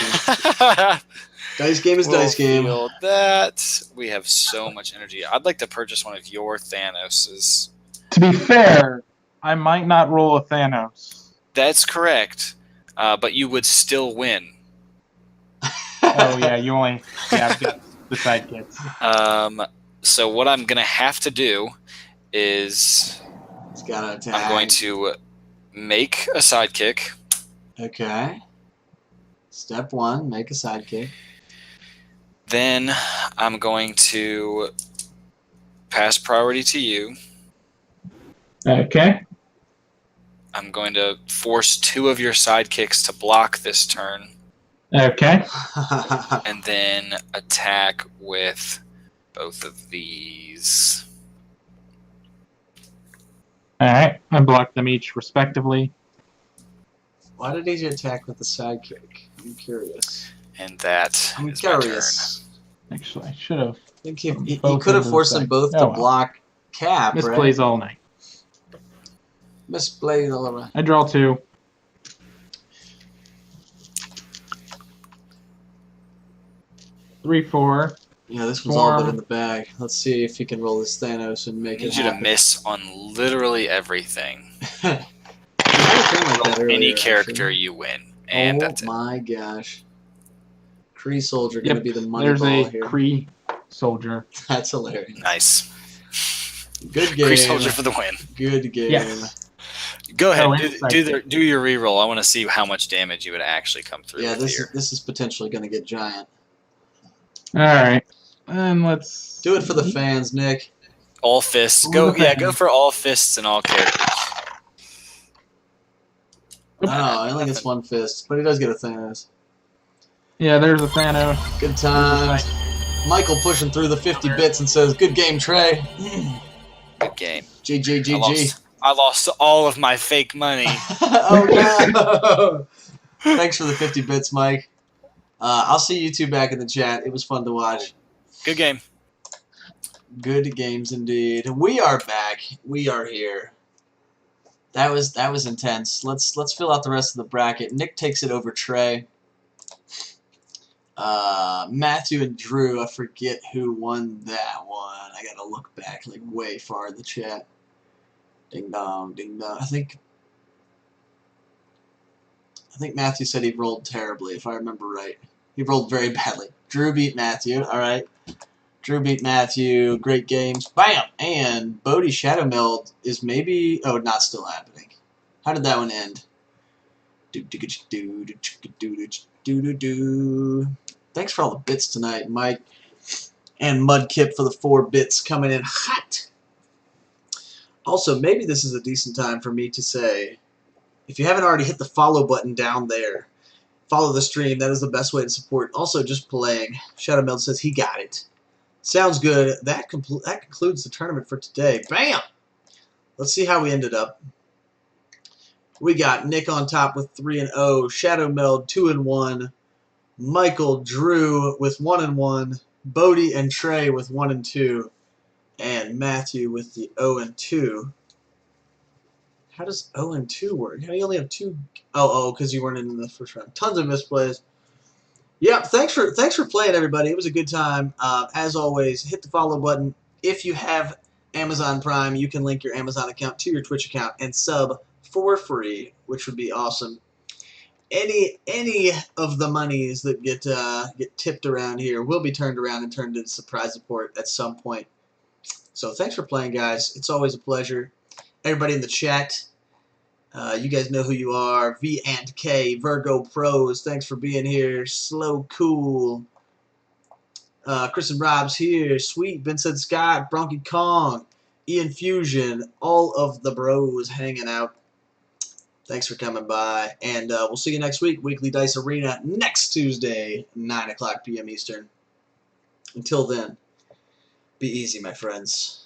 Dice game is dice game. Feel that. We have so much energy. I'd like to purchase one of your Thanoses. To be fair, I might not roll a Thanos. That's correct, but you would still win. Oh yeah, you only have the sidekicks. So what I'm gonna have to do is It's got to attack. I'm going to make a sidekick. Okay. Step 1, make a sidekick. Then I'm going to pass priority to you. Okay. I'm going to force 2 of your sidekicks to block this turn, Okay. and then attack with both of these. All right. I blocked them each respectively. Why did he attack with the sidekick? I'm curious. And that I'm is my turn. curious. Actually, I should have I think he Both could have of them forced them back. both Oh, to well. block Cap, right? misplays all night. Misplayed all around. I draw 2. Three, 4. Yeah, this one's all but Storm. in the bag. Let's see if he can roll this Thanos and I make need it you to happen. miss on literally everything. I had a thing like that Any earlier, character actually. you win, and Oh that's it. my gosh. Kree Soldier Yep, gonna be the money There's ball a here. Kree soldier. That's hilarious. Nice. Good game. Kree Soldier for the win. Good game. Yes. Go ahead, Oh, do, inside do, kick. do your reroll. I want to see how much damage you would actually come through Yeah, with this here. is this is potentially gonna get giant. All right. And let's Do it for the fans, Nick. All fists. All Go, the yeah, things. go for all fists and all characters. Oh, he only gets one fist, but he does get a Thanos. Yeah, there's a Thanos. Good times. Michael pushing through the 50 bits and says, "Good game, Trey." Good game. GG. I lost all of my fake money. Oh no! Thanks for the 50 bits, Mike. I'll see you two back in the chat. It was fun to watch. Good game. Good games indeed. We are back. We are here. That was intense. Let's fill out the rest of the bracket. Nick takes it over Trey. Matthew and Drew, I forget who won that one. I gotta look back like way far in the chat. Ding dong, ding dong. I think Matthew said he rolled terribly, if I remember right. He rolled very badly. Drew beat Matthew, alright. Drew beat Matthew, great games. Bam! And Bodhi Shadow Meld is maybe not still happening. How did that one end? Thanks for all the bits tonight, Mike. And Mudkip for the 4 bits coming in hot. Also, maybe this is a decent time for me to say, if you haven't already hit the follow button down there, follow the stream. That is the best way to support. Also, just playing. Shadow Meld says he got it. Sounds good. That concludes the tournament for today. Bam! Let's see how we ended up. We got Nick on top with 3-0, Shadow Meld 2-1, Michael, Drew with 1-1, Bodhi and Trey with 1-2, and Matthew with the 0-2. How does 0-2 work? How do you only have 2? Oh, because you weren't in the first round. Tons of misplays. Yeah, thanks for playing, everybody. It was a good time. As always, hit the follow button. If you have Amazon Prime, you can link your Amazon account to your Twitch account and sub for free, which would be awesome. Any of the monies that get tipped around here will be turned around and turned into surprise support at some point. So thanks for playing, guys. It's always a pleasure. Everybody in the chat, you guys know who you are. V and K, Virgo Pros, thanks for being here. Slow Cool, Chris and Rob's here. Sweet, Vincent Scott, Bronky Kong, Ian Fusion, all of the bros hanging out. Thanks for coming by, and we'll see you next week. Weekly Dice Arena next Tuesday, 9 o'clock p.m. Eastern. Until then, be easy, my friends.